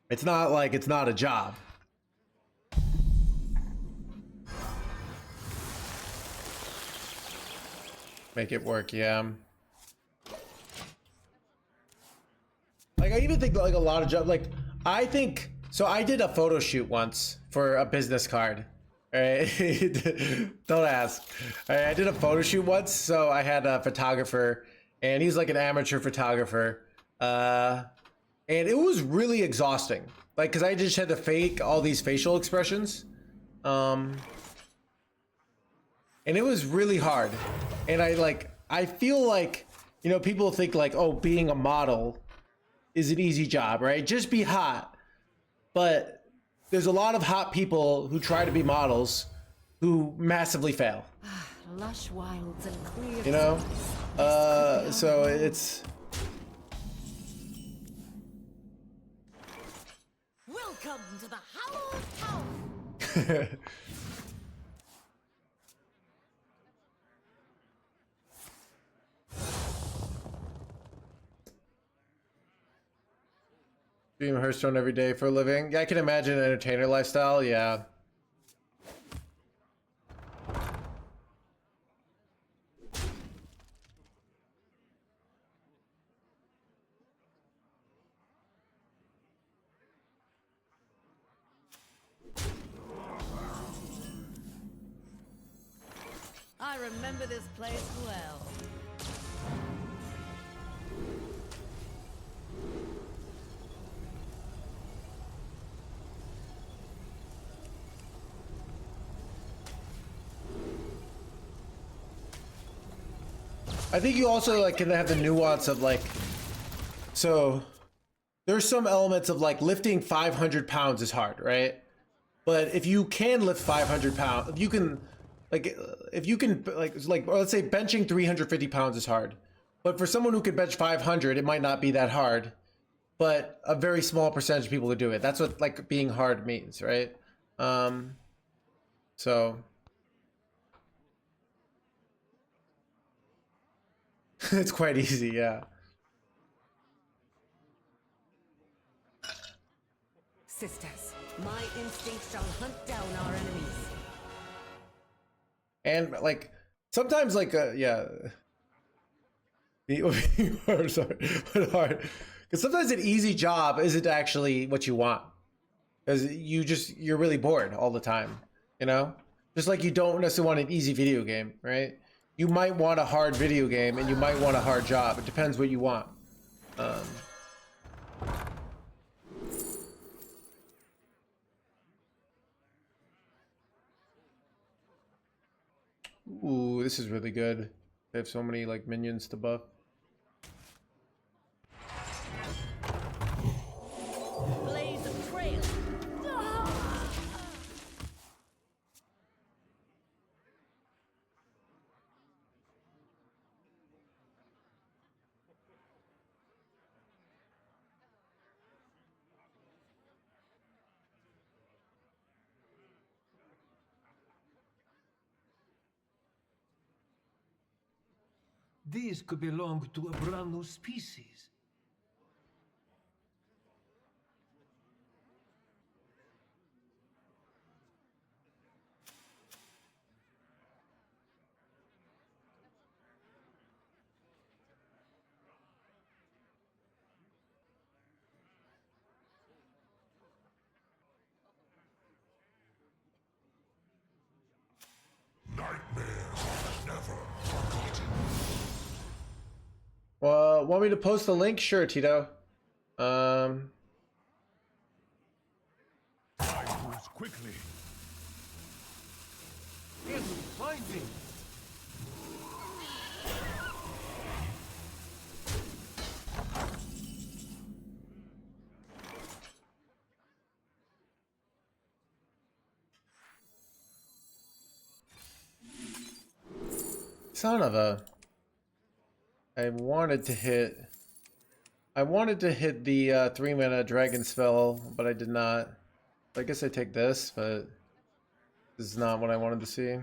It's not like it's not a job. Make it work, yeah. Like, I even think like a lot of jobs, like I think, so I did a photo shoot once for a business card. Right? Don't ask. I did a photo shoot once, so I had a photographer and he's like an amateur photographer. And it was really exhausting. Like, cause I just had to fake all these facial expressions. And it was really hard. And I feel like, you know, people think like, oh, being a model is an easy job, right? Just be hot. But there's a lot of hot people who try to be models who massively fail. Lush wilds and clear. You know? So it's... Welcome to the Hallowed Town. Stream Hearthstone every day for a living. Yeah, I can imagine an entertainer lifestyle, yeah. I remember this place well. I think you also like can have the nuance of like, so there's some elements of like lifting 500 pounds is hard, right? But if you can lift 500 pounds, if you can, like, if you can, like, or let's say benching 350 pounds is hard. But for someone who could bench 500, it might not be that hard. But a very small percentage of people who do it. That's what like being hard means, right? So it's quite easy, yeah. Sisters, my instinct shall hunt down our enemies. And like sometimes like yeah. Sorry, but hard. Because sometimes an easy job isn't actually what you want. Because you're really bored all the time, you know? Just like you don't necessarily want an easy video game, right? You might want a hard video game and you might want a hard job. It depends what you want. Ooh, this is really good. They have so many like minions to buff. Blaze of trail. These could belong to a brand new species. Well, want me to post the link? Sure, Tito. I moves quickly. Enemy finding. Son of a. I wanted to hit the 3-mana dragon spell, but I did not. I guess I take this, but this is not what I wanted to see.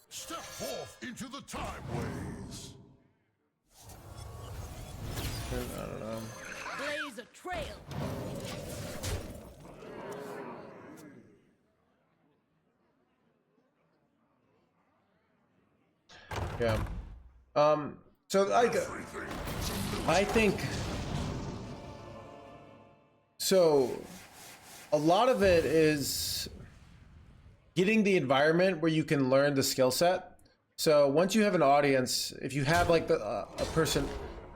Step forth into the Timeways. I don't know. Blaze a trail. Yeah. So I think so a lot of it is getting the environment where you can learn the skill set. So once you have an audience, if you have like a person,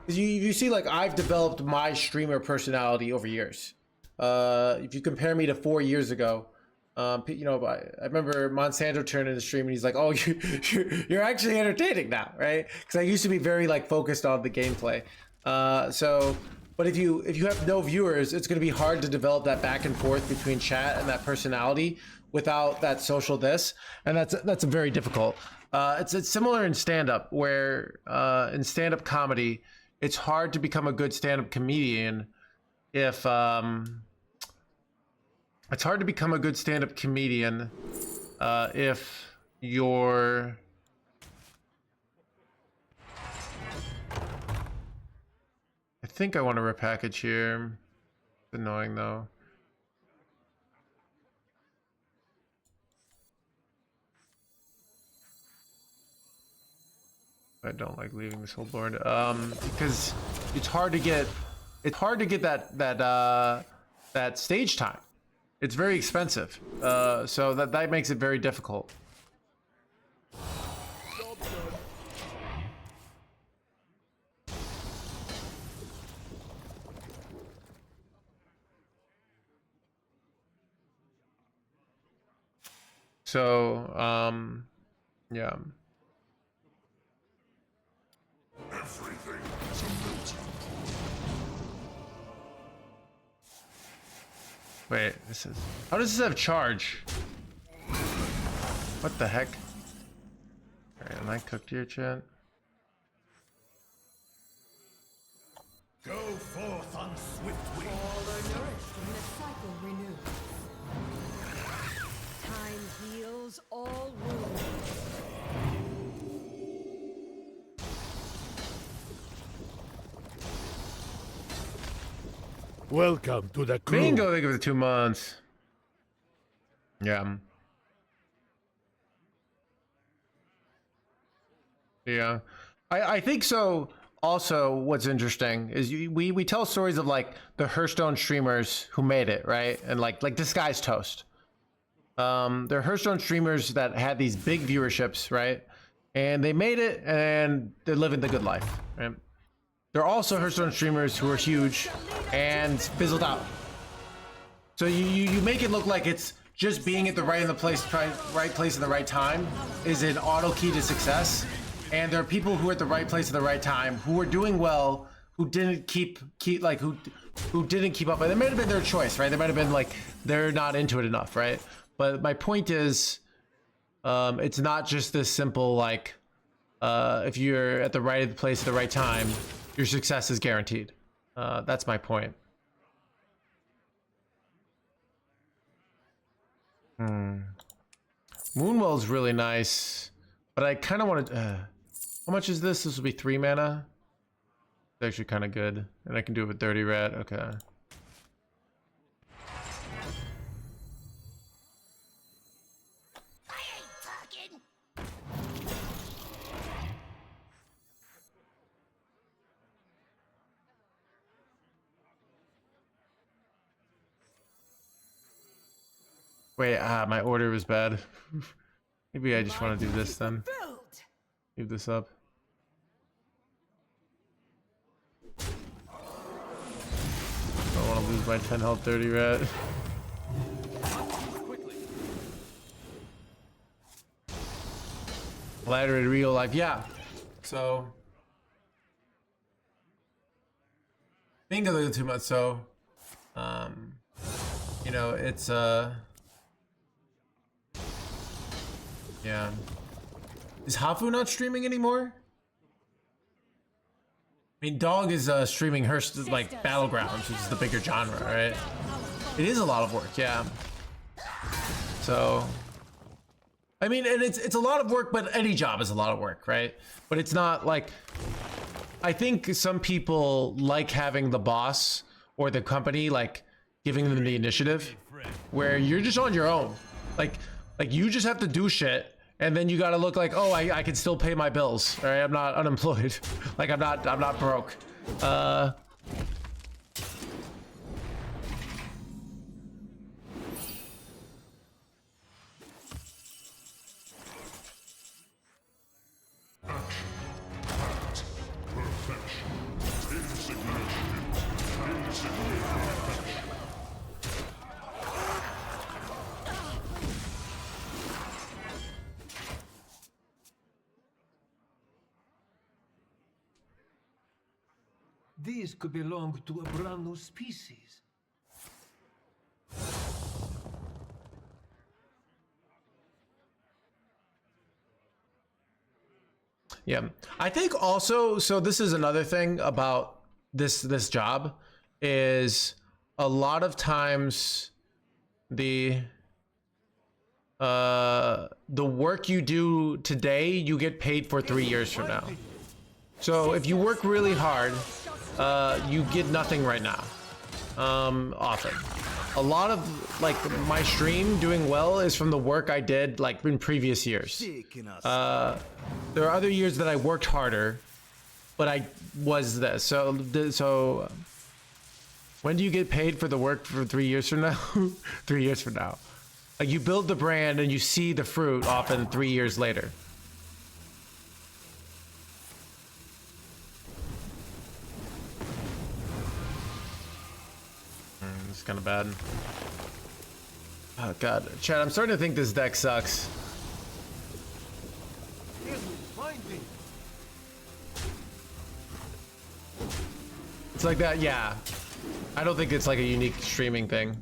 you see, like, I've developed my streamer personality over years. If you compare me to 4 years ago, you know, I remember Monsanto turned in the stream and he's like, "Oh, you're actually entertaining now, right?" Because I used to be very like focused on the gameplay. But if you have no viewers, it's going to be hard to develop that back and forth between chat and that personality without that social diss, and that's very difficult. It's similar in stand-up, where in stand-up comedy, it's hard to become a good stand-up comedian if it's hard to become a good stand-up comedian if you're I think I want to repackage here. It's annoying though. I don't like leaving this whole board because it's hard to get that stage time. It's very expensive, so that makes it very difficult. So yeah. Wait, this is... How does this have charge? What the heck? Alright, am I cooked here, chat? Go forth on swift wings. All are nourished and the cycle renews. Time heals all wounds. Welcome to the crew. Bingo, they give it 2 months. Yeah. Yeah. I think so. Also, what's interesting is we tell stories of like the Hearthstone streamers who made it, right? And like this guy's toast. There are Hearthstone streamers that had these big viewerships, right? And they made it and they're living the good life, right? There are also Hearthstone streamers who are huge and fizzled out. So you make it look like it's just being at the right place at the right time is an auto key to success. And there are people who are at the right place at the right time who are doing well, who didn't keep who didn't keep up. And it might have been their choice, right? They might have been like they're not into it enough, right? But my point is, it's not just this simple like if you're at the right place at the right time, your success is guaranteed. That's my point. Moonwell's really nice, but I kind of want to... how much is this? This will be 3 mana. It's actually kind of good. And I can do it with Dirty Rat. Okay. I ain't talking. Wait, my order was bad. Maybe I just want to do this then. Leave this up. I don't want to lose my 10 health Dirty Rat. Ladder in real life, yeah. So bingo the 2 months, so you know, it's Yeah. Is Hafu not streaming anymore? I mean, Dog is streaming her like Battlegrounds, which is the bigger genre, right? It is a lot of work, yeah. So, I mean, and it's a lot of work, but any job is a lot of work, right? But it's not like, I think some people like having the boss or the company like giving them the initiative, where you're just on your own, like you just have to do shit. And then you gotta look like, oh, I can still pay my bills. All right, I'm not unemployed. Like I'm not broke. These could belong to a brand new species. Yeah, I think also, so this is another thing about this job, is a lot of times the work you do today, you get paid for 3 years from now. So if you work really hard, you get nothing right now. Often. A lot of like my stream doing well is from the work I did like in previous years. There are other years that I worked harder, but I was this. So when do you get paid for the work for 3 years from now? 3 years from now. Like you build the brand and you see the fruit often 3 years later. It's kind of bad. Oh god, Chad, I'm starting to think this deck sucks. It's like that, yeah. I don't think it's like a unique streaming thing.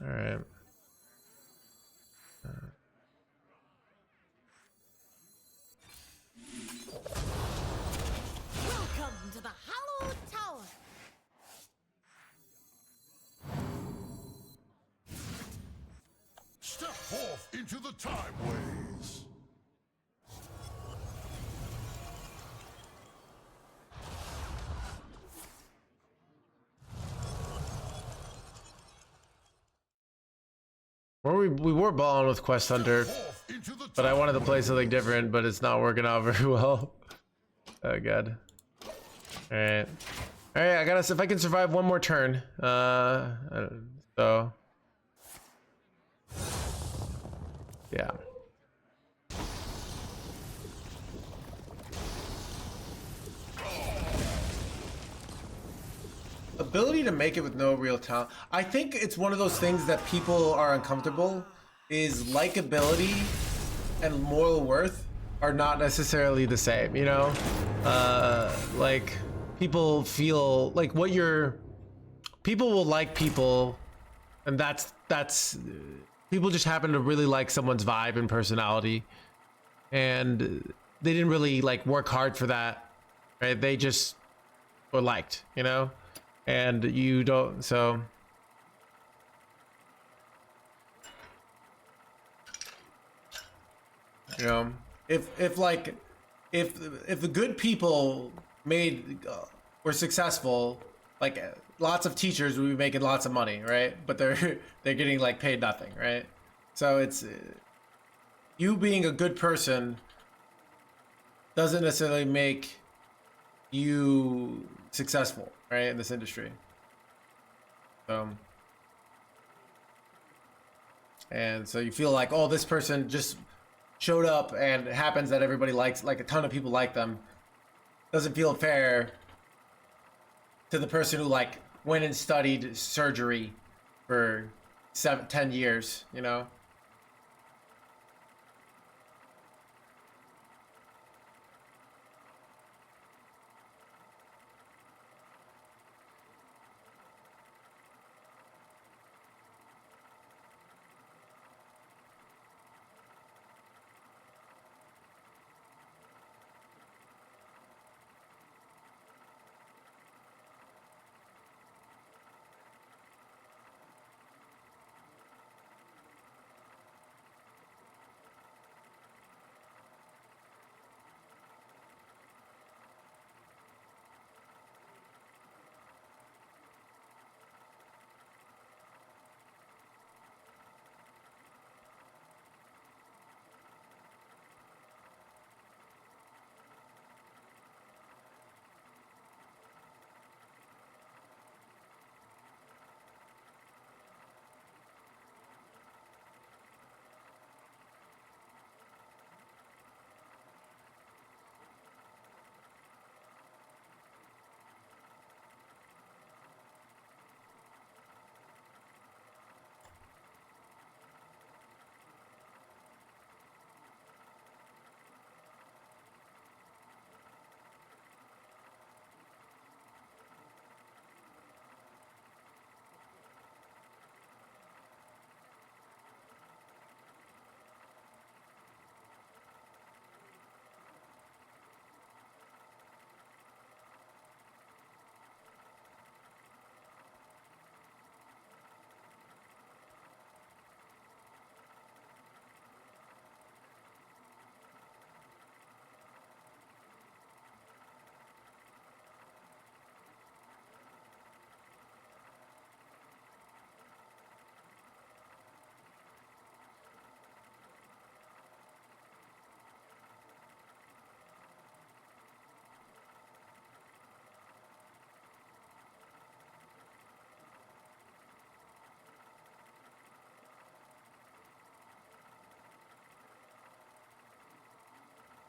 All right. Welcome to the Hallowed Tower. Step forth into the Timeways. We were balling with Quest Hunter, but I wanted to play something different, but it's not working out very well. Oh god. Alright. Alright, I gotta see if I can survive one more turn. So yeah. Ability to make it with no real talent. I think it's one of those things that people are uncomfortable, is likability and moral worth are not necessarily the same, you know? Like people feel like people will like people, and that's people just happen to really like someone's vibe and personality, and they didn't really like work hard for that, right? They just were liked, you know? And you don't, so you know, if the good people were successful, like lots of teachers would be making lots of money, right? But they're getting like paid nothing, right? So it's you being a good person doesn't necessarily make you successful, right, in this industry. And so you feel like, oh, this person just showed up and it happens that everybody likes, like a ton of people like them. Doesn't feel fair to the person who like went and studied surgery for 10 years, you know?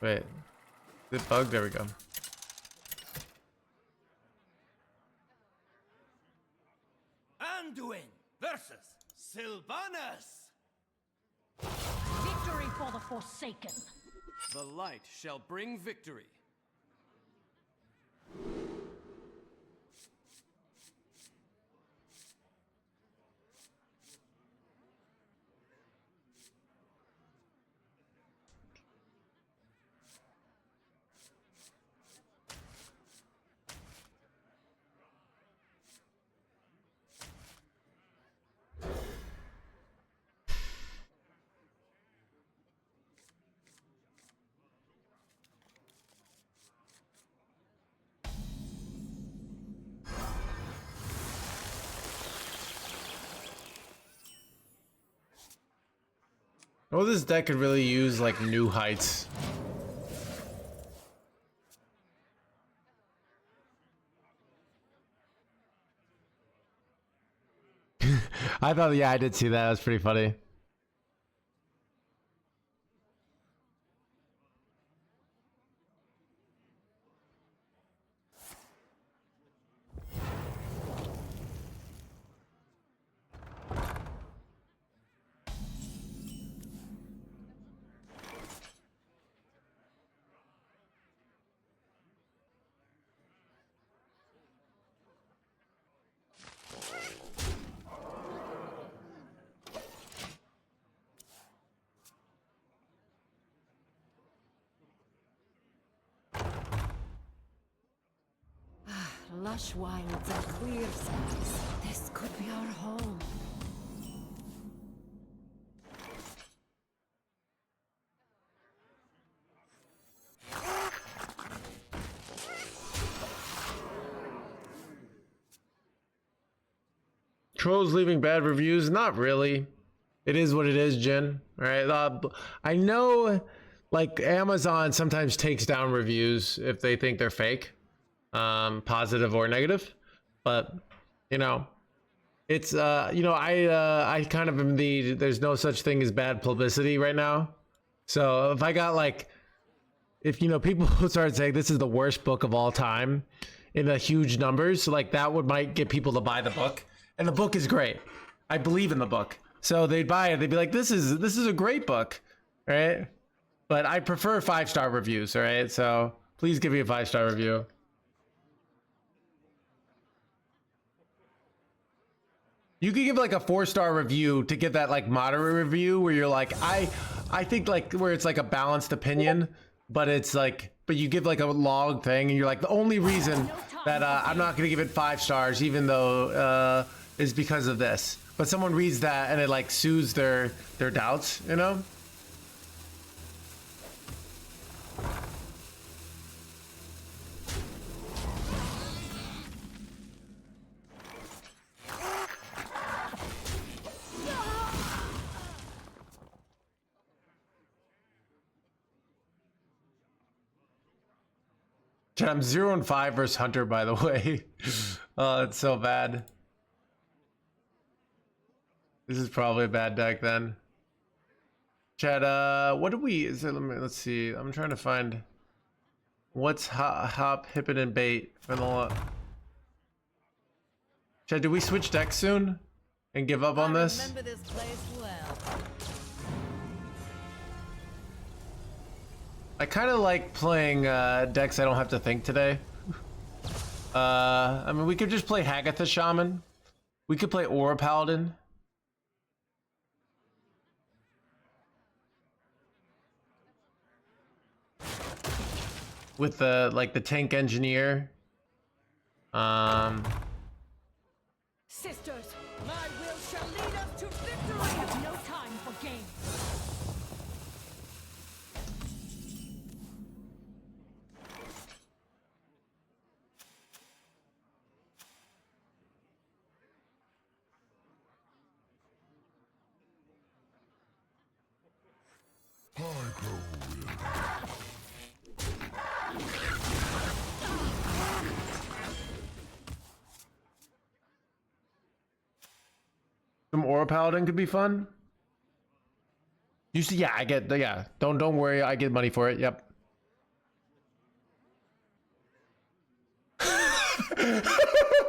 Wait. Is it bugged? There we go. Anduin versus Sylvanas. Victory for the Forsaken. The light shall bring victory. Oh, this deck could really use like new heights. I thought, yeah, I did see that. That was pretty funny. Lush wilds and clear skies. This could be our home. Trolls leaving bad reviews? Not really. It is what it is, Jin. All right. I know, like Amazon sometimes takes down reviews if they think they're fake, positive or negative. But you know, it's you know, I kind of am the there's no such thing as bad publicity right now. So if I got like, if you know, people start saying this is the worst book of all time in the huge numbers, like that would might get people to buy the book. And the book is great. I believe in the book. So they'd buy it. They'd be like, this is a great book. Right? But I prefer 5-star reviews. All right. So please give me a 5-star review. You could give like a 4-star review to get that like moderate review where you're like, I think like where it's like a balanced opinion, but it's like, but you give like a long thing and you're like, the only reason that I'm not going to give it 5 stars, even though is because of this. But someone reads that and it like soothes their doubts, you know? Chat, I'm 0-5 versus Hunter, by the way. Oh, it's so bad. This is probably a bad deck then. Chat, what do we, is it, let's see. I'm trying to find what's hop, hippin' and bait. Chat, do we switch decks soon and give up on this? Remember this place well. I kind of like playing decks I don't have to think today. I mean, we could just play Hagatha Shaman. We could play Aura Paladin. With the like the tank engineer. Sisters, my will shall lead us to victory. I have no time for games. Some Aura Paladin could be fun. You see, yeah, I get, yeah. Don't worry, I get money for it. Yep.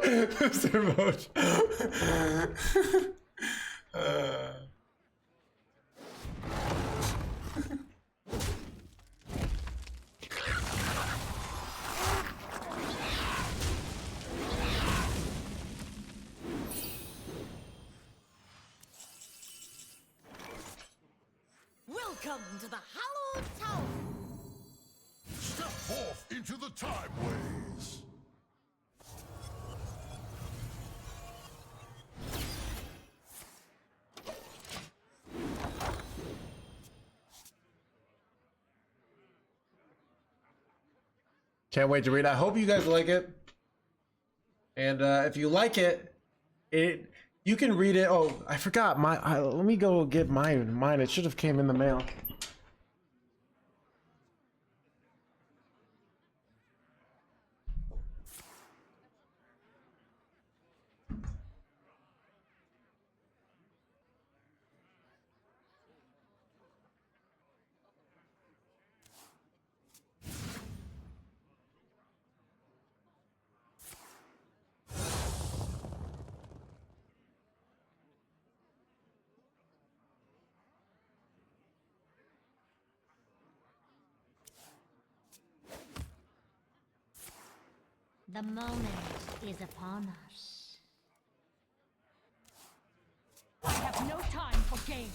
Mr. Moch. Welcome to the Hallowed Tower. Step forth into the Timeways. Can't wait to read. I hope you guys like it. And if you like it, you can read it. Oh, I forgot let me go get mine. It should have came in the mail. The moment is upon us. I have no time for games.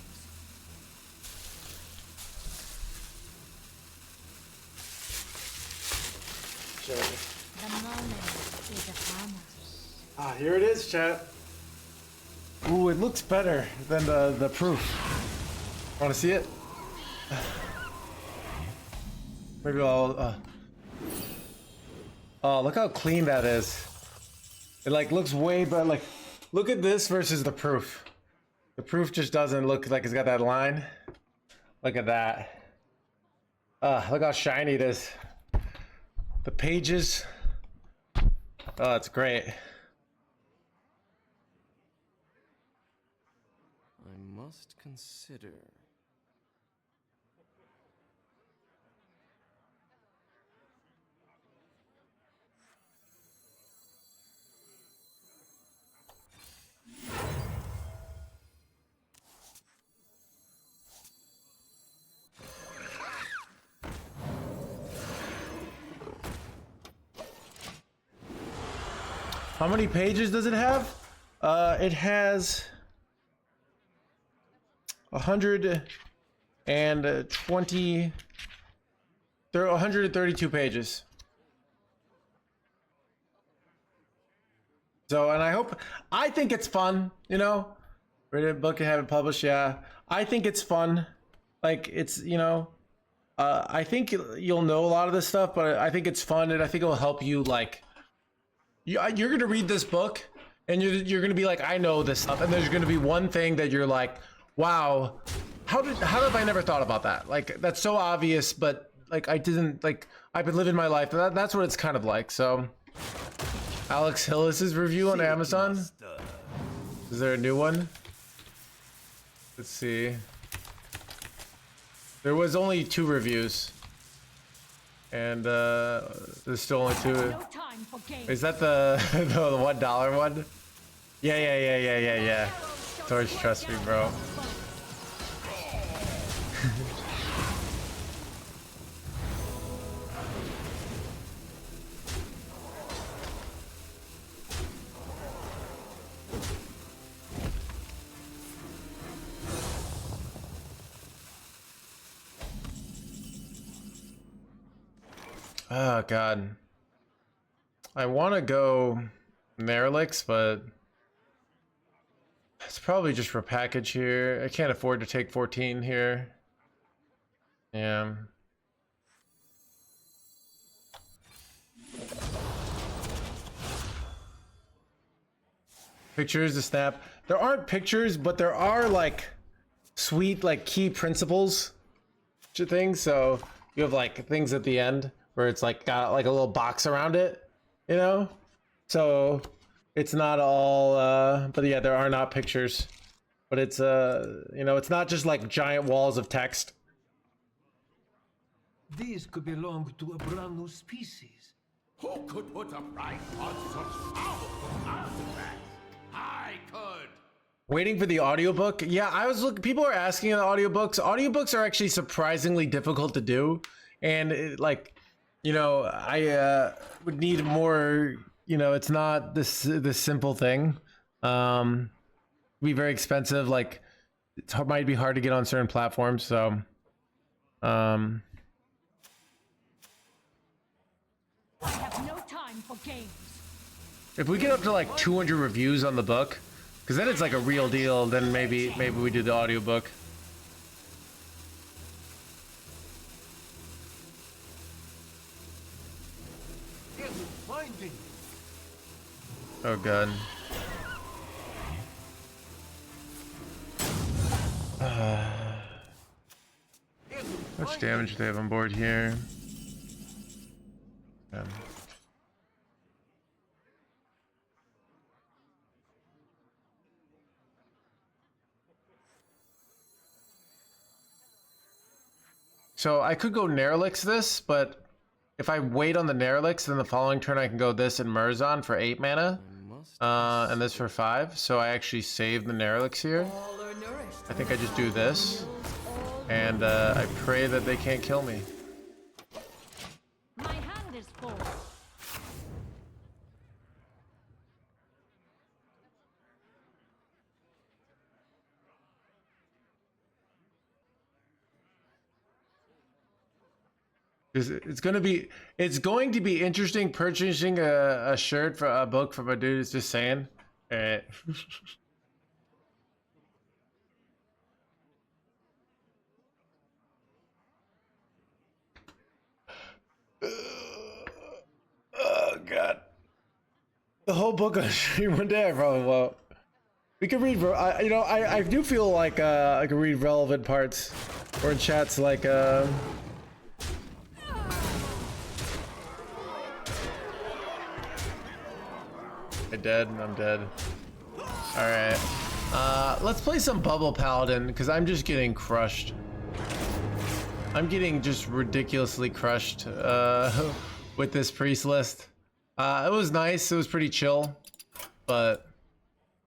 The moment is upon us. Ah, here it is, chat. Ooh, it looks better than the proof. Want to see it? Maybe I'll. Oh, look how clean that is. It like looks way better. Like, look at this versus the proof. The proof just doesn't look like it's got that line. Look at that. Look how shiny it is. The pages. Oh, it's great. I must consider. How many pages does it have? It has 132 pages. So, and I think it's fun, you know, read a book and have it published. Yeah, I think it's fun. Like, it's, you know, I think you'll know a lot of this stuff, but I think it's fun, and I think it'll help you, like, you're gonna read this book and you're gonna be like, I know this stuff, and there's gonna be one thing that you're like, wow, how have I never thought about that? Like, that's so obvious, but like I didn't, like, I've been living my life. That's what it's kind of like. So Alex Hillis's review on Amazon. Is there a new one? Let's see. There was only 2 reviews. And there's still only 2. No time for games. Is that the the $1 one? Yeah. Torch, trust me, bro. Oh god. I want to go Nerlix, but it's probably just for package here. I can't afford to take 14 here. Yeah. Pictures to snap. There aren't pictures, but there are like sweet like key principles to things. So you have like things at the end where it's like got like a little box around it, you know? So it's not all but yeah, there are not pictures, but it's you know, it's not just like giant walls of text. These could belong to a brand new species. Who could put a price on such powerful artifacts? I could. Waiting for the audiobook. Yeah, I was looking. People are asking about audiobooks. Audiobooks are actually surprisingly difficult to do, and like, you know, I would need more. You know, it's not this simple thing. Be very expensive. Like, it might be hard to get on certain platforms. So, I have no time for games. if we get up to like 200 reviews on the book, because then it's like a real deal, then maybe we do the audiobook. Oh god. How much damage do they have on board here? So I could go Nerlix this, but if I wait on the Nerlix, then the following turn I can go this and Murzon for 8 mana, and this for 5. So I actually save the Nerlix here. I think I just do this, and I pray that they can't kill me. My hand is full. It's going to be interesting purchasing a shirt for a book from a dude who's just saying. Oh god. The whole book on stream one day I probably won't. We can read, I do feel like I can read relevant parts or in chats like I'm dead. Alright. Let's play some Bubble Paladin, because I'm just getting crushed. I'm getting just ridiculously crushed with this priest list. It was nice, it was pretty chill, but